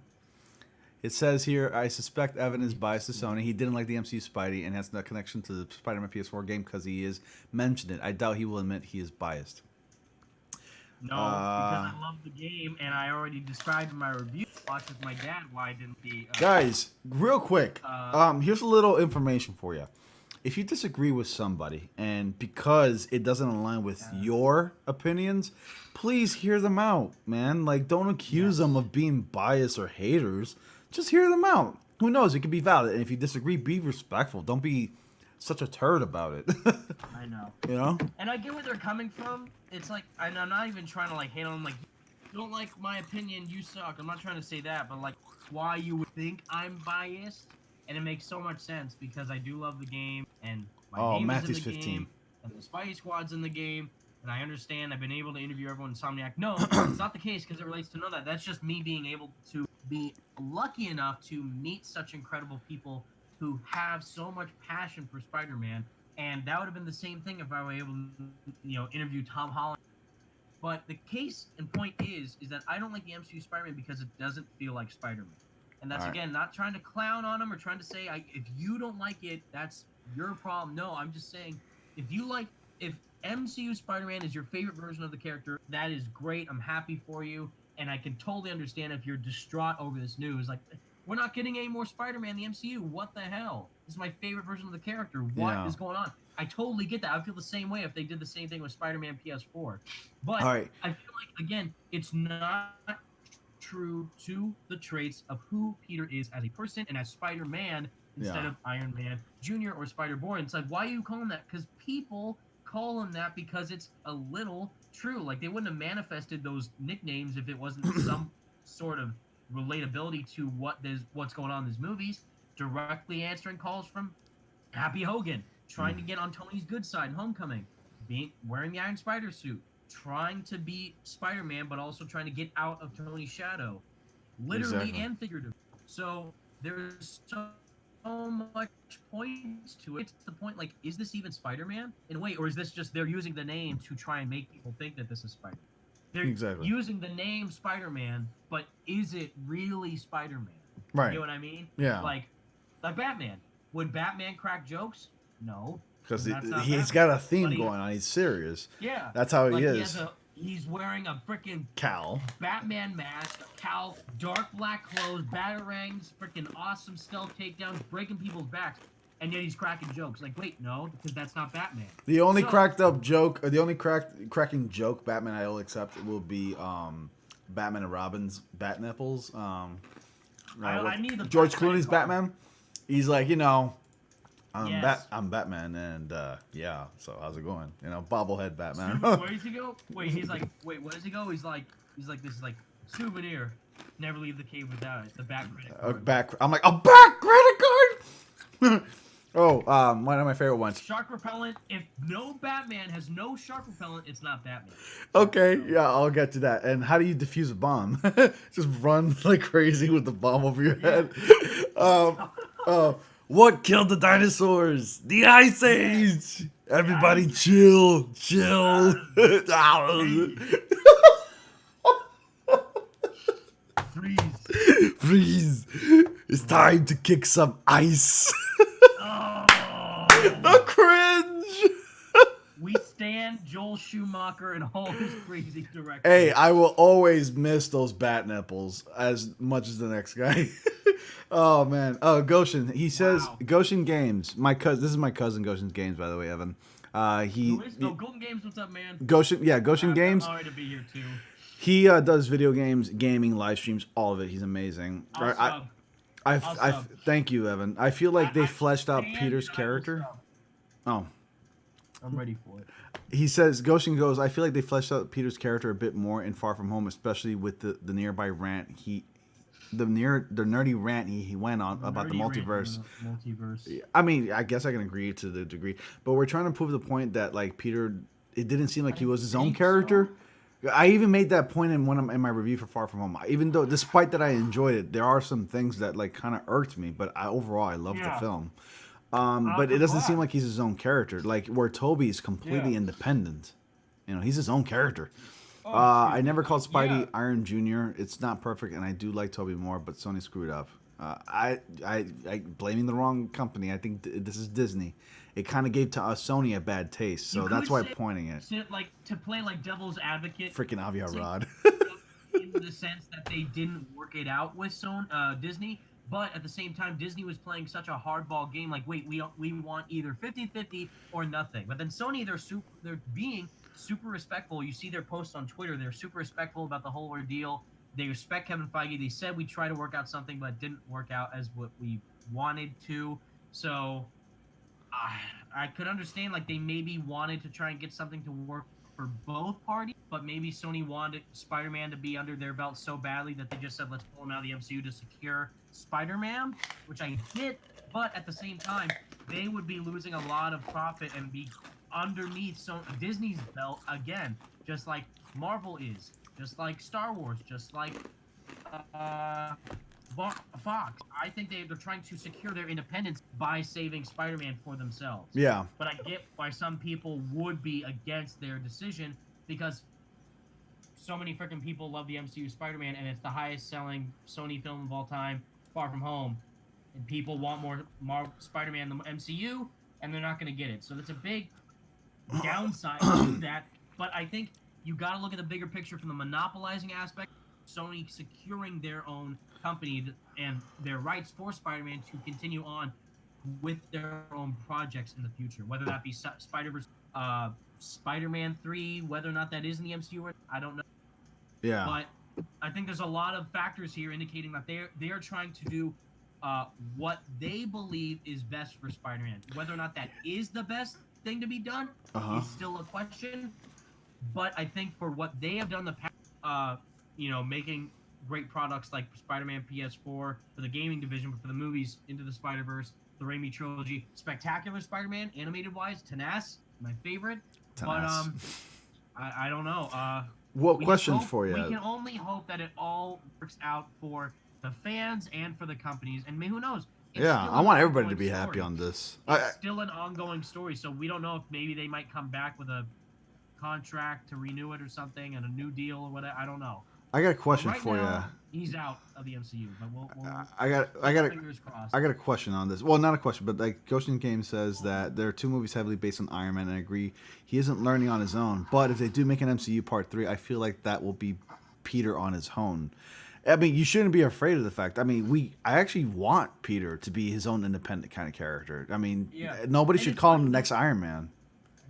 It says here, I suspect Evan is biased to Sony. He didn't like the MCU Spidey and has no connection to the Spider-Man PS4 game because he is mentioned it. I doubt he will admit he is biased. No, because I love the game, and I already described in my review. Watch with my dad. Why didn't the Guys, real quick, here's a little information for you. If you disagree with somebody, and because it doesn't align with your opinions, please hear them out, man. Like, don't accuse them of being biased or haters. Just hear them out. Who knows? It could be valid. And if you disagree, be respectful. Don't be such a turd about it. I know. You know? And I get where they're coming from. It's like, and I'm not even trying to like hate on them. Like, don't like my opinion, you suck. I'm not trying to say that, but like why you would think I'm biased, and it makes so much sense because I do love the game, and my Oh, name is in Matthew's the 15. game, and the Spidey Squad's in the game, and I understand I've been able to interview everyone in Insomniac. No, it's not the case because it relates to none of that. That's just me being able to be lucky enough to meet such incredible people who have so much passion for Spider-Man, and that would have been the same thing if I were able to, interview Tom Holland. But the case and point is that I don't like the MCU Spider-Man because it doesn't feel like Spider-Man. And All that's right. again not trying to clown on him or trying to say if you don't like it, that's your problem. No, I'm just saying if MCU Spider-Man is your favorite version of the character, that is great. I'm happy for you, and I can totally understand if you're distraught over this news. Like, we're not getting any more Spider-Man in the MCU. What the hell? This is my favorite version of the character. What Yeah. is going on? I totally get that. I feel the same way if they did the same thing with Spider-Man PS4. All But right. I feel like again, it's not true to the traits of who Peter is as a person and as Spider-Man instead Yeah. of Iron Man Jr. or Spider-Born. It's like, why are you calling that? Because people call him that because it's a little true. Like they wouldn't have manifested those nicknames if it wasn't some sort of relatability to what's going on in these movies. Directly answering calls from Happy Hogan, trying to get on Tony's good side in Homecoming, being wearing the Iron Spider suit, trying to be Spider-Man, but also trying to get out of Tony's shadow, literally Exactly. and figuratively. So there's so much points to it. It's the point, like, is this even Spider-Man? In a way, or is this just they're using the name to try and make people think that this is Spider-Man? They're Exactly. using the name Spider-Man, but is it really Spider-Man? You Right. get what I mean? Yeah. Like Batman. Would Batman crack jokes? No, Because because that's not he's Batman. got a But theme he, going on. He's serious. yeah, That's how he like is. he's wearing a freaking Cal. Batman mask, a cowl, dark black clothes, batarangs, freaking awesome stealth takedowns, breaking people's backs, and yet he's cracking jokes. Like, wait, no, because that's not Batman. The only So, cracked up joke, or the only cracking joke Batman I will accept will be Batman and Robin's bat nipples. I need the George credit Clooney's card. Batman. He's like, Yes. I'm Batman, and yeah. So how's it going? Bobblehead Batman. Where does he go? Wait, where does he go? He's like, this is like souvenir. Never leave the cave without it. The back credit card. I'm like a back credit card. Oh, one of my favorite ones. Shark repellent. If no Batman has no shark repellent, it's not Batman. Okay, yeah, I'll get to that. And how do you defuse a bomb? Just run like crazy with the bomb over your head. What killed the dinosaurs? The Ice Age. Everybody, chill. Freeze. Freeze. It's time to kick some ice. Oh. The cringe. We stand Joel Schumacher and all his crazy directions. Hey, I will always miss those bat nipples as much as the next guy. Oh man. Oh, Goshen. He says Goshen Games. This is my cousin Goshen's Games, by the way, Evan. Golden Games, what's up, man? Goshen Games. I'm honored to be here too. He does video games, gaming, live streams, all of it. He's amazing. I thank you, Evan. I feel like they fleshed out Peter's character. Oh. I'm ready for it. He says, Goshen goes, I feel like they fleshed out Peter's character a bit more in Far From Home, especially with the nearby rant the nerdy rant he went on about the multiverse. I mean, I guess I can agree to the degree, but we're trying to prove the point that like Peter, it didn't seem like he was his own character. So. I even made that point in my review for Far From Home. Even though, despite that I enjoyed it, there are some things that like kind of irked me, but overall I loved the film. But it doesn't seem like he's his own character. Like where Toby is completely independent. He's his own character. I never called Spidey Iron Jr. It's not perfect, and I do like Toby more, but Sony screwed up. I blaming the wrong company. I think this is Disney. It kind of gave to Sony a bad taste, so that's why I'm pointing it. Like to play like devil's advocate. Freaking Avia Rod. In the sense that they didn't work it out with Disney. But at the same time, Disney was playing such a hardball game. Like, wait, we want either 50-50 or nothing. But then Sony, they're being super respectful. You see their posts on Twitter. They're super respectful about the whole ordeal. They respect Kevin Feige. They said we try to work out something, but it didn't work out as what we wanted to. So I could understand like they maybe wanted to try and get something to work for both parties. but maybe Sony wanted Spider-Man to be under their belt so badly that they just said, let's pull him out of the MCU to secure Spider-Man, which I get, but at the same time, they would be losing a lot of profit and be underneath Disney's belt again, just like Marvel is, just like Star Wars, just like uh, Fox. I think they're trying to secure their independence by saving Spider-Man for themselves. Yeah. But I get why some people would be against their decision because so many freaking people love the MCU Spider-Man, and it's the highest-selling Sony film of all time, Far From Home, and people want more Spider-Man in the MCU, and they're not going to get it. So that's a big downside to that. But I think you got to look at the bigger picture from the monopolizing aspect. Sony securing their own company and their rights for Spider-Man to continue on with their own projects in the future, whether that be Spider-Verse, Spider-Man 3, whether or not that is in the MCU, I don't know. Yeah. But I think there's a lot of factors here indicating that they are trying to do what they believe is best for Spider-Man. Whether or not that is the best thing to be done is still a question. But I think for what they have done the past, making great products like Spider-Man PS4 for the gaming division, but for the movies, Into the Spider-Verse, the Raimi trilogy, spectacular Spider-Man, animated-wise, Tenace, my favorite. Tenace. But I don't know. What question for you? We can only hope that it all works out for the fans and for the companies, and who knows? I want everybody to be happy on this. It's still an ongoing story, so we don't know if maybe they might come back with a contract to renew it or something and a new deal or whatever. I don't know. I got a question for you. He's out of the MCU, but fingers crossed. I got a question on this. Well, not a question, but like Ghost in the Game says that there are 2 movies heavily based on Iron Man, and I agree he isn't learning on his own. But if they do make an MCU Part 3, I feel like that will be Peter on his own. I mean, you shouldn't be afraid of the fact. I mean, I actually want Peter to be his own independent kind of character. I mean, nobody should call him the next Iron Man.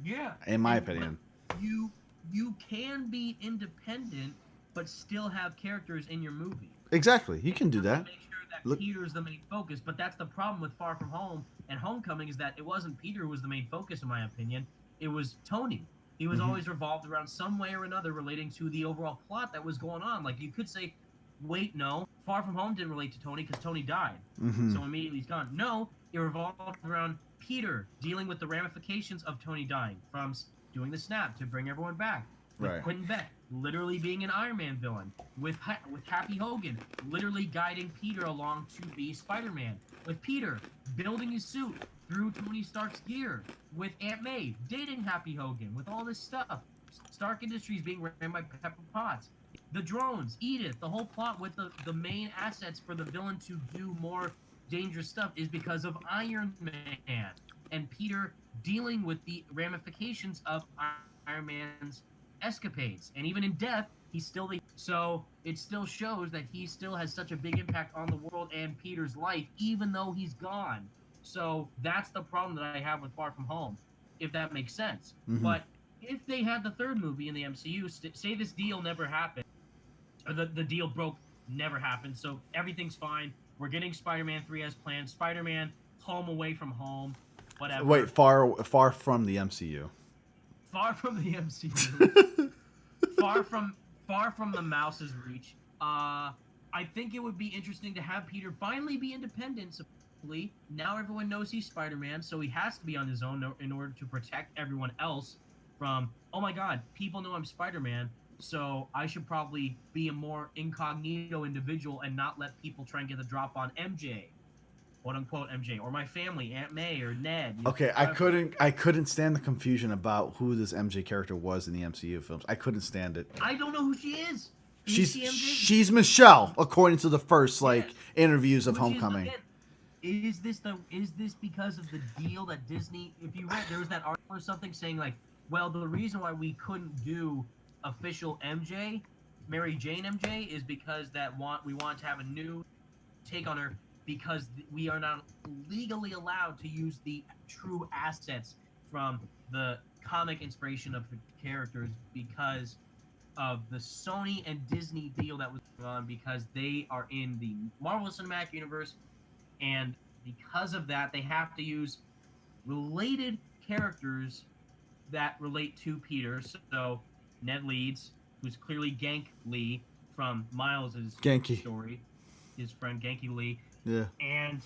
Yeah. In my opinion. You can be independent, but still have characters in your movie. Exactly. You can do that. Make sure that Peter's the main focus, but that's the problem with Far From Home and Homecoming is that it wasn't Peter who was the main focus, in my opinion. It was Tony. He was always revolved around some way or another relating to the overall plot that was going on. Like, you could say, wait, no, Far From Home didn't relate to Tony because Tony died. So immediately he's gone. No, it revolved around Peter dealing with the ramifications of Tony dying, from doing the snap to bring everyone back. With Quentin Beck literally being an Iron Man villain. With Happy Hogan literally guiding Peter along to be Spider-Man. With Peter building his suit through Tony Stark's gear. With Aunt May dating Happy Hogan. With all this stuff. Stark Industries being ran by Pepper Potts. The drones, Edith, the whole plot with the main assets for the villain to do more dangerous stuff is because of Iron Man. And Peter dealing with the ramifications of Iron Man's escapades. And even in death, he's still so it still shows that he still has such a big impact on the world and Peter's life, even though he's gone. So that's the problem that I have with Far From Home, if that makes sense. But if they had the 3rd movie in the MCU, say this deal never happened, or the deal broke, never happened, so everything's fine. We're getting Spider-Man 3 as planned. Spider-Man, home away from home, whatever. Wait, far from the MCU. Far from the MCU. far from the mouse's reach. I think it would be interesting to have Peter finally be independent. Supposedly, now everyone knows he's Spider-Man, so he has to be on his own in order to protect everyone else from, oh my god, people know I'm Spider-Man, so I should probably be a more incognito individual and not let people try and get the drop on MJ. Quote-unquote MJ, or my family, Aunt May or Ned. Okay, I couldn't stand the confusion about who this MJ character was in the MCU films. I couldn't stand it. I don't know who she is. She's Michelle, according to the first interviews of Homecoming. Is this because of the deal that Disney? If you read, there was that article or something saying like, well, the reason why we couldn't do official MJ, Mary Jane MJ, is because we want to have a new take on her. Because we are not legally allowed to use the true assets from the comic inspiration of the characters because of the Sony and Disney deal that was going on, because they are in the Marvel Cinematic Universe, and because of that, they have to use related characters that relate to Peter. So Ned Leeds, who's clearly Gank Lee from Miles's Genki. story, his friend Ganky Lee, Yeah. and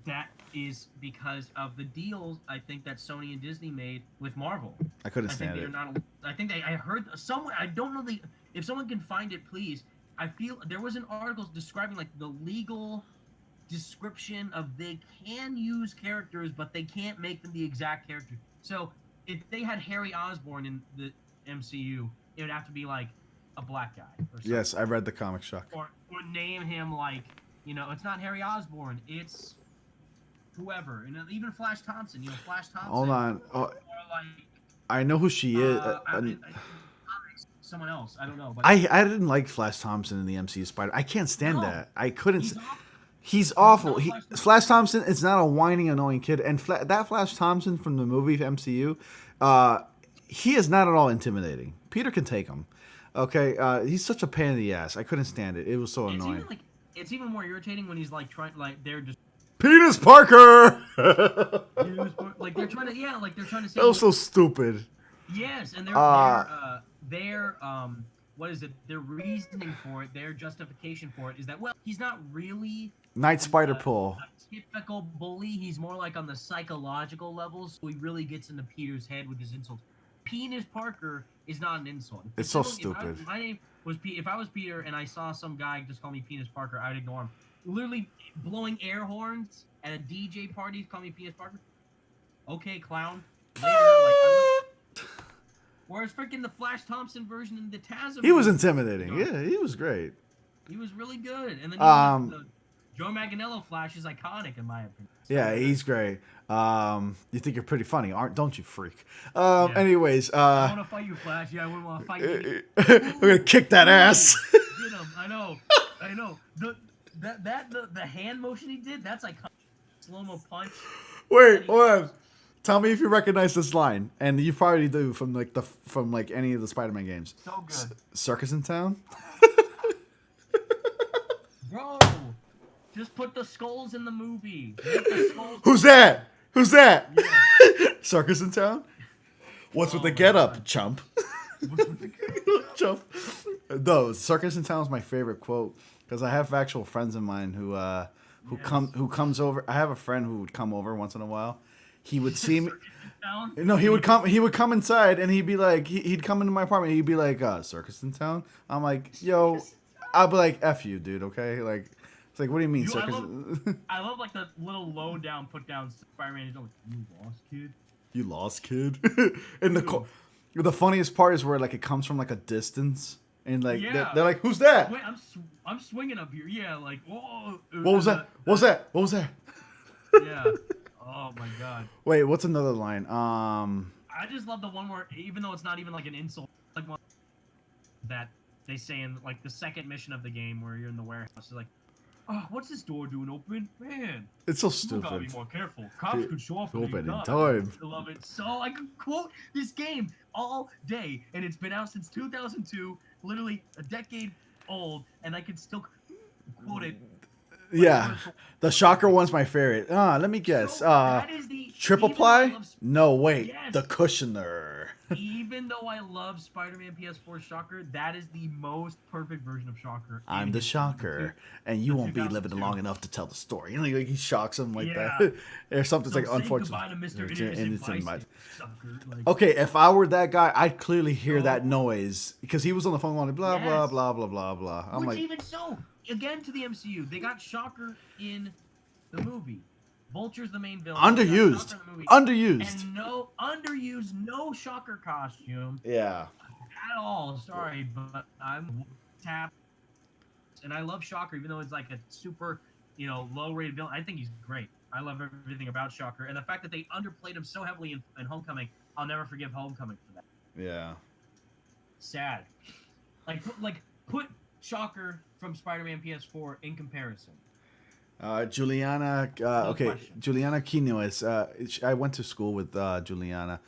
that is because of the deals I think that Sony and Disney made with Marvel. I couldn't I think stand they're it. not. I think I heard someone. I don't know the. If someone can find it, please. I feel there was an article describing like the legal description of they can use characters, but they can't make them the exact character. So if they had Harry Osborn in the MCU, it would have to be like a black guy or something. Yes, I read the comic shock. Or name him like, you know, it's not Harry Osborn, it's whoever. And even Flash Thompson, you know, Flash Thompson. Hold on. Oh, like, I know who she is. Someone else, I don't know. But I didn't like Flash Thompson in the MCU Spider. I can't stand that. I couldn't. He's awful. Flash Thompson is not a whining, annoying kid. And that Flash Thompson from the movie MCU, he is not at all intimidating. Peter can take him. Okay, he's such a pain in the ass. I couldn't stand it. It was so annoying. It's even more irritating when he's like trying, like they're just Penis Parker. like they're trying to, say that was so stupid. Yes, and their what is it? Their reasoning for it, their justification for it is that, well, he's not really Night Spider pull. A typical bully. He's more like on the psychological levels. So he really gets into Peter's head with his insults. Penis Parker is not an insult. It's so stupid. My name was If I was Peter and I saw some guy just call me Penis Parker, I'd ignore him. Literally blowing air horns at a DJ party, call me Penis Parker. Okay, clown. Later, whereas freaking the Flash Thompson version in the Tasm. He was intimidating. Yeah, he was great. He was really good. And then the Joe Manganiello Flash is iconic in my opinion. Yeah, he's great. You think you're pretty funny, don't you, freak? Anyways, I want to fight you, Flash. Yeah, I wouldn't want to fight you. We're gonna kick that ass. Get him. I know. The hand motion he did, that's iconic. Slow-mo punch. Wait, hold on. Tell me if you recognize this line, and you probably do from any of the Spider-Man games. So good. Circus in Town. Bro, just put the skulls in the movie. Who's that? Yeah. Circus in Town. What's with the get-up, chump? Chump. No, Circus in Town is my favorite quote because I have actual friends of mine who comes over. I have a friend who would come over once in a while. He would see me. No, he would come inside and he'd be like, he'd come into my apartment. He'd be like, Circus in Town. I'm like, yo, I'll be like, F you, dude. Okay, like, it's like, what do you mean, circus? I love like the little low down, put down Spider-Man. He's like, you lost, kid. You lost, kid. And the funniest part is where like it comes from like a distance and like they're like, who's that? Wait, I'm swinging up here. Yeah, like, whoa. What was that? What was that? Yeah. Oh my god. Wait, what's another line? I just love the one where, even though it's not even like an insult, like one that they say in like the second mission of the game where you're in the warehouse. It's like, oh, what's this door doing open? Man, it's so stupid. Gotta be more careful. Cops could show up in time. I love it. So I could quote this game all day, and it's been out since 2002, literally a decade old, and I can still quote it. Yeah, the Shocker one's my favorite. Let me guess. Triple ply? No, wait. Yes. The Cushioner. Even though I love Spider-Man PS4 Shocker, that is the most perfect version of Shocker. I'm the Shocker, and you won't be living long enough to tell the story. You know, like he shocks him like that, or something. It's like unfortunate. Okay, if I were that guy, I'd clearly hear that noise because he was on the phone going blah blah blah blah blah blah. I'm like, even so. Again, to the MCU, they got Shocker in the movie. Vulture's the main villain. Underused. And no Shocker costume. Yeah. At all. Sorry, but I'm tapped. And I love Shocker, even though it's like a super, low-rated villain. I think he's great. I love everything about Shocker. And the fact that they underplayed him so heavily in Homecoming, I'll never forgive Homecoming for that. Yeah. Sad. Put Shocker from Spider-Man PS4 in comparison. Juliana, Juliana Quinones. I went to school with Juliana.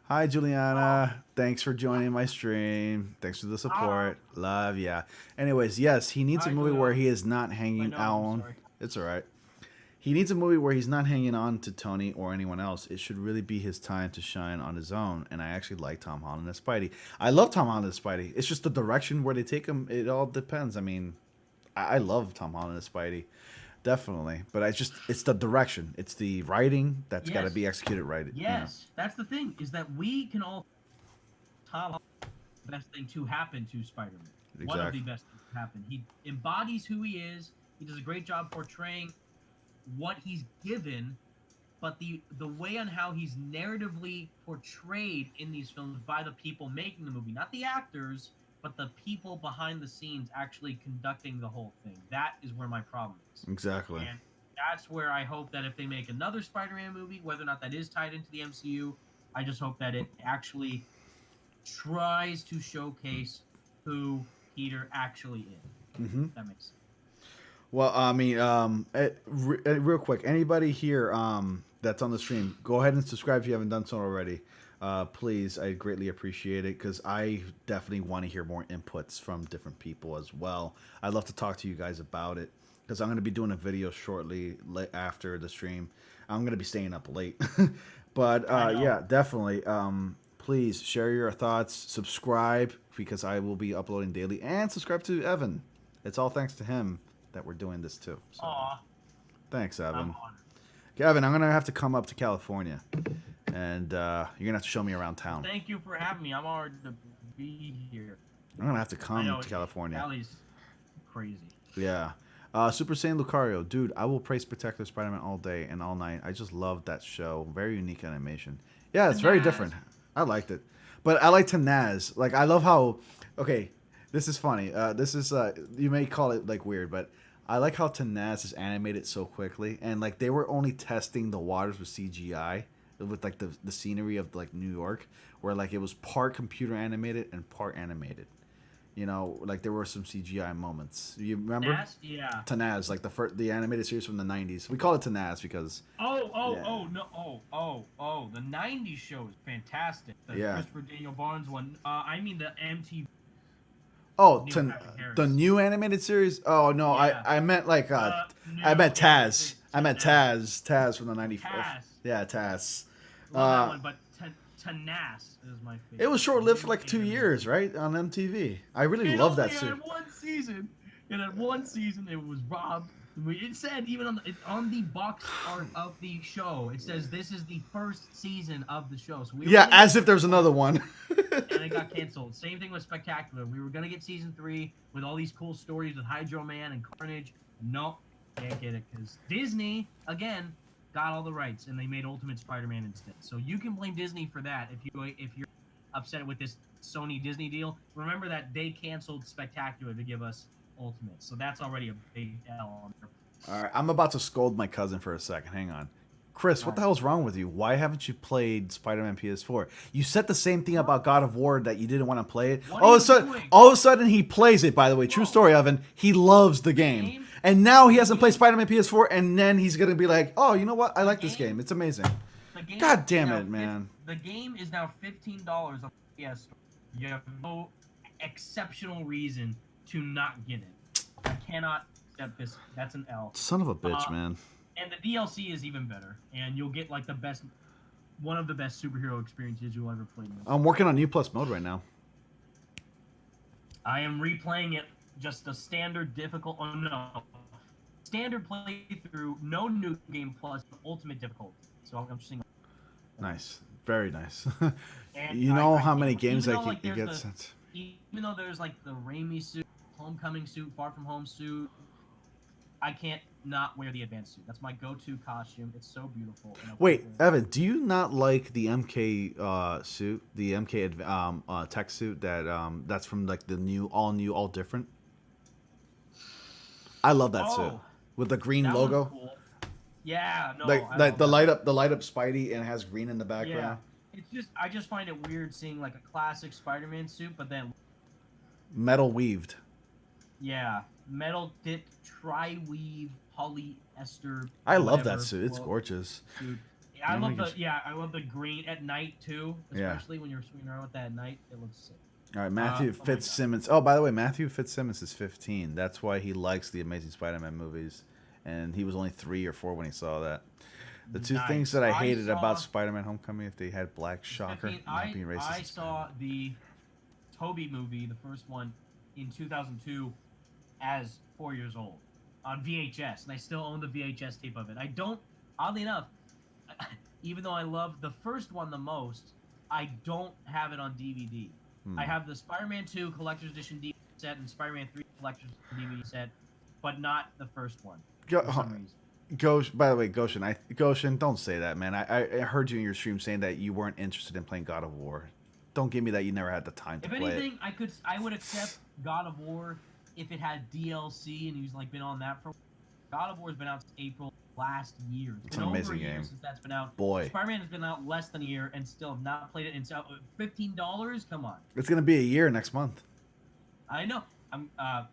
Hi, Juliana. Thanks for joining my stream. Thanks for the support. Love ya. Anyways, yes, he needs a movie where he is not hanging out. It's all right. He needs a movie where he's not hanging on to Tony or anyone else. It should really be his time to shine on his own. And I actually like Tom Holland as Spidey. I love Tom Holland as Spidey. It's just the direction where they take him. It all depends. I mean, I love Tom Holland as Spidey, definitely. But it's the direction. It's the writing that's got to be executed right. Yes, that's the thing, is that we can all Tom Holland, the best thing to happen to Spider-Man. Exactly. One of the best things to happen. He embodies who he is. He does a great job portraying what he's given, but the way on how he's narratively portrayed in these films by the people making the movie, not the actors, but the people behind the scenes actually conducting the whole thing. That is where my problem is. Exactly. And that's where I hope that if they make another Spider-Man movie, whether or not that is tied into the MCU, I just hope that it actually tries to showcase who Peter actually is. Mm-hmm. That makes sense. Well, I mean, real quick, anybody here that's on the stream, go ahead and subscribe if you haven't done so already. Please, I greatly appreciate it because I definitely want to hear more inputs from different people as well. I'd love to talk to you guys about it because I'm going to be doing a video shortly after the stream. I'm going to be staying up late. But yeah, definitely. Please share your thoughts, subscribe because I will be uploading daily, and subscribe to Evan. It's all thanks to him that we're doing this too. So, thanks, Evan. Evan, I'm gonna have to come up to California, and you're gonna have to show me around town. Thank you for having me. I'm honored to be here. I'm gonna have to come to California. Cali's crazy. Yeah. Super Saiyan Lucario, dude, I will praise Spectacular Spider-Man all day and all night. I just love that show. Very unique animation. Yeah, it's very different. I liked it, but I like Tanaz. Like, I love how. Okay, this is funny. This is you may call it like weird, but I like how Tanaz is animated so quickly, and like they were only testing the waters with CGI, with like the scenery of like New York, where like it was part computer animated and part animated. You know, like there were some CGI moments. You remember? Tanaz? Yeah. Tanaz, like the animated series from the 90s. We call it Tanaz because. The 90s show is fantastic. The Christopher Daniel Barnes one. I mean the MTV. Oh, the new animated series? Oh no, yeah. I meant like I meant Taz. I meant Taz from the 90s. Yeah, Taz. That one, but Tanaz is my favorite. It was short-lived for like 2 years, right, on MTV. I really love that series. In one season, it was robbed. It said even on the box art of the show, it says this is the first season of the show. So as if there's another one. And it got canceled. Same thing with Spectacular. We were gonna get season 3 with all these cool stories with Hydro Man and Carnage. Nope, can't get it because Disney again got all the rights and they made Ultimate Spider-Man instead. So you can blame Disney for that if you're upset with this Sony Disney deal. Remember that they canceled Spectacular to give us Ultimate, so that's already a big L on her. All right, I'm about to scold my cousin for a second. Hang on. Chris, what the hell's wrong with you? Why haven't you played Spider-Man PS4? You said the same thing about God of War that you didn't want to play it. All of a sudden, he plays it, by the way. True story, Evan. He loves the game. And now he hasn't played Spider-Man PS4, and then he's going to be like, oh, you know what? I like this game. It's amazing. God damn it, man. The game is now $15 on PS Store. You have no exceptional reason to not get it. I cannot accept this. That's an L. Son of a bitch, man. And the DLC is even better, and you'll get like one of the best superhero experiences you'll ever play. I'm working on U+ mode right now. I am replaying it just a standard difficult. Oh no, standard playthrough, no new game plus ultimate difficulty. So I'm just saying. Nice, very nice. You know how many games you get sent. Even though there's like the Raimi suit, Homecoming suit, Far From Home suit, I can't not wear the advanced suit. That's my go-to costume. It's so beautiful. Wait, Evan, do you not like the MK suit, the MK tech suit that's from like the new, all different? I love that suit with the green logo. Cool. Yeah, no. Like the light up Spidey and it has green in the background. Yeah. I just find it weird seeing like a classic Spider-Man suit, but then metal weaved. Yeah, metal dipped, tri-weave, polyester. I love that suit. It's gorgeous. Dude, I love the green at night too, especially when you're swinging around with that at night. It looks sick. All right, Matthew Fitzsimmons. Oh, by the way, Matthew Fitzsimmons is 15. That's why he likes the Amazing Spider-Man movies and he was only 3 or 4 when he saw that. The two Nice. things that I hated saw, about Spider-Man: Homecoming, if they had black, shocker, not being racist. I saw the Tobey movie, the first one, in 2002, as 4 years old on VHS, and I still own the VHS tape of it. I don't, oddly enough, even though I love the first one the most, I don't have it on DVD. I have the Spider-Man 2 Collector's Edition DVD set and Spider-Man 3 Collector's DVD set, but not the first one for some reason. By the way, Goshen, don't say that, man. I heard you in your stream saying that you weren't interested in playing God of War. Don't give me that you never had the time to play it. If anything, I would accept God of War if it had DLC and he's like been on that for. God of War has been out since April last year. It's an amazing game. Since that's been out. Boy, Spider-Man has been out less than a year and still have not played it. And so $15? Come on. It's gonna be a year next month. I know. I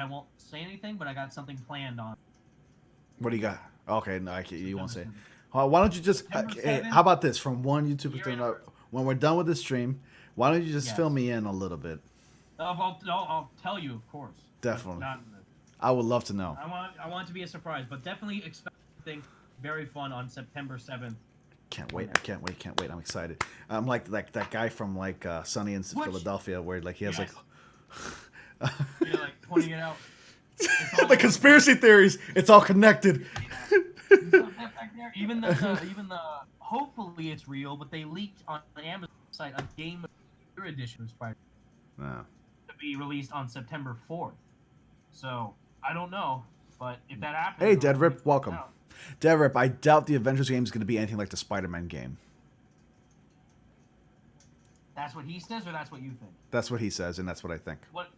won't say anything, but I got something planned on. What do you got? Okay, no, I can't. You won't say. Why don't you just? Hey, how about this? From one YouTuber to when we're done with this stream, why don't you just fill me in a little bit? I'll tell you, of course. Definitely. I would love to know. I want it to be a surprise, but definitely expect something very fun on September 7th. Can't wait! I can't wait! I'm excited. I'm like that guy from like Sunny in Philadelphia, where like he has like. You're like pointing it out. The conspiracy theories. It's all connected. Even the hopefully it's real, but they leaked on the Amazon site a game edition of Spider-Man to be released on September 4th. So I don't know, but if that happens, hey, Dead Rip, welcome. Dead Rip, I doubt the Avengers game is going to be anything like the Spider-Man game. That's what he says, or that's what you think? That's what he says, and that's what I think. What?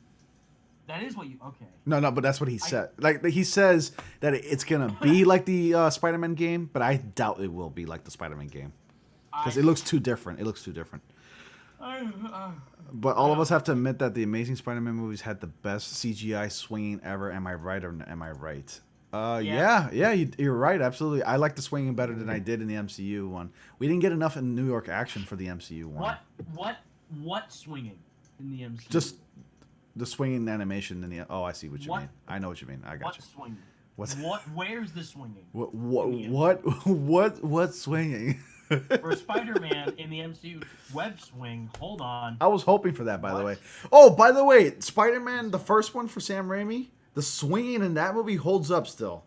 That is what you... Okay. No, but that's what he said. Like, he says that it's going to be like the Spider-Man game, but I doubt it will be like the Spider-Man game. Because it looks too different. But all of us have to admit that the Amazing Spider-Man movies had the best CGI swinging ever. Am I right or am I right? Yeah, you're right. Absolutely. I like the swinging better than I did in the MCU one. We didn't get enough in New York action for the MCU one. What swinging in the MCU? Just the swinging animation in the. Oh, I see what you mean. I know what you mean. I got you. Swinging? Where's the swinging? What swinging? For Spider-Man in the MCU web swing, hold on. I was hoping for that, by the way. Oh, by the way, Spider-Man, the first one for Sam Raimi, the swinging in that movie holds up still.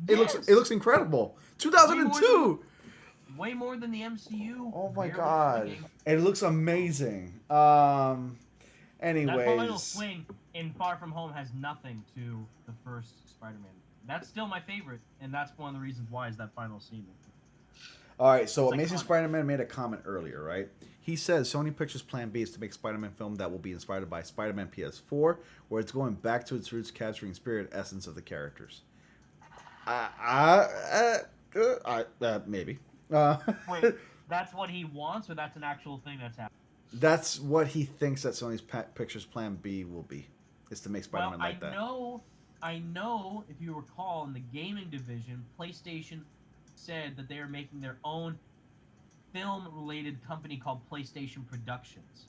Yes. It looks incredible. 2002. Way more than the MCU. Oh my god. It looks amazing. Anyways. That final swing in Far From Home has nothing to the first Spider-Man. That's still my favorite, and that's one of the reasons why is that final scene. All right, so Amazing Spider-Man made a comment earlier, right? He says Sony Pictures' plan B is to make Spider-Man film that will be inspired by Spider-Man PS4, where it's going back to its roots, capturing spirit essence of the characters. Maybe. Wait, that's what he wants, or that's an actual thing that's happening? That's what he thinks that Sony's Pictures plan B will be, is to make Spider-Man like that. I know, if you recall, in the gaming division, PlayStation said that they are making their own film-related company called PlayStation Productions.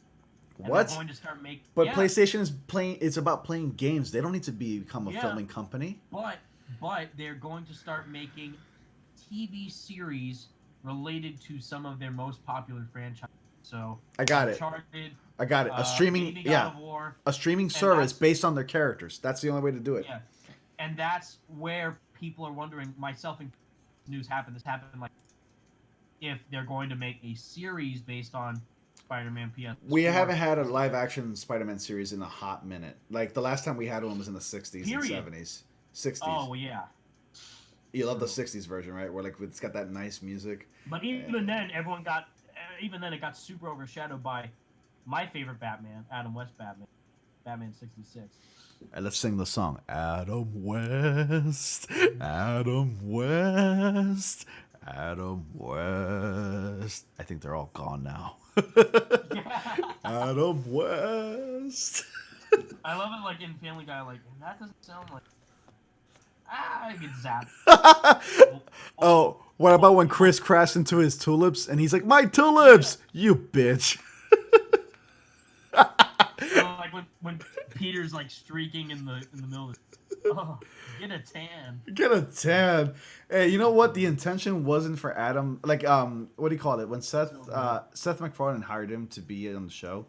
What? They're going to start making. But PlayStation is playing. It's about playing games. They don't need to become a filming company. But they're going to start making TV series related to some of their most popular franchises. So I got it. A streaming, a streaming service based on their characters. That's the only way to do it. Yeah, and that's where people are wondering. Myself and news happened. This happened like if they're going to make a series based on Spider-Man PS. We haven't had a live-action Spider-Man series in a hot minute. Like the last time we had one was in the '60s and '70s. '60s. Oh well, yeah. You love the '60s version, right? Where like it's got that nice music. But even then, it got super overshadowed by my favorite Batman, Adam West Batman '66. And let's sing the song. Adam West, Adam West, Adam West. I think they're all gone now. Adam West. I love it, like in Family Guy, like that doesn't sound like. I get zapped. Oh, what about when Chris crashed into his tulips and he's like, "My tulips, you bitch." Like when Peter's like streaking in the middle of Oh, get a tan. Get a tan. Hey, you know what? The intention wasn't for Adam. Like, what do you call it? When Seth MacFarlane hired him to be on the show,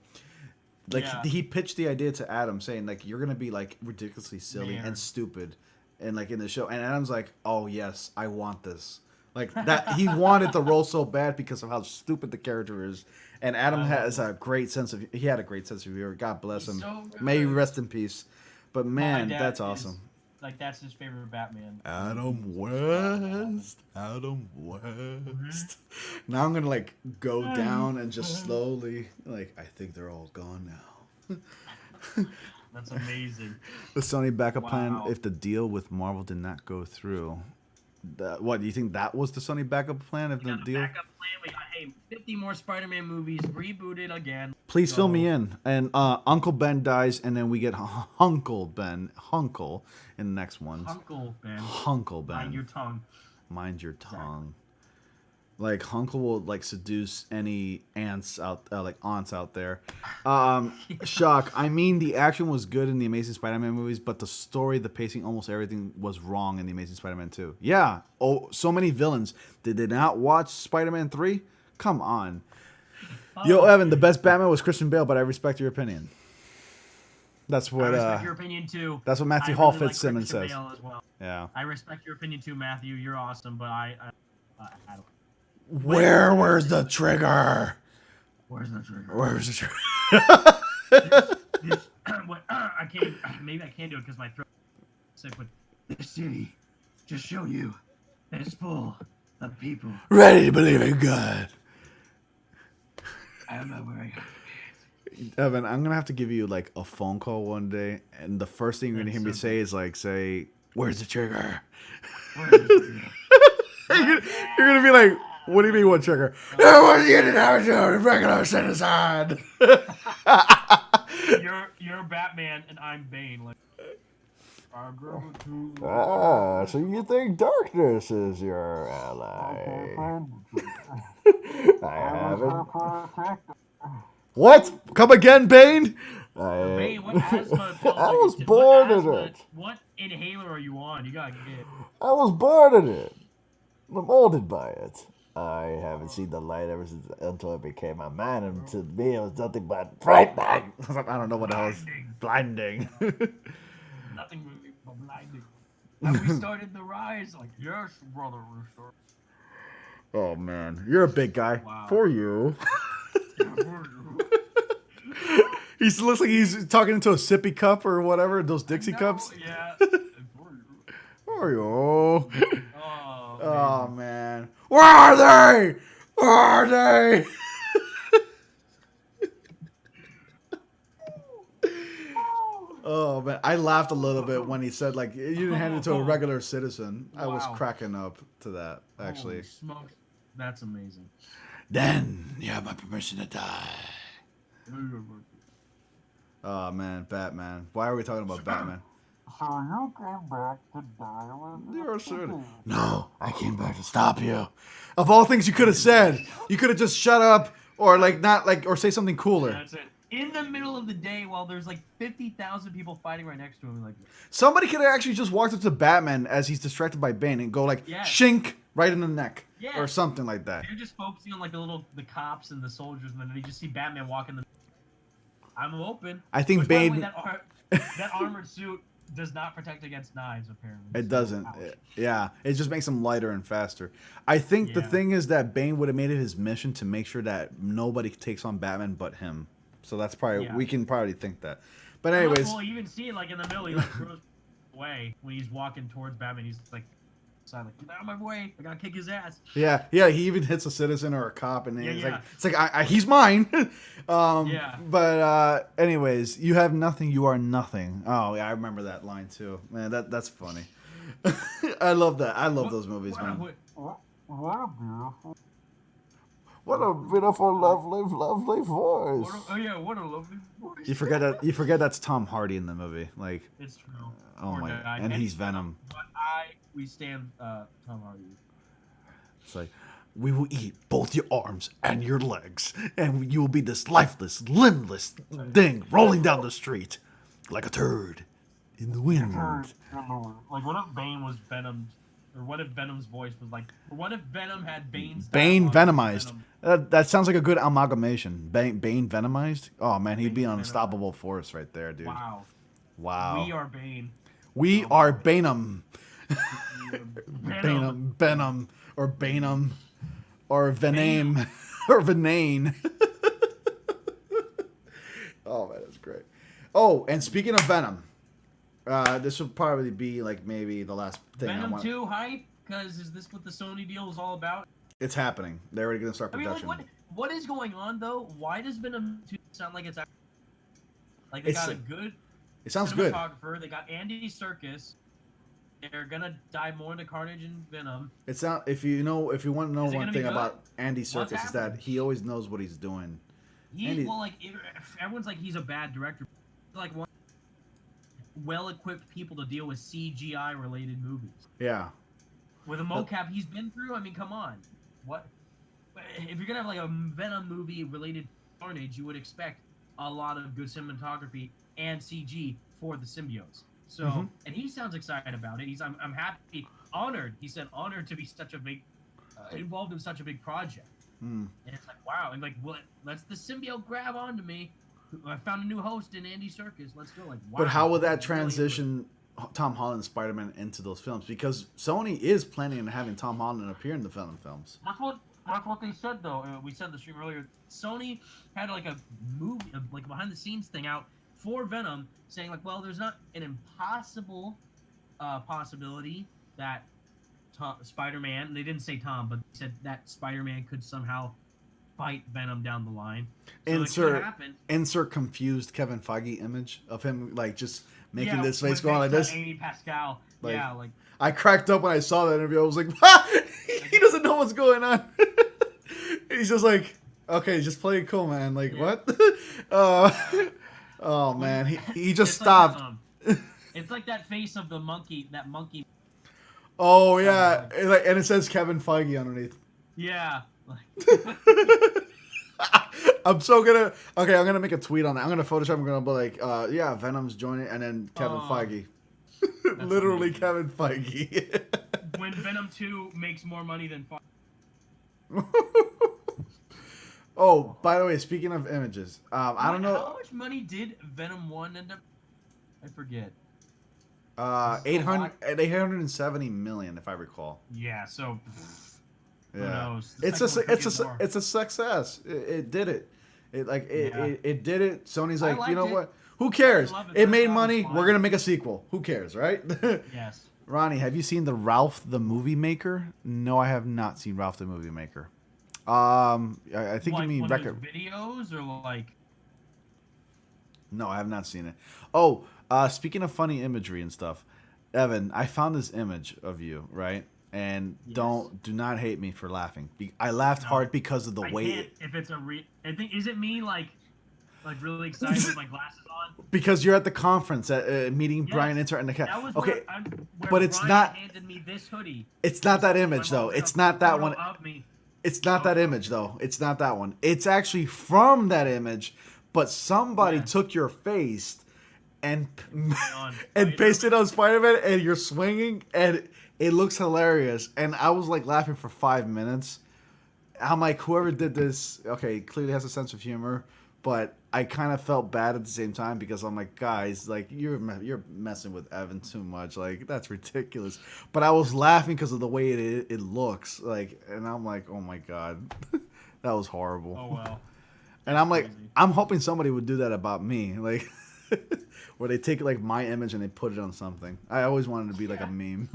like Yeah. he pitched the idea to Adam, saying like you're gonna be like ridiculously silly Man. and stupid, and like in the show. And Adam's like, oh yes, I want this. Like that, he wanted the role so bad because of how stupid the character is. And Adam has a great sense of. He had a great sense of humor. God bless him. So May he rest in peace. But man, My dad that's is, awesome. Like that's his favorite Batman. Adam West. Adam West. Now I'm gonna like go down and just slowly like I think they're all gone now. That's amazing. The Sony backup plan Wow. if the deal with Marvel did not go through. What do you think that was the Sony backup plan if We the got a deal? backup plan. We got 50 more Spider-Man movies rebooted again. Please fill So- me in. And Uncle Ben dies, and then we get Hunkle in the next ones. Uncle Ben. Hunkle Ben. Mind your tongue. Mind your tongue. Like Hunkle will like seduce any aunts out there. Shock. I mean, the action was good in the Amazing Spider-Man movies, but the story, the pacing, almost everything was wrong in the Amazing Spider-Man 2. Yeah. Oh, so many villains. Did they not watch Spider-Man 3? Come on. Yo, Evan, the best Batman was Christian Bale, but I respect your opinion. That's I what. respect your opinion too. That's what Matthew I Hall really like Fitzsimmons Christian says. Bale as well. Yeah. I respect your opinion too, Matthew. You're awesome, but I don't. Where's the trigger? Where's the trigger? Where's the trigger? I can't. Maybe I can't do it because my throat is sick. But this city just show you that it's full of people. Ready to believe in God. I don't know where I got Evan, I'm gonna have to give you like a phone call one day, and the first thing you're gonna hear me say is like, "Say, where's the trigger?" You're gonna be like, "What do you mean, what trigger?" I want to get it out of regular citizen. You're Batman and I'm Bane. Like, so you think darkness is your ally? I haven't. What? Come again, Bane? Bane, what asthma? I was born in it. What inhaler are you on? You gotta get. I was born in it. I'm molded by it. I haven't seen the light ever since until I became a man, and to me it was nothing but frightening. I don't know what else. Blinding. Nothing but blinding. Have we started the rise? Like, yes, brother, we're starting. Oh man, you're a big guy. Wow. For you. He looks like he's talking into a sippy cup or whatever, those Dixie cups. Yeah. For you. Oh, Oh man. Where are they? Where are they? Oh man, I laughed a little bit when he said like you didn't hand it to a regular citizen. I was Wow. cracking up to that actually. Holy smokes. That's amazing. Then you have my permission to die. Oh man, Batman. Why are we talking about Batman? So you came back to die with You're certain. No, I came back to stop you. Of all things you could have said, you could have just shut up or like not like or say something cooler. That's it. In the middle of the day, while there's like 50,000 people fighting right next to him, like Somebody could have actually just walked up to Batman as he's distracted by Bane and go like Yes. shink right in the neck Yes. or something like that. they're just focusing on like the cops and the soldiers, and then you just see Batman walking. I'm open. I think Which, by the way, Bane. that armored suit does not protect against knives, apparently. It So, doesn't. ouch. Yeah, it just makes him lighter and faster. I think the Yeah. thing is that Bane would have made it his mission to make sure that nobody takes on Batman but him. So that's probably Yeah. we can probably think that. But anyways, Well, you even see it like in the middle. He like throws away when he's walking towards Batman. He's like, get out of my way! I gotta kick his ass. yeah, he even hits a citizen or a cop, and then Yeah, it's yeah. like it's like he's mine. Yeah. But anyways, you have nothing, you are nothing. Oh yeah, I remember that line too. Man, that's funny. I love that. I love those movies, man. What a beautiful. What a beautiful, lovely voice. What a lovely voice. You forget that's Tom Hardy in the movie. Like, It's true. oh Poor my, guy. and he's Venom. But we stand Tom Hardy. It's like, we will eat both your arms and your legs, and you will be this lifeless, limbless thing rolling down the street like a turd. In the wind. Like, what if Bane was Venom's, or what if Venom's voice was like, or what if Venom had Bane's Bane dialogue venomized. Venom? That sounds like a good amalgamation. Bane venomized. Oh man, he'd be Bane an venomized. unstoppable force right there, dude. Wow. Wow. We are Bane. We Oh, are boy. Banem. Venom. Benham, or Banem, or Vename, or Venane. Oh man, that's great. Oh, and speaking of Venom, this will probably be like maybe the last thing I Venom want. 2 hype? Because is this what the Sony deal is all about? It's happening. They're already gonna start I mean, production. like, what is going on though? Why does Venom 2 sound like it's like they got a good It sounds good. cinematographer? They got Andy Serkis. They're gonna dive more into Carnage and Venom. It's not if you want to know Is it one gonna be thing good? about Andy Serkis is that happening? he always knows what he's doing. Well, like everyone's like he's a bad director. Like one well-equipped people to deal with CGI-related movies. Yeah. With a mocap he's been through, I mean, come on. What if you're gonna have like a Venom movie related to Carnage? You would expect a lot of good cinematography and CG for the symbiotes. So, and he sounds excited about it. I'm happy, honored. He said honored to be such a big, involved in such a big project. And it's like, wow, and like, well, let's the symbiote grab onto me. I found a new host in Andy Serkis. Let's go. Like, wow. But how will that transition Tom Holland Spider-Man into those films? Because Sony is planning on having Tom Holland appear in the Venom films. That's what they said though. We said the stream earlier. Sony had like a movie, like behind the scenes thing out for Venom, saying like, well, there's not an impossible possibility that Spider-Man. They didn't say Tom, but they said that Spider-Man could somehow fight Venom down the line. So insert confused Kevin Feige image of him like just making this face with going like this. Amy Pascal. Like, yeah, like I cracked up when I saw that interview. I was like, he doesn't know what's going on. He's just like, okay, just play it cool, man. Like what? Oh man, he just stopped. Like it's like that face of the monkey. That monkey. Oh yeah, and it says Kevin Feige underneath. Yeah. I'm gonna make a tweet on that. I'm gonna Photoshop. I'm gonna be like, yeah, Venom's joining, and then Kevin Feige. Literally amazing. Kevin Feige. When Venom 2 makes more money than Oh, by the way, speaking of images, I don't know. How much money did Venom 1 end up? I forget. 870 million, if I recall. Yeah. So. Yeah. Who knows? It's a success. It did it. It did it. Sony's like, you know what? Who cares? It made money. We're gonna make a sequel. Who cares, right? Yes. Ronnie, have you seen the Ralph the Movie Maker? No, I have not seen Ralph the Movie Maker. I think you mean record videos or like. No, I have not seen it. Oh, speaking of funny imagery and stuff, Evan, I found this image of you, right? And do not hate me for laughing. I laughed hard because of the way. If it's I think is it me like really excited with my glasses on? Because you're at the conference at meeting Brian Inter and the cat. Okay, but it's Brian not. Handed me this hoodie. It's not that image though. It's not that one. It's not that image though. It's not that one. It's actually from that image, but somebody took your face and pasted on Spider-Man, and you're swinging and. It looks hilarious, and I was like laughing for 5 minutes. I'm like, whoever did this, okay, clearly has a sense of humor, but I kind of felt bad at the same time because I'm like, guys, like you're messing with Evan too much, like that's ridiculous. But I was laughing because of the way it looks, like, and I'm like, oh my god, that was horrible. Oh well. And I'm like, I'm hoping somebody would do that about me, like. Where they take like my image and they put it on something. I always wanted to be like a meme,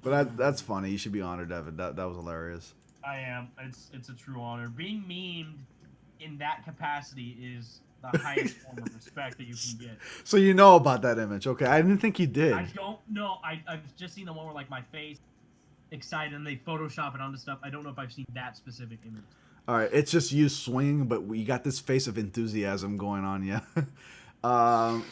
but that's funny. You should be honored, Evan. That was hilarious. I am. It's a true honor. Being memed in that capacity is the highest form of respect that you can get. So you know about that image, okay? I didn't think you did. I don't know. I've just seen the one where like my face excited and they Photoshop it onto stuff. I don't know if I've seen that specific image. All right, it's just you swinging, but you got this face of enthusiasm going on, yeah. I'll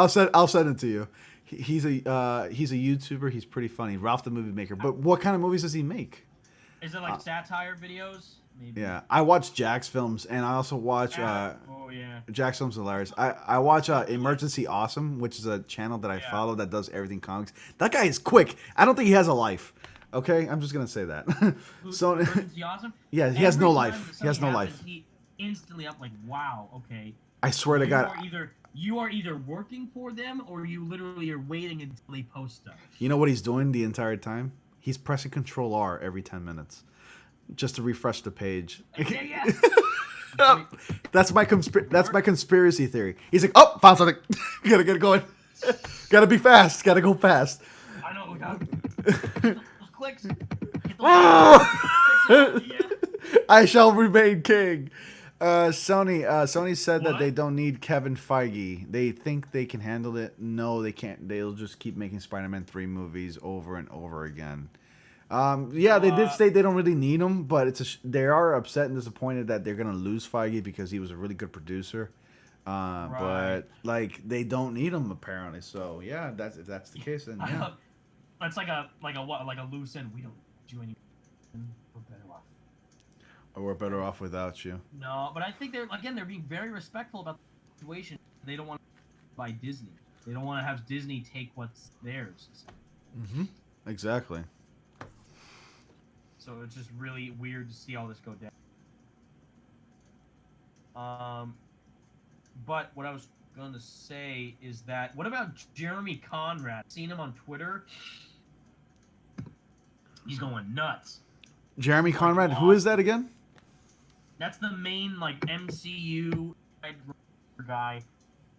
send it to you. He's a YouTuber. He's pretty funny. Ralph the Movie Maker. But what kind of movies does he make? Is it like satire videos? maybe. Yeah, I watch Jack's films, and I also watch. Oh yeah. Jack's films hilarious. I watch Emergency Awesome, which is a channel that I Yeah. follow that does everything comics. That guy is quick. I don't think he has a life. Okay, I'm just gonna say that. So Emergency Awesome. yeah, he has Every no time life. He has no something life. happens, He instantly up like, wow, okay. I swear to God. You are either working for them or you literally are waiting until they post stuff. You know what he's doing the entire time? He's pressing Control R every 10 minutes just to refresh the page. Yeah. That's my conspiracy theory. He's like, oh, found something. Gotta get it going. Gotta be fast. Gotta go fast. I know. Get those clicks. Get those clicks. Yeah. I shall remain king. Sony said that they don't need Kevin Feige. They think they can handle it. No, they can't. They'll just keep making Spider-Man 3 movies over and over again. Yeah, they did say they don't really need him, but they are upset and disappointed that they're gonna lose Feige because he was a really good producer. Right. But like they don't need him apparently. So yeah, if that's the case, then yeah. That's like a loose end. We don't do anything. We're better off. Or we're better off without you. No, but I think they're being very respectful about the situation. They don't want to buy Disney. They don't want to have Disney take what's theirs. Mm-hmm. Exactly. So it's just really weird to see all this go down. But what I was going to say is that, what about Jeremy Conrad? Seen him on Twitter? He's going nuts. Jeremy Conrad, who is that again? That's the main MCU guy,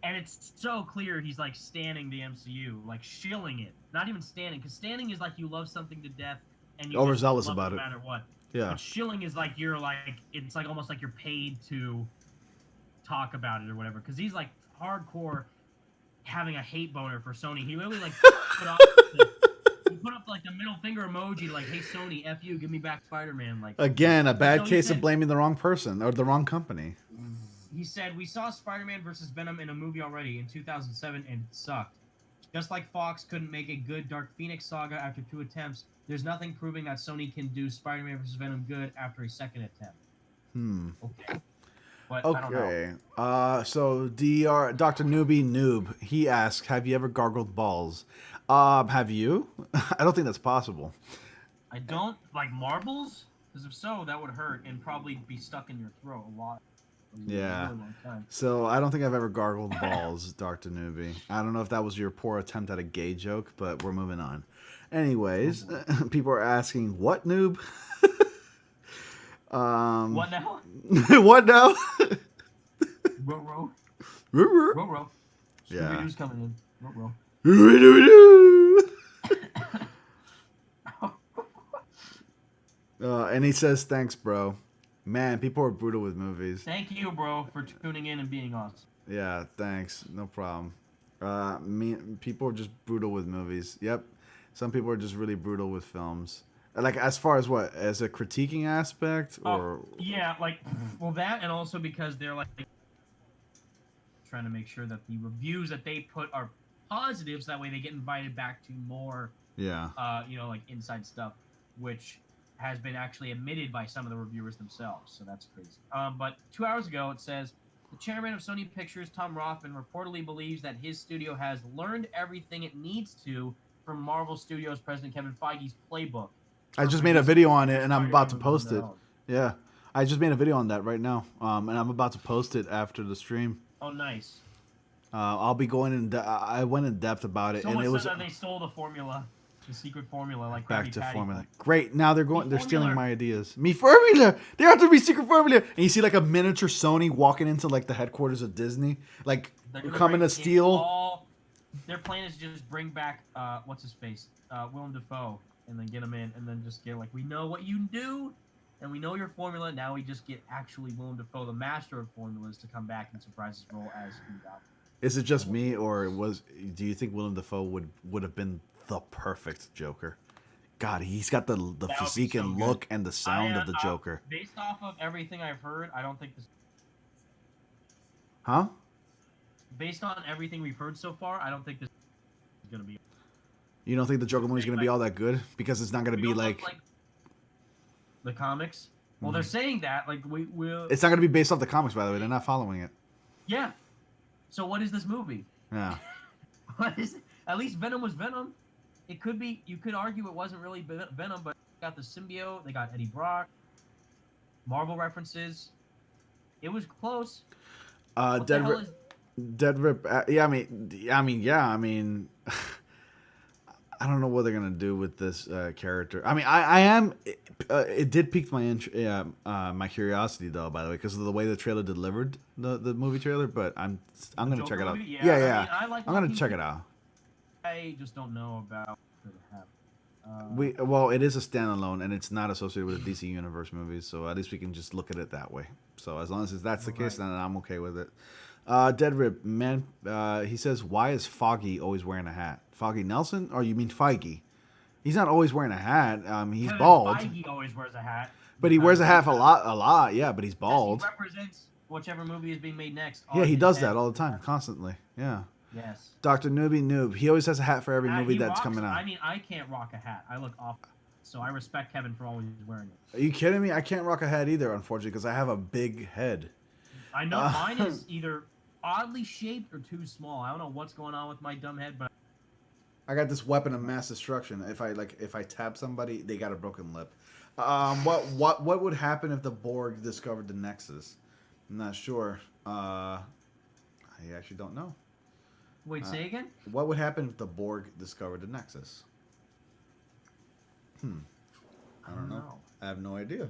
and it's so clear he's standing the MCU, shilling it. Not even standing, because standing is you love something to death and you overzealous love about it it. no matter what. Yeah. But shilling is it's almost like you're paid to talk about it or whatever, because he's hardcore having a hate boner for Sony. He literally put up the middle finger emoji, hey Sony, F you, give me back Spider-Man. Again, a bad case of blaming the wrong person or the wrong company. He said, we saw Spider-Man versus Venom in a movie already in 2007 and it sucked. Just like Fox couldn't make a good Dark Phoenix saga after 2 attempts, there's nothing proving that Sony can do Spider-Man versus Venom good after a second attempt. Okay. But I don't know. So Dr. Newbie Noob, he asks, have you ever gargled balls? Have you? I don't think that's possible. I don't like marbles, because if so, that would hurt and probably be stuck in your throat a lot. Yeah. Really long time. So I don't think I've ever gargled balls, Dr. Newbie. I don't know if that was your poor attempt at a gay joke, but we're moving on. Anyways, people are asking, what noob? What now? What now? Ruh-roh. Ruh-roh. Ruh-roh. Yeah. Scooby-Doo's coming in. Ruh-roh. And he says, thanks, bro. Man, people are brutal with movies. Thank you, bro, for tuning in and being awesome. Yeah, thanks. No problem. People are just brutal with movies. Yep. Some people are just really brutal with films. As far as what? As a critiquing aspect? Or yeah, well, that, and also because they're trying to make sure that the reviews that they put are positives, that way they get invited back to more inside stuff, which has been actually admitted by some of the reviewers themselves, so that's crazy. But 2 hours ago, it says, the chairman of Sony Pictures, Tom Rothman, reportedly believes that his studio has learned everything it needs to from Marvel Studios president Kevin Feige's playbook. I just made a video on it, and I'm about to post it. Yeah. I just made a video on that right now, and I'm about to post it after the stream. Oh, nice. I'll be going in. I went in depth about it, Someone and it was said that they stole the formula, the secret formula, back to Krabby formula. Patty. Great. Now they're stealing my ideas. Me formula. They have to be secret formula. And you see a miniature Sony walking into the headquarters of Disney, coming to steal. Their plan is to just bring back what's his face, Willem Dafoe, and then get him in, and then just get we know what you do, and we know your formula. Now we just get actually Willem Dafoe, the master of formulas, to come back and surprise his role as Food. Is it just me, or do you think Willem Dafoe would have been the perfect Joker? God, he's got the physique and look and the sound of the Joker. Based off of everything I've heard, I don't think this. Huh? Based on everything we've heard so far, I don't think this is gonna be. You don't think the Joker movie is gonna be all that good because it's not gonna be the comics? Well, they're saying that like we'll. It's not going to be based off the comics, by the way. They're not following it. Yeah. So what is this movie? Yeah. What is it? At least Venom was Venom. It could be. You could argue it wasn't really Venom, but they got the symbiote. They got Eddie Brock. Marvel references. It was close. What the hell is? Dead Rip. Yeah, I mean, I don't know what they're gonna do with this character. I mean, I am. It did pique my my curiosity though. By the way, because of the way the trailer delivered the movie trailer. But I'm gonna check it out. Movie? Yeah. I mean, I like I'm gonna check it out. I just don't know about what happened. Well, it is a standalone, and it's not associated with the DC Universe movies, so at least we can just look at it that way. So as long as that's the case, then I'm okay with it. Dead Rip, man, he says, why is Foggy always wearing a hat? Foggy Nelson? Or you mean Feige? He's not always wearing a hat. He's bald. Feige always wears a hat. But he wears a hat a lot, yeah, but he's bald. He represents whichever movie is being made next. Yeah, he does that all the time, constantly, yeah. Yes. Dr. Newbie Noob, he always has a hat for every movie that's coming out. I mean, I can't rock a hat. I look off. So I respect Kevin for always wearing it. Are you kidding me? I can't rock a hat either, unfortunately, because I have a big head. I know mine is either oddly shaped or too small. I don't know what's going on with my dumb head, but I got this weapon of mass destruction. If I tap somebody, they got a broken lip. What would happen if the Borg discovered the Nexus? I'm not sure. I actually don't know. Wait, say again? What would happen if the Borg discovered the Nexus? I don't know. I have no idea.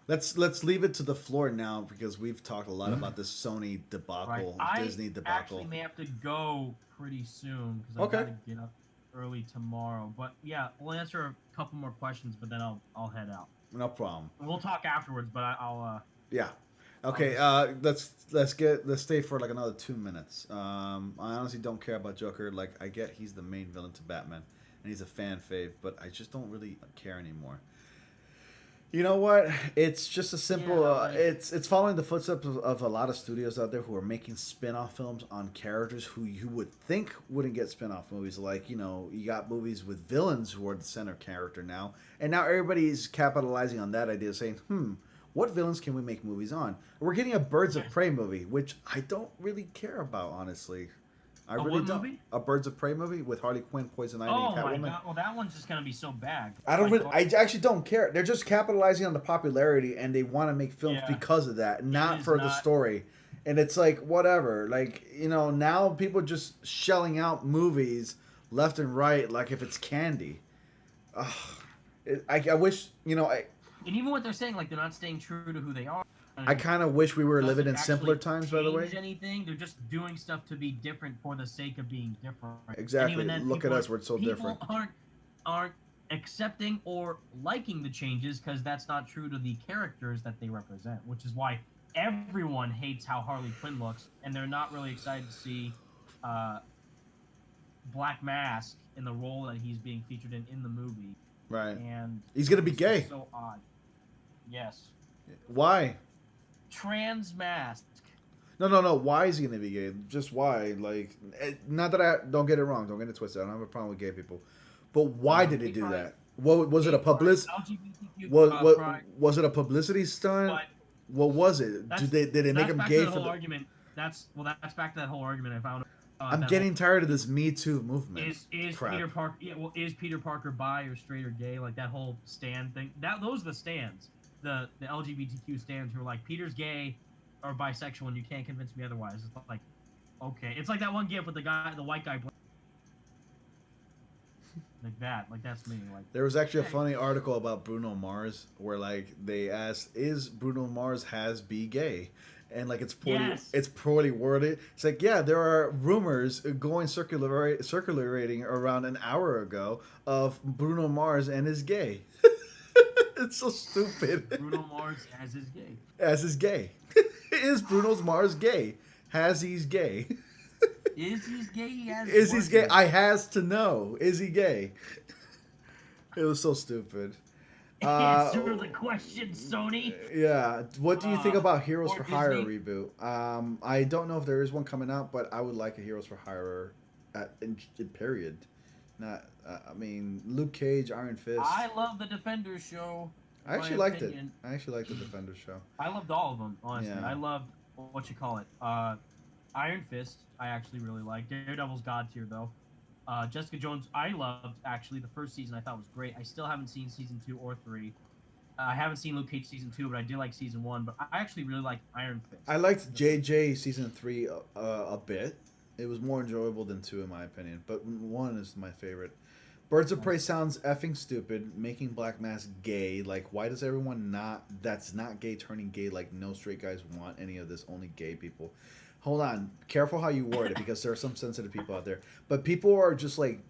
Let's leave it to the floor now because we've talked a lot about this Sony debacle, Disney debacle. I actually may have to go pretty soon because I got to get up early tomorrow. But yeah, we'll answer a couple more questions, but then I'll head out. No problem. We'll talk afterwards, but I'll. Yeah. Okay. Let's stay for like another 2 minutes. I honestly don't care about Joker. Like I get he's the main villain to Batman, and he's a fan fave, but I just don't really care anymore. You know what? It's just a simple. It's following the footsteps of a lot of studios out there who are making spin-off films on characters who you would think wouldn't get spin-off movies. Like you got movies with villains who are the center character now, and now everybody's capitalizing on that idea, saying, what villains can we make movies on? We're getting a Birds of Prey movie, which I don't really care about, honestly. I really don't. Movie? A Birds of Prey movie with Harley Quinn, Poison Ivy, and Catwoman. Oh my god! Well, that one's just gonna be so bad. I actually don't care. They're just capitalizing on the popularity, and they want to make films because of that, not for the story. And it's like whatever. Like now people just shelling out movies left and right, like if it's candy. I wish And even what they're saying, like they're not staying true to who they are. I kind of wish we were living in simpler times, by the way. Anything. They're just doing stuff to be different for the sake of being different. Exactly. Look at us. We're so different. People aren't accepting or liking the changes because that's not true to the characters that they represent, which is why everyone hates how Harley Quinn looks, and they're not really excited to see Black Mask in the role that he's being featured in the movie. Right. And he's going to be gay. So odd. Yes. Why? Trans mask. No. Why is he gonna be gay? Just why? Like, not that I don't get it wrong. Don't get it twisted. I don't have a problem with gay people, but why did he do that? What was it? A publicity? Was it a publicity stunt? What was it? Did they make him gay for the argument? That's back to that whole argument I found. I'm getting tired of this Me Too movement. Is Peter Parker? Yeah, well, is Peter Parker bi or straight or gay? Like that whole stand thing. Those are the stands. The LGBTQ stands who are like, Peter's gay or bisexual and you can't convince me otherwise. It's like, okay. It's like that one gif with the white guy. Like that. Like, that's me. Like, there was actually a funny article about Bruno Mars where, like, they asked, is Bruno Mars be gay? And, like, it's poorly worded. It's like, yeah, there are rumors going circulating around an hour ago of Bruno Mars and is gay. It's so stupid. Bruno Mars as is gay. As is gay. Is Bruno Mars gay? Has he's gay? Is he gay? Is he gay? I has to know. Is he gay? It was so stupid. Answer the question, Sony. Yeah. What do you think about Heroes for Hire reboot? I don't know if there is one coming out, but I would like a Heroes for Hire in period. Not. I mean, Luke Cage, Iron Fist. I love the Defenders show. I actually liked it. I actually liked the Defenders show. I loved all of them, honestly. Yeah. I loved what you call it. Iron Fist, I actually really liked. Daredevil's God tier though. Jessica Jones, I loved actually the first season. I thought was great. I still haven't seen season 2 or 3. I haven't seen Luke Cage season 2, but I did like season 1. But I actually really liked Iron Fist. I liked JJ season 3 a bit. It was more enjoyable than 2 in my opinion, but 1 is my favorite. Birds of Prey sounds effing stupid. Making Black Mass gay. Like, why does everyone that's not gay turning gay? Like, no straight guys want any of this. Only gay people. Hold on. Careful how you word it, because there are some sensitive people out there. But people are just like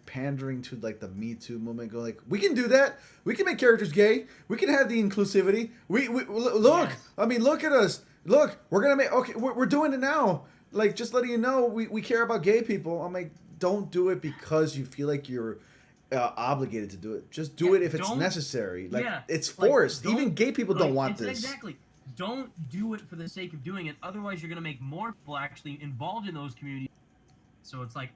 pandering to like the Me Too movement. Go like, we can do that. We can make characters gay. We can have the inclusivity. We look. Yes. I mean, look at us. Look, we're gonna make. Okay, we're doing it now. Like, just letting you know, we care about gay people. I'm like, don't do it because you feel like you're obligated to do it. Just do it if it's necessary. Like, it's forced. Even gay people don't want this. Exactly. Don't do it for the sake of doing it. Otherwise, you're going to make more people actually involved in those communities. So it's like...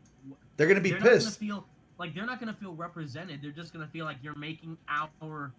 They're going to be pissed. They're not going to feel represented. They're just going to feel like you're making our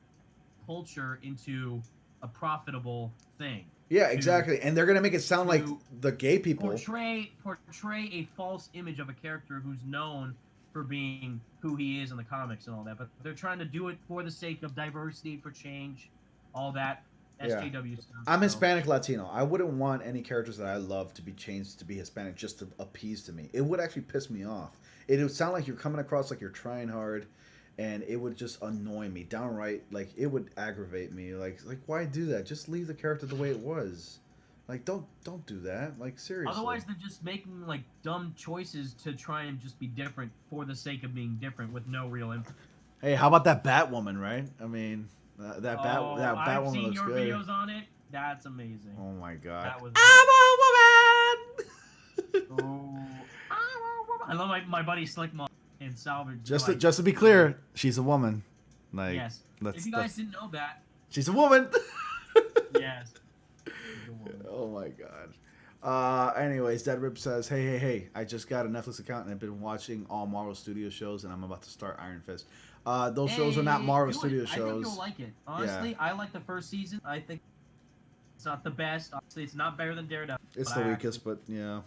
culture into a profitable thing. Yeah, exactly. And they're going to make it sound like the gay people... Portray a false image of a character who's known for being who he is in the comics and all that. But they're trying to do it for the sake of diversity, for change, all that. SJW stuff. I'm Hispanic Latino. I wouldn't want any characters that I love to be changed to be Hispanic just to appease to me. It would actually piss me off. It would sound like you're coming across like you're trying hard, and it would just annoy me downright. Like, it would aggravate me. Like why do that? Just leave the character the way it was. Like, don't do that. Like, seriously. Otherwise, they're just making like dumb choices to try and just be different for the sake of being different with no real impact. Hey, how about that Batwoman, right? I mean, that Batwoman looks good. I've seen your videos on it. That's amazing. Oh my god. That was I'm a woman. I love my buddy Slick Mom and Salvage. Just to be clear, she's a woman. Like, yes. If you guys didn't know that, she's a woman. Yes. Oh my god. Anyways, Dead Rip says, hey, I just got a Netflix account and I've been watching all Marvel Studio shows and I'm about to start Iron Fist. Those shows are not Marvel Studio shows. I think you'll like it. Honestly, I like the first season. I think it's not the best. Obviously, it's not better than Daredevil. It's the weakest, but yeah.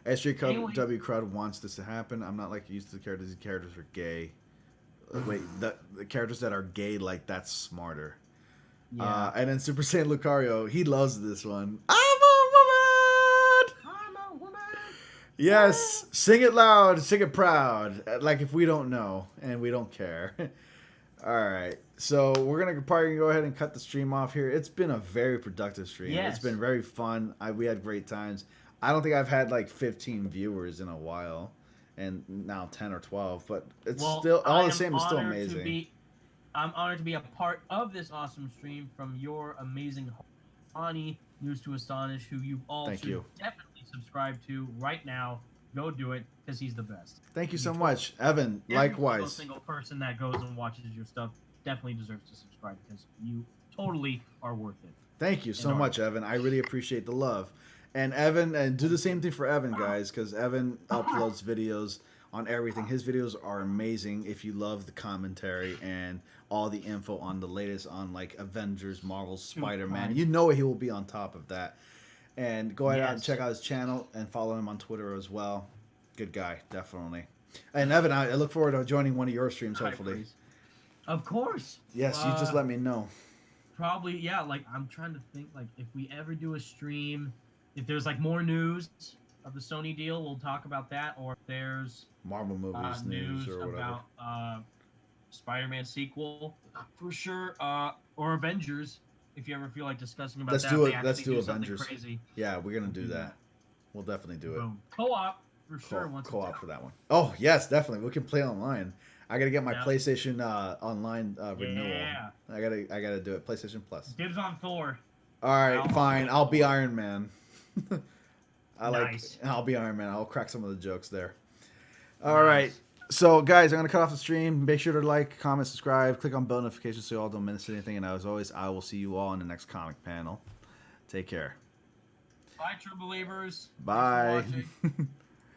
SJW Crowd wants this to happen. I'm not like used to the characters. These characters are gay. Wait, the characters that are gay, like, that's smarter. Yeah. And then Super Saiyan Lucario, he loves this one. I'm a woman! Yes, sing it loud, sing it proud. Like, if we don't know, and we don't care. Alright, so we're going to probably go ahead and cut the stream off here. It's been a very productive stream. Yes. It's been very fun. We had great times. I don't think I've had like 15 viewers in a while. And now 10 or 12. But it's still, all the same, it's still amazing. I'm honored to be a part of this awesome stream from your amazing Ani News to Astonish, who you all should definitely subscribe to right now. Go do it, because he's the best. Thank you so much, Evan. Likewise. Every single person that goes and watches your stuff definitely deserves to subscribe, because you totally are worth it. Thank you so much, Evan. I really appreciate the love. And Evan, and do the same thing for Evan, guys, because Evan uploads videos on everything. His videos are amazing if you love the commentary and all the info on the latest on like Avengers, Marvel, Spider-Man. You know he will be on top of that. And go ahead and check out his channel and follow him on Twitter as well. Good guy, definitely. And Evan, I look forward to joining one of your streams, hopefully. Of course. Yes, you just let me know. Probably, yeah. Like, I'm trying to think, like, if we ever do a stream, if there's like more news of the Sony deal, we'll talk about that. Or if there's Marvel movies news or whatever about Spider-Man sequel, for sure. Or Avengers, if you ever feel like discussing about that. Let's do Avengers. Crazy. Yeah, we're gonna do that. We'll definitely do it. Co-op for sure. Co-op for that one. Oh yes, definitely. We can play online. I gotta get my PlayStation online renewal. Yeah. I gotta do it. PlayStation Plus. Dibs on Thor. All right, fine. I'll be Iron Man. I'll be Iron Man. I'll crack some of the jokes there. All right. So, guys, I'm going to cut off the stream. Make sure to like, comment, subscribe. Click on bell notifications so you all don't miss anything. And as always, I will see you all in the next comic panel. Take care. Bye, true believers. Bye.